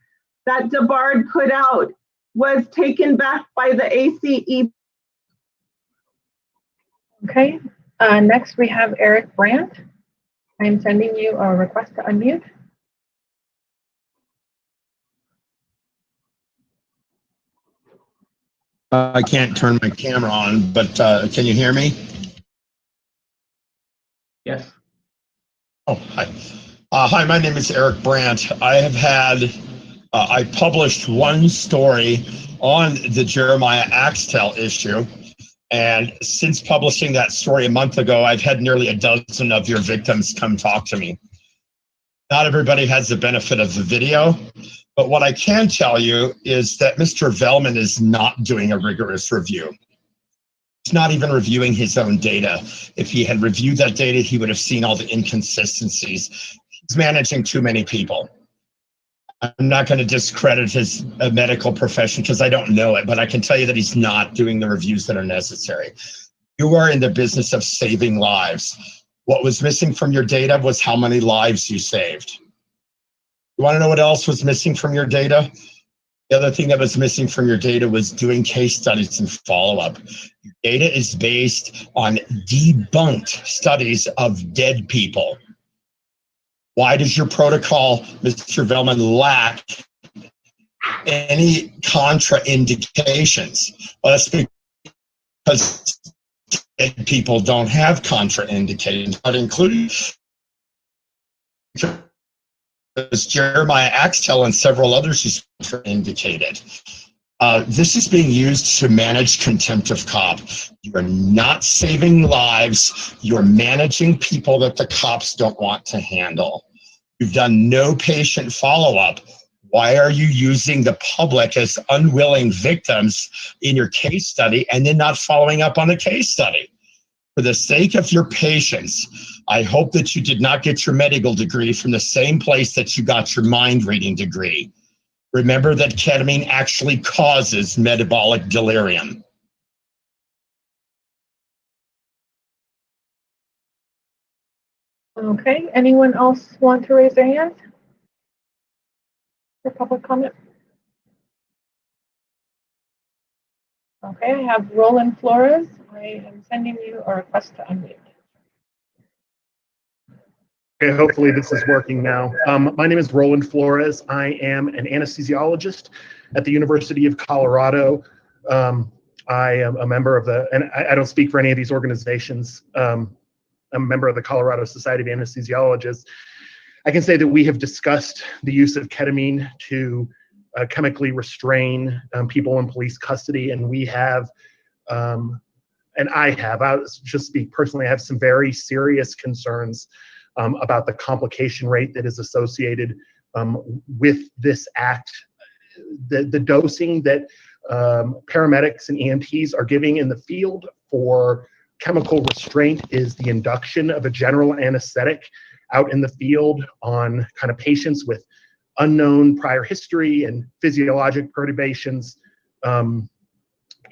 that DeBard put out was taken back by the ACE. Okay, next we have Eric Brandt. I'm sending you a request to unmute. I can't turn my camera on, but can you hear me? Yes. Oh, hi. Hi, my name is Eric Brandt. I published one story on the Jeremiah Axtell issue. And since publishing that story a month ago, I've had nearly a dozen of your victims come talk to me. Not everybody has the benefit of the video, but what I can tell you is that Mr. Velman is not doing a rigorous review. He's not even reviewing his own data. If he had reviewed that data, he would have seen all the inconsistencies. He's managing too many people. I'm not going to discredit his medical profession because I don't know it, but I can tell you that he's not doing the reviews that are necessary. You are in the business of saving lives. What was missing from your data was how many lives you saved. You want to know what else was missing from your data? The other thing that was missing from your data was doing case studies and follow-up. Your data is based on debunked studies of dead people. Why does your protocol, Mr. Velman, lack any contraindications? Well, that's because dead people don't have contraindications, but including because Jeremiah Axtell and several others who contraindicated. This is being used to manage contempt of cop. You are not saving lives. You're managing people that the cops don't want to handle. You've done no patient follow-up. Why are you using the public as unwilling victims in your case study and then not following up on the case study? For the sake of your patients, I hope that you did not get your medical degree from the same place that you got your mind reading degree. Remember that ketamine actually causes metabolic delirium. Okay, anyone else want to raise their hand for public comment? Okay, I have Roland Flores. I am sending you a request to unmute. Okay, hopefully this is working now. My name is Roland Flores. I am an anesthesiologist at the University of Colorado. I am a member of and I don't speak for any of these organizations. I'm a member of the Colorado Society of Anesthesiologists. I can say that we have discussed the use of ketamine to chemically restrain people in police custody, and we have, I'll just speak personally, I have some very serious concerns about the complication rate that is associated with this act. The dosing that paramedics and EMTs are giving in the field for chemical restraint is the induction of a general anesthetic out in the field on kind of patients with unknown prior history and physiologic perturbations, and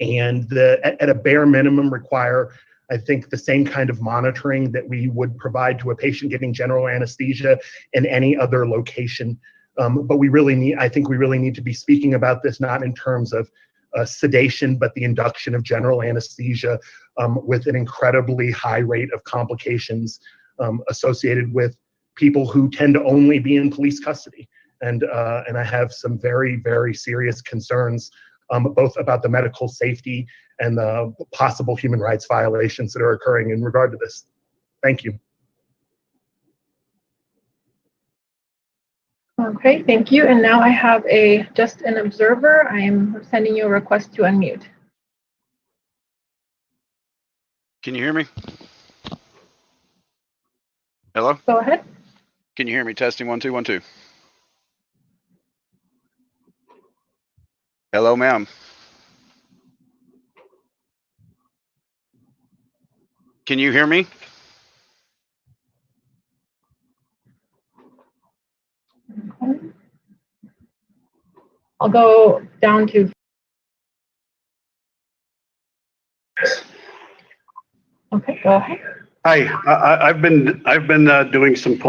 at a bare minimum require, I think, the same kind of monitoring that we would provide to a patient getting general anesthesia in any other location. But I think we really need to be speaking about this not in terms of sedation, but the induction of general anesthesia with an incredibly high rate of complications associated with people who tend to only be in police custody. And I have some very, very serious concerns both about the medical safety and the possible human rights violations that are occurring in regard to this. Thank you. Okay, thank you. And now I have just an observer. I am sending you a request to unmute. Can you hear me? Hello? Go ahead. Can you hear me? Testing 1 2 1 2. Hello, ma'am. Can you hear me? I'll go down to. Okay, go ahead. Hi, I've been doing some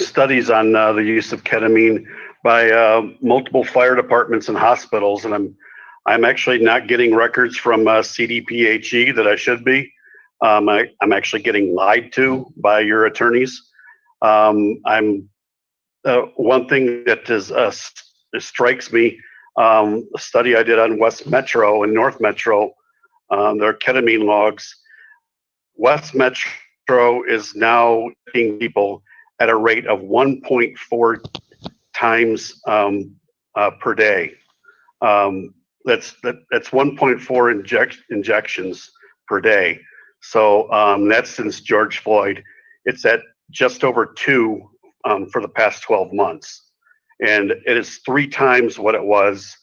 studies on the use of ketamine by multiple fire departments and hospitals, and I'm actually not getting records from CDPHE that I should be. I'm actually getting lied to by your attorneys. One thing that strikes me, a study I did on West Metro and North Metro, their ketamine logs. West Metro is now taking people at a rate of 1.4 times per day. That's 1.4 injections per day. So that's since George Floyd. It's at just over 2 for the past 12 months, and it is 3 times what it was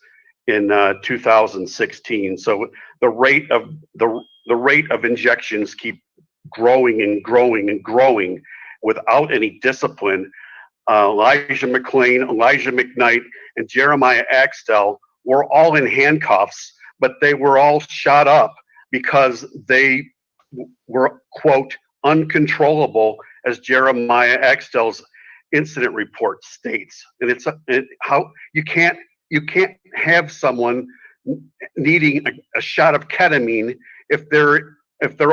in 2016. So the rate of injections keep growing and growing and growing without any discipline. Elijah McClain, Elijah McKnight, and Jeremiah Axtell were all in handcuffs, but they were all shot up because they were, quote, uncontrollable, as Jeremiah Axtell's incident report states. And how you can't have someone needing a shot of ketamine if they're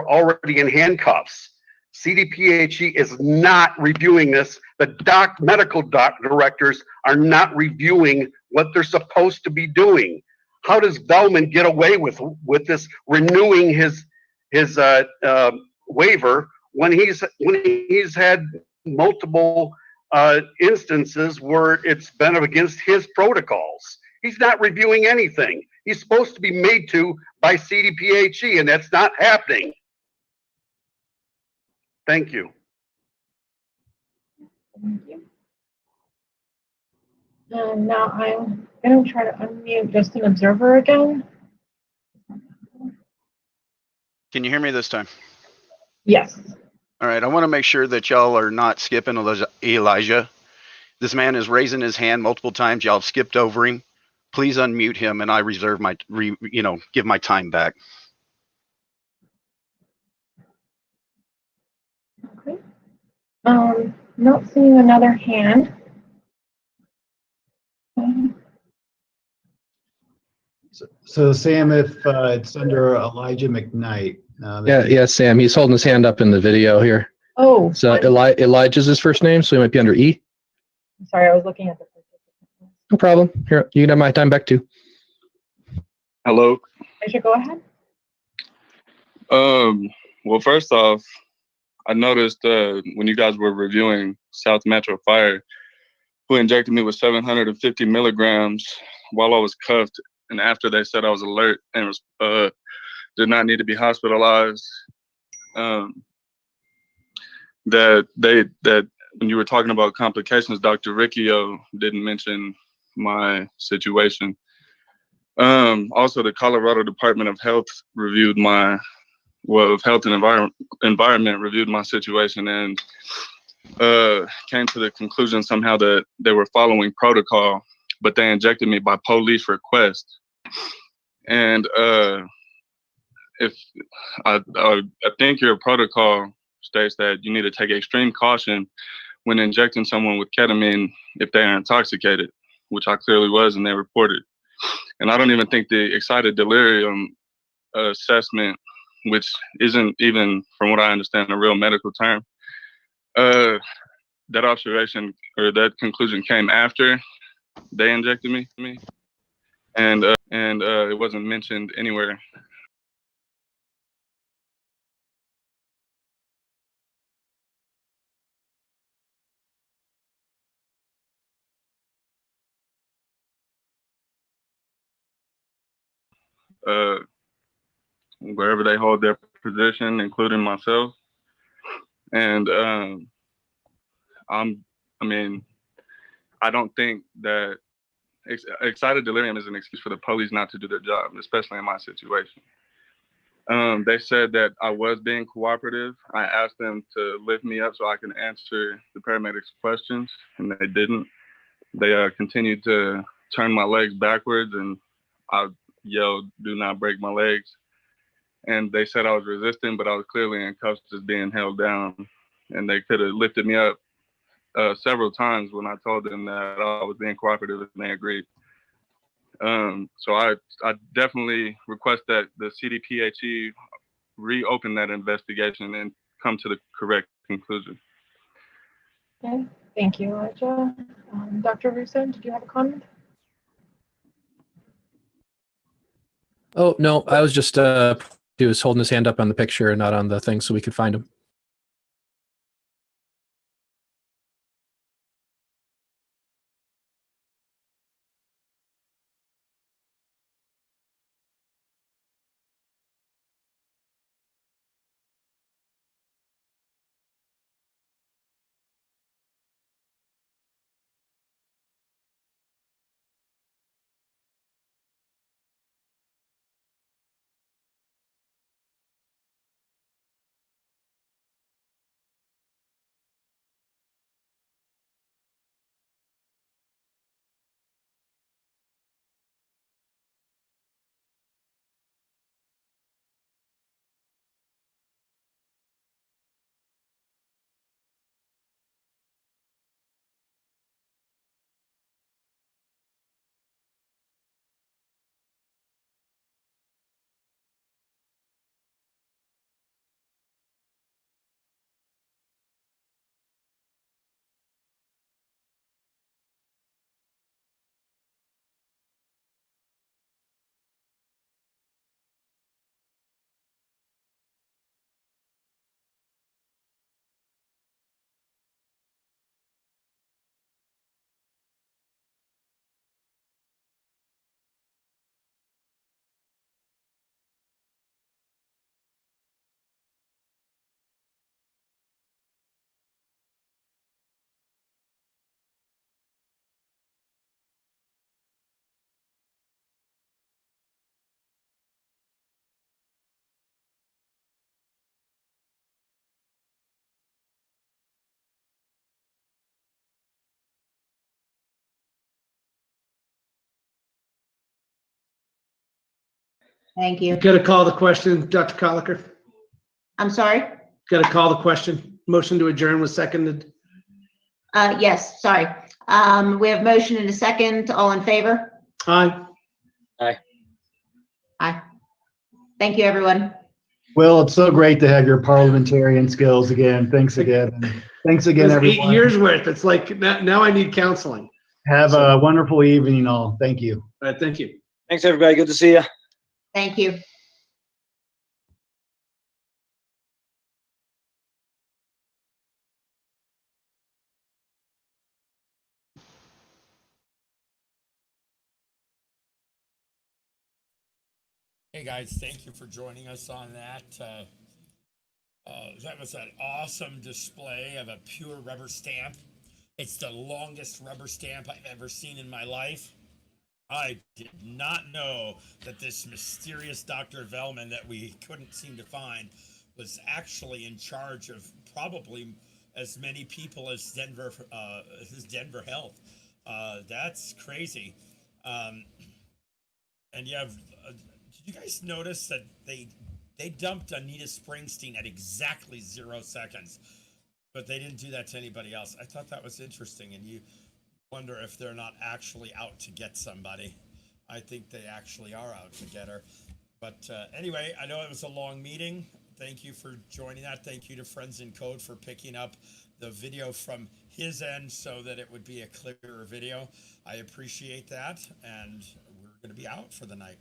already in handcuffs. CDPHE is not reviewing this. The medical directors are not reviewing what they're supposed to be doing. How does Bellman get away with this, renewing his waiver when he's had multiple instances where it's been against his protocols? He's not reviewing anything. He's supposed to be made to by CDPHE, and that's not happening. Thank you. Thank you. And now I'm going to try to unmute just an observer again. Can you hear me this time? Yes. All right, I want to make sure that y'all are not skipping Elijah. This man is raising his hand multiple times. Y'all have skipped over him. Please unmute him, and I reserve my, give my time back. Okay. Not seeing another hand. So Sam, if it's under Elijah McKnight. Yeah, Sam. He's holding his hand up in the video here. Oh. So Elijah's his first name, so he might be under E. I'm sorry, I was looking at the. No problem. Here, you can have my time back too. Hello. I should go ahead. Well, first off, I noticed when you guys were reviewing South Metro Fire, who injected me with 750 milligrams while I was cuffed, and after they said I was alert and was did not need to be hospitalized. That when you were talking about complications, Dr. Riccio didn't mention my situation. Also, the Colorado Department of Health reviewed Health and Environment reviewed my situation and came to the conclusion somehow that they were following protocol, but they injected me by police request. And if I think your protocol states that you need to take extreme caution when injecting someone with ketamine if they are intoxicated, which I clearly was, and they reported. And I don't even think the excited delirium assessment, which isn't even, from what I understand, a real medical term, that observation or that conclusion came after they injected me, and it wasn't mentioned anywhere. Wherever they hold their position, including myself. And I don't think that excited delirium is an excuse for the police not to do their job, especially in my situation. They said that I was being cooperative. I asked them to lift me up so I can answer the paramedics' questions, and they didn't. They continued to turn my legs backwards, and I yelled, "Do not break my legs." And they said I was resisting, but I was clearly in cuffs, just being held down. And they could have lifted me up several times when I told them that I was being cooperative, and they agreed. So I definitely request that the CDPHE reopen that investigation and come to the correct conclusion. Okay, thank you, Elijah. Dr. Russo, did you have a comment? Oh, no, I was just he was holding his hand up on the picture and not on the thing so we could find him. Thank you. Got to call the question, Dr. Colliker. I'm sorry? Got to call the question. Motion to adjourn was seconded. Yes, sorry. We have motion and a second. All in favor? Aye. Aye. Aye. Thank you, everyone. Will, it's so great to have your parliamentarian skills again. Thanks again. And thanks again, It was everyone. 8 years worth. It's like now I need counseling. Have a wonderful evening all. Thank you. All right, thank you. Thanks, everybody. Good to see you. Thank you. Hey guys, thank you for joining us on that. That was an awesome display of a pure rubber stamp. It's the longest rubber stamp I've ever seen in my life. I did not know that this mysterious Dr. Velman that we couldn't seem to find was actually in charge of probably as many people as Denver Health. That's crazy. And you have, did you guys notice that they dumped Anita Springsteen at exactly 0 seconds, but they didn't do that to anybody else? I thought that was interesting, and you wonder if they're not actually out to get somebody. I think they actually are out to get her. But anyway, I know it was a long meeting. Thank you for joining that. Thank you to Friends in Code for picking up the video from his end so that it would be a clearer video. I appreciate that, and we're going to be out for the night.